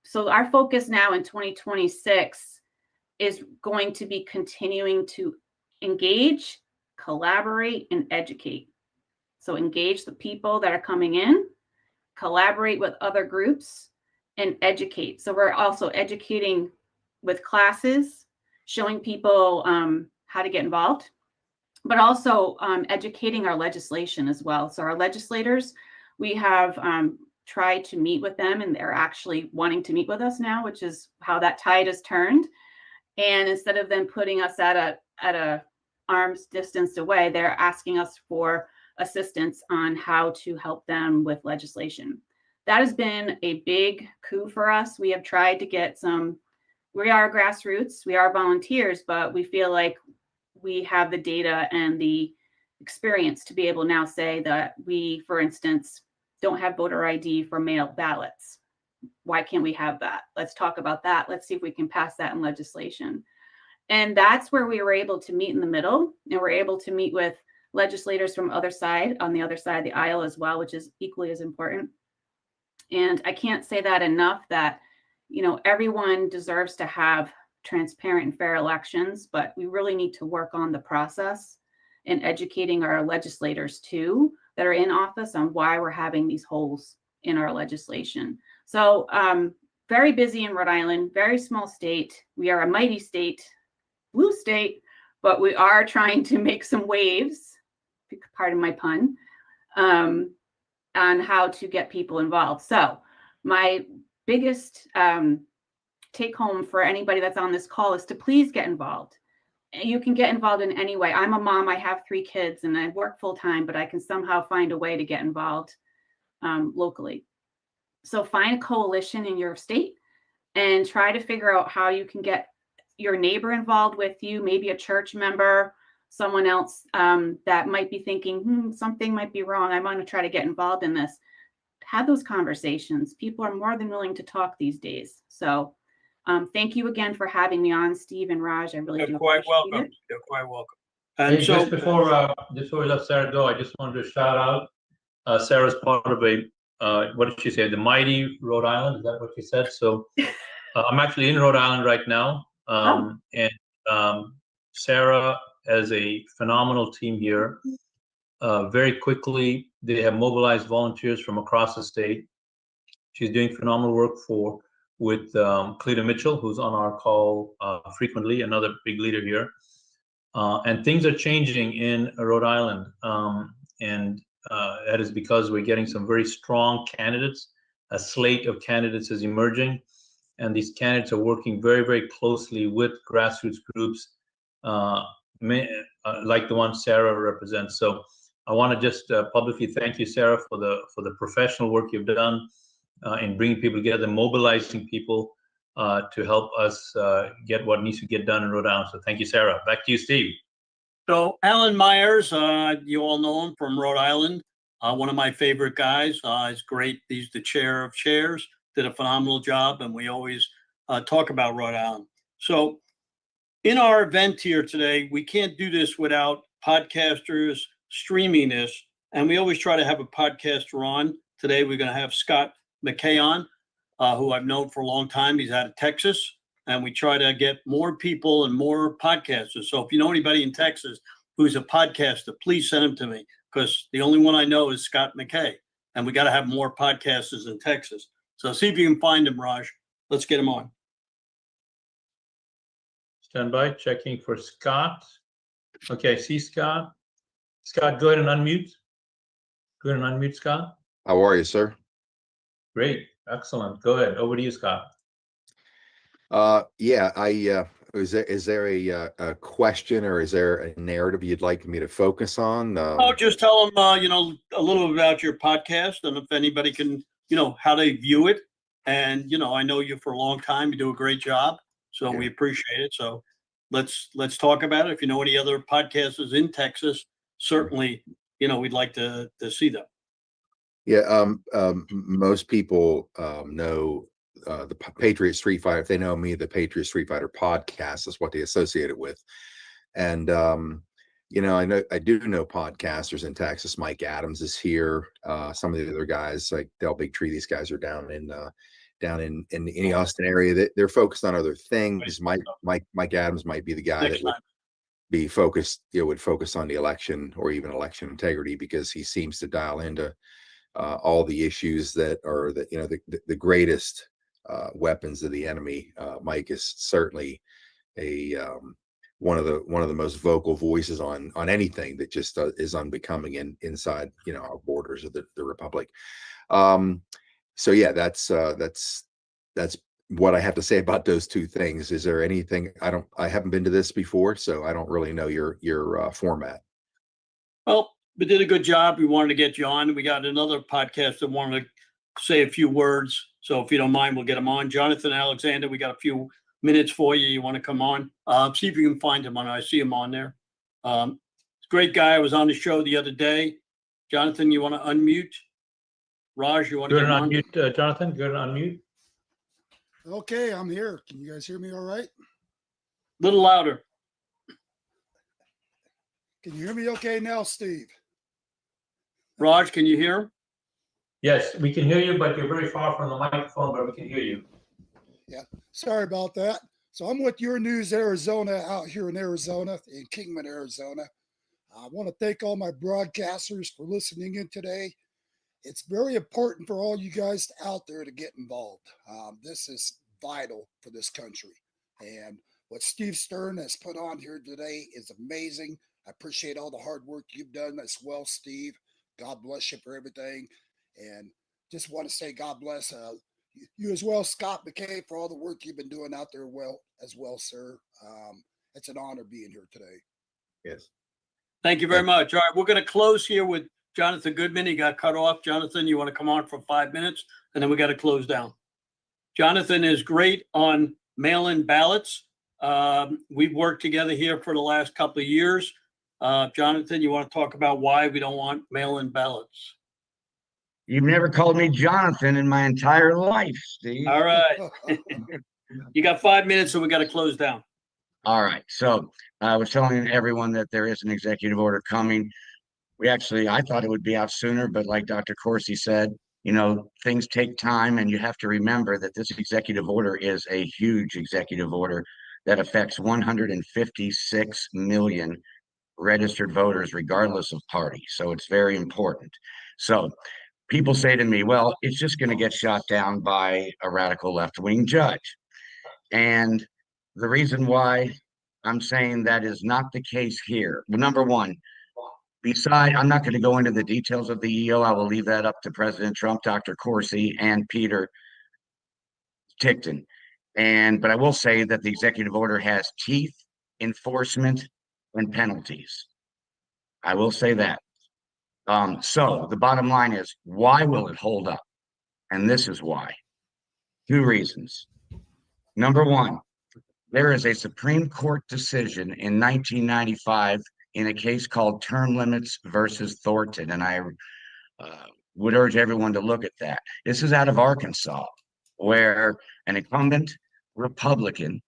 So our focus now in 2026 is going to be continuing to engage, collaborate, and educate. So engage the people that are coming in, collaborate with other groups, and educate. So we're also educating with classes, showing people how to get involved, but also educating our legislation as well. So our legislators, we have tried to meet with them, and they're actually wanting to meet with us now, which is how that tide has turned. And instead of them putting us at a arm's distance away, they're asking us for assistance on how to help them with legislation. That has been a big coup for us. We have tried to get we are grassroots, we are volunteers, but we feel like we have the data and the experience to be able now say that we, for instance, don't have voter ID for mail ballots. Why can't we have that? Let's talk about that. Let's see if we can pass that in legislation. And that's where we were able to meet in the middle, and we're able to meet with legislators from on the other side of the aisle as well, which is equally as important. And I can't say that enough, that, you know, everyone deserves to have transparent and fair elections, but we really need to work on the process and educating our legislators too that are in office on why we're having these holes in our legislation. So very busy in Rhode Island, very small state. We are a mighty state, blue state, but we are trying to make some waves, pardon my pun, on how to get people involved. So my biggest take home for anybody that's on this call is to please get involved. You can get involved in any way. I'm a mom, I have 3 kids and I work full time, but I can somehow find a way to get involved locally. So find a coalition in your state and try to figure out how you can get your neighbor involved with you, maybe a church member, someone else that might be thinking, something might be wrong. I want to try to get involved in this. Have those conversations. People are more than willing to talk these days. So thank you again for having me on, Steve and Raj. I really do. You're quite appreciate welcome. it. You're quite welcome. Hey, And so, just before we let Sarah go, I just wanted to shout out Sarah's part of what did she say? The mighty Rhode Island. Is that what she said? So I'm actually in Rhode Island right now, and Sarah has a phenomenal team here. Very quickly, they have mobilized volunteers from across the state. She's doing phenomenal work with Cleta Mitchell, who's on our call frequently, another big leader here. And things are changing in Rhode Island. And that is because we're getting some very strong candidates. A slate of candidates is emerging. And these candidates are working very, very closely with grassroots groups like the one Sarah represents. So I want to just publicly thank you, Sarah, for the professional work you've done in bringing people together, mobilizing people to help us get what needs to get done in Rhode Island. So thank you, Sarah. Back to you, Steve. so Alan Myers, you all know him from Rhode Island. One of my favorite guys. He's great. He's the chair of chairs, did a phenomenal job, and we always talk about Rhode Island. So in our event here today, we can't do this without podcasters streaming this, and we always try to have a podcaster on. Today, we're going to have Scott McKay on, who I've known for a long time. He's out of Texas, and we try to get more people and more podcasters. So if you know anybody in Texas who's a podcaster, please send them to me, because the only one I know is Scott McKay, and we got to have more podcasters in Texas. So see if you can find him, Raj. Let's get him on. Stand by, checking for Scott. Okay, I see Scott. Scott, go ahead and unmute. Go ahead and unmute, Scott. How are you, sir? Great, excellent. Go ahead. Over to you, Scott. Yeah, is there a question, or is there a narrative you'd like me to focus on? Oh, just tell them, a little about your podcast, and if anybody can, how they view it. And, I know you for a long time. You do a great job. So we appreciate it. So let's talk about it. If you know any other podcasters in Texas, certainly, we'd like to see them. Yeah, most people know the Patriot Street Fighter. If they know me, the Patriot Street Fighter podcast is what they associate it with. And I do know podcasters in Texas. Mike Adams is here. Some of the other guys like Del Bigtree, these guys are down in the Austin area. That they're focused on other things. Mike Adams might be the guy that would be focused, would focus on the election or even election integrity, because he seems to dial into all the issues that are the greatest weapons of the enemy. Mike is certainly one of the most vocal voices on anything that just is unbecoming inside our borders of the republic. So yeah, that's what I have to say about those two things. Is there anything? I haven't been to this before, so I don't really know your format. Well, we did a good job. We wanted to get you on. We got another podcast that wanted to say a few words. So if you don't mind, we'll get him on. Jonathan Alexander, we got a few minutes for you. You want to come on? See if you can find him on. I see him on there. Great guy. I was on the show the other day. Jonathan, you want to unmute? Raj, you want to get on? Unmute, Jonathan? Go ahead and unmute. Okay, I'm here. Can you guys hear me all right? A little louder. Can you hear me okay now, Steve? Raj, can you hear him? Yes, we can hear you, but you're very far from the microphone, but we can hear you. Yeah, sorry about that. So I'm with Your News Arizona out here in Arizona, in Kingman, Arizona. I want to thank all my broadcasters for listening in today. It's very important for all you guys out there to get involved. This is vital for this country. And what Steve Stern has put on here today is amazing. I appreciate all the hard work you've done as well, Steve. God bless you for everything. And just want to say God bless you as well, Scott McKay, for all the work you've been doing out there as well, sir. It's an honor being here today. Yes. Thank you very much. All right, we're going to close here with Jonathan Goodman. He got cut off. Jonathan, you want to come on for 5 minutes, and then we got to close down. Jonathan is great on mail-in ballots. We've worked together here for the last couple of years. Jonathan, you want to talk about why we don't want mail-in ballots? You've never called me Jonathan in my entire life, Steve. All right. You got 5 minutes, so we got to close down. All right. So I was telling everyone that there is an executive order coming. I thought it would be out sooner, but like Dr. Corsi said, things take time, and you have to remember that this executive order is a huge executive order that affects 156 million registered voters, regardless of party. So it's very important. So people say to me, well, it's just going to get shot down by a radical left-wing judge. And the reason why I'm saying that is not the case here. Well, number one, I'm not going to go into the details of the EO. I will leave that up to President Trump, Dr. Corsi, and Peter Tickton. But I will say that the executive order has teeth, enforcement, and penalties. I will say that. So the bottom line is, why will it hold up? And this is why. 2 reasons. Number one, there is a Supreme Court decision in 1995 in a case called Term Limits versus Thornton. And I would urge everyone to look at that. This is out of Arkansas, where an incumbent Republican,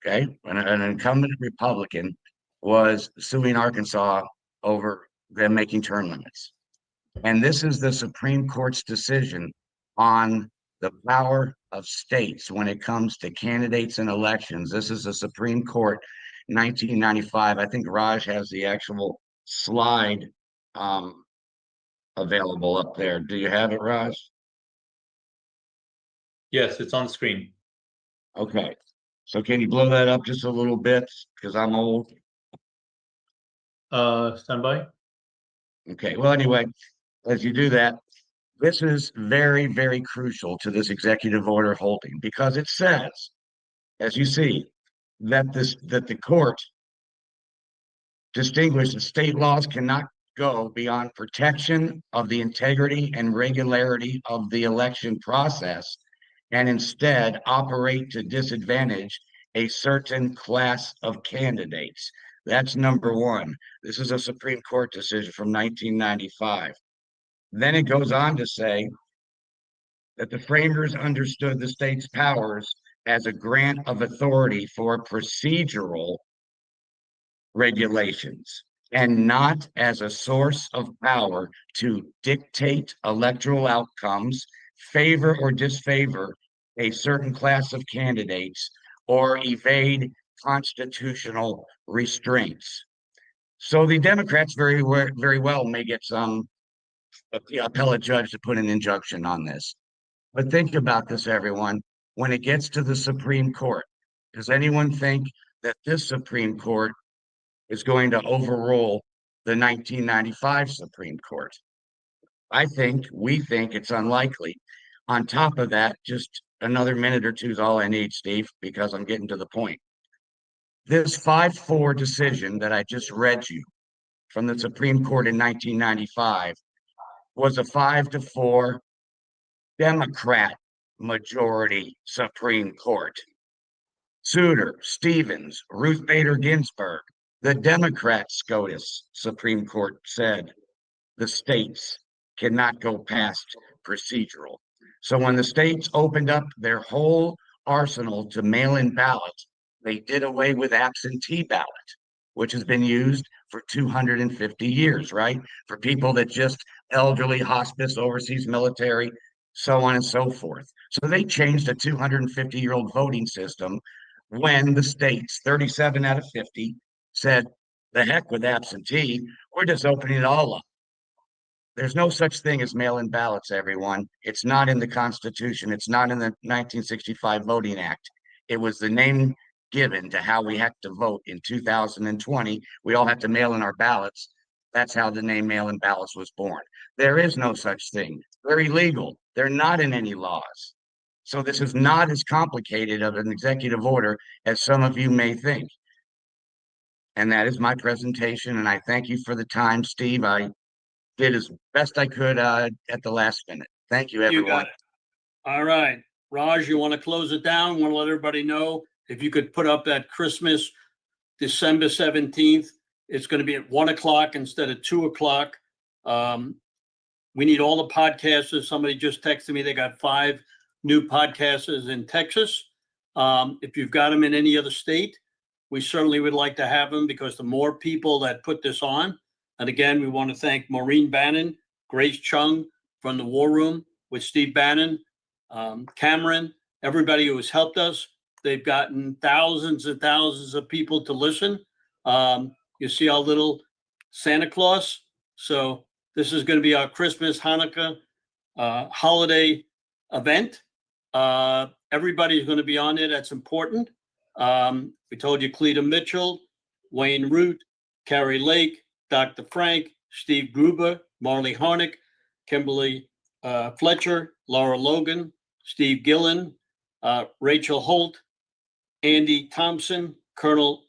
an incumbent Republican was suing Arkansas over them making term limits. And this is the Supreme Court's decision on the power of states when it comes to candidates and elections. This is the Supreme Court, 1995. I think Raj has the actual slide available up there. Do you have it, Raj? Yes, it's on the screen. Okay. So can you blow that up just a little bit? Because I'm old. Stand by. Okay. Well, anyway, as you do that, this is very, very crucial to this executive order holding, because it says, as you see, that the court distinguished that state laws cannot go beyond protection of the integrity and regularity of the election process, and instead operate to disadvantage a certain class of candidates. That's number one. This is a Supreme Court decision from 1995. Then it goes on to say that the framers understood the state's powers as a grant of authority for procedural regulations and not as a source of power to dictate electoral outcomes, favor or disfavor a certain class of candidates, or evade constitutional restraints. So the Democrats very well may get some appellate judge to put an injunction on this. But think about this, everyone. When it gets to the Supreme Court, does anyone think that this Supreme Court is going to overrule the 1995 Supreme Court? We think it's unlikely. On top of that, just another minute or two is all I need, Steve, because I'm getting to the point. This 5-4 decision that I just read you from the Supreme Court in 1995 was a 5-4 Democrat majority Supreme Court. Souter, Stevens, Ruth Bader Ginsburg, the Democrat SCOTUS Supreme Court said the states cannot go past procedural. So when the states opened up their whole arsenal to mail-in ballots, they did away with absentee ballot, which has been used for 250 years, right? For people that just elderly, hospice, overseas military, so on and so forth. So they changed a 250-year-old voting system when the states, 37 out of 50, said the heck with absentee. We're just opening it all up. There's no such thing as mail-in ballots, everyone. It's not in the Constitution. It's not in the 1965 Voting Act. It was the name given to how we had to vote in 2020. We all had to mail in our ballots. That's how the name mail-in ballots was born. There is no such thing. They're illegal. They're not in any laws. So this is not as complicated of an executive order as some of you may think. And that is my presentation. And I thank you for the time, Steve. I did as best I could at the last minute. Thank you, You everyone. got it. All right. Raj, you want to close it down? Want to let everybody know if you could put up that Christmas, December 17th. It's going to be at 1 o'clock instead of 2 o'clock. We need all the podcasters. Somebody just texted me. They got 5 new podcasters in Texas. If you've got them in any other state, we certainly would like to have them, because the more people that put this on. And again, we want to thank Maureen Bannon, Grace Chung from the War Room with Steve Bannon, Cameron, everybody who has helped us. They've gotten thousands and thousands of people to listen. You see our little Santa Claus. So this is going to be our Christmas, Hanukkah, holiday event. Everybody's going to be on it. That's important. We told you Cleta Mitchell, Wayne Root, Carrie Lake, Dr. Frank, Steve Gruber, Marley Harnick, Kimberly Fletcher, Laura Logan, Steve Gillen, Rachel Holt, Andy Thompson, Colonel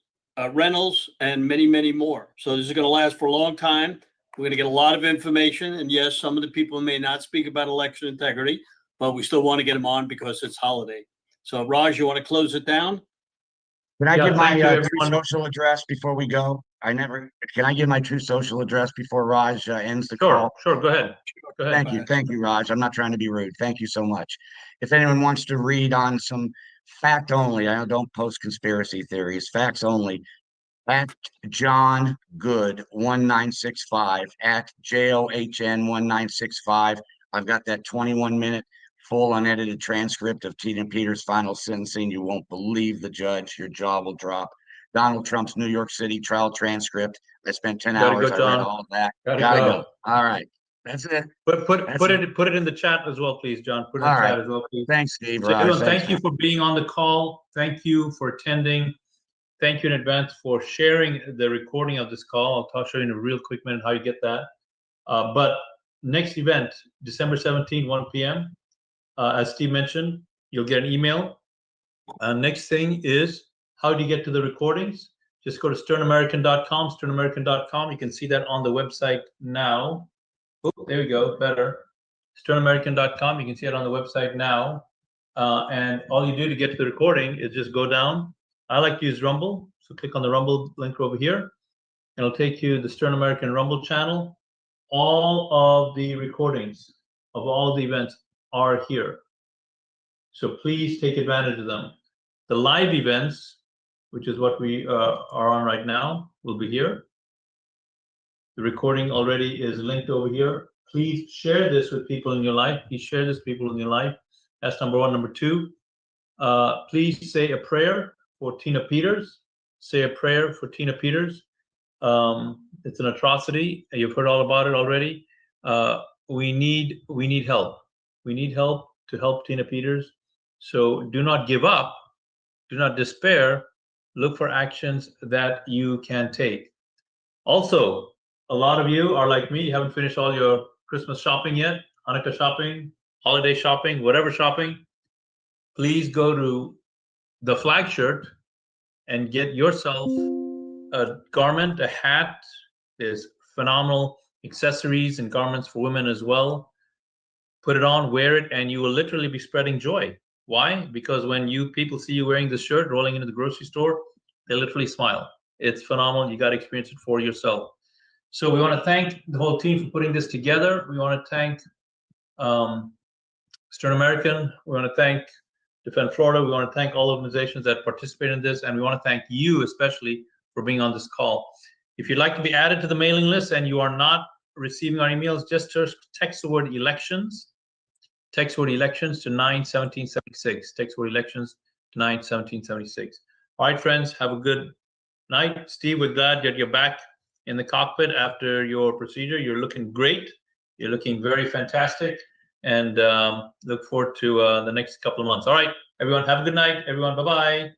Reynolds, and many, many more. So this is going to last for a long time. We're going to get a lot of information. And yes, some of the people may not speak about election integrity, but we still want to get them on because it's holiday. So Raj, you want to close it down? Can I Yeah, give my thank you, true everyone. social address before we go? Can I give my true social address before Raj ends the Sure, call? sure. Go ahead. Go ahead. Thank you. Thank you, Raj. I'm not trying to be rude. Thank you so much. If anyone wants to read on some fact only, I don't post conspiracy theories, facts only, at John Good 1965 at JOHN 1965. I've got that 21-minute full unedited transcript of Tina Peters' final sentencing. You won't believe the judge. Your jaw will drop. Donald Trump's New York City trial transcript. I spent 10 Gotta hours. go, I John. read all of that. Gotta Gotta go. go. All right. That's it. Put That's it in the chat as well, please, John. Put it in All the chat right. as well, please. Thanks, Steve. So Raj. everyone, Thanks, thank you man. for being on the call. Thank you for attending. Thank you in advance for sharing the recording of this call. I'll show you in a real quick minute how you get that. But next event, December 17, 1 p.m. As Steve mentioned, you'll get an email. Next thing is, how do you get to the recordings? Just go to sternamerican.com, sternamerican.com. You can see that on the website now. Oh, there we go, better. sternamerican.com. You can see it on the website now. And all you do to get to the recording is just go down. I like to use Rumble, so click on the Rumble link over here. It'll take you to the Stern American Rumble channel. All of the recordings of all the events are here. So please take advantage of them. The live events, which is what we are on right now, will be here. The recording already is linked over here. Please share this with people in your life. Please share this with people in your life. That's number one. Number two, please say a prayer for Tina Peters. Say a prayer for Tina Peters. It's an atrocity. You've heard all about it already. We need help. We need help to help Tina Peters. So do not give up. Do not despair. Look for actions that you can take. Also, a lot of you are like me. You haven't finished all your Christmas shopping yet, Hanukkah shopping, holiday shopping, whatever shopping. Please go to the Flag Shirt and get yourself a garment, a hat. There's phenomenal accessories and garments for women as well. Put it on, wear it, and you will literally be spreading joy. Why? Because when people see you wearing this shirt, rolling into the grocery store, they literally smile. It's phenomenal. You got to experience it for yourself. So we want to thank the whole team for putting this together. We want to thank Stern American. We want to thank Defend Florida. We want to thank all organizations that participate in this, and we want to thank you especially for being on this call. If you'd like to be added to the mailing list and you are not receiving our emails, just text the word elections. Text word elections to 91776. Text word elections to 91776. All right, friends, have a good night. Steve, with that, you're back in the cockpit after your procedure. You're looking great. You're looking very fantastic, and look forward to the next couple of months. All right, everyone, have a good night. Everyone, bye-bye.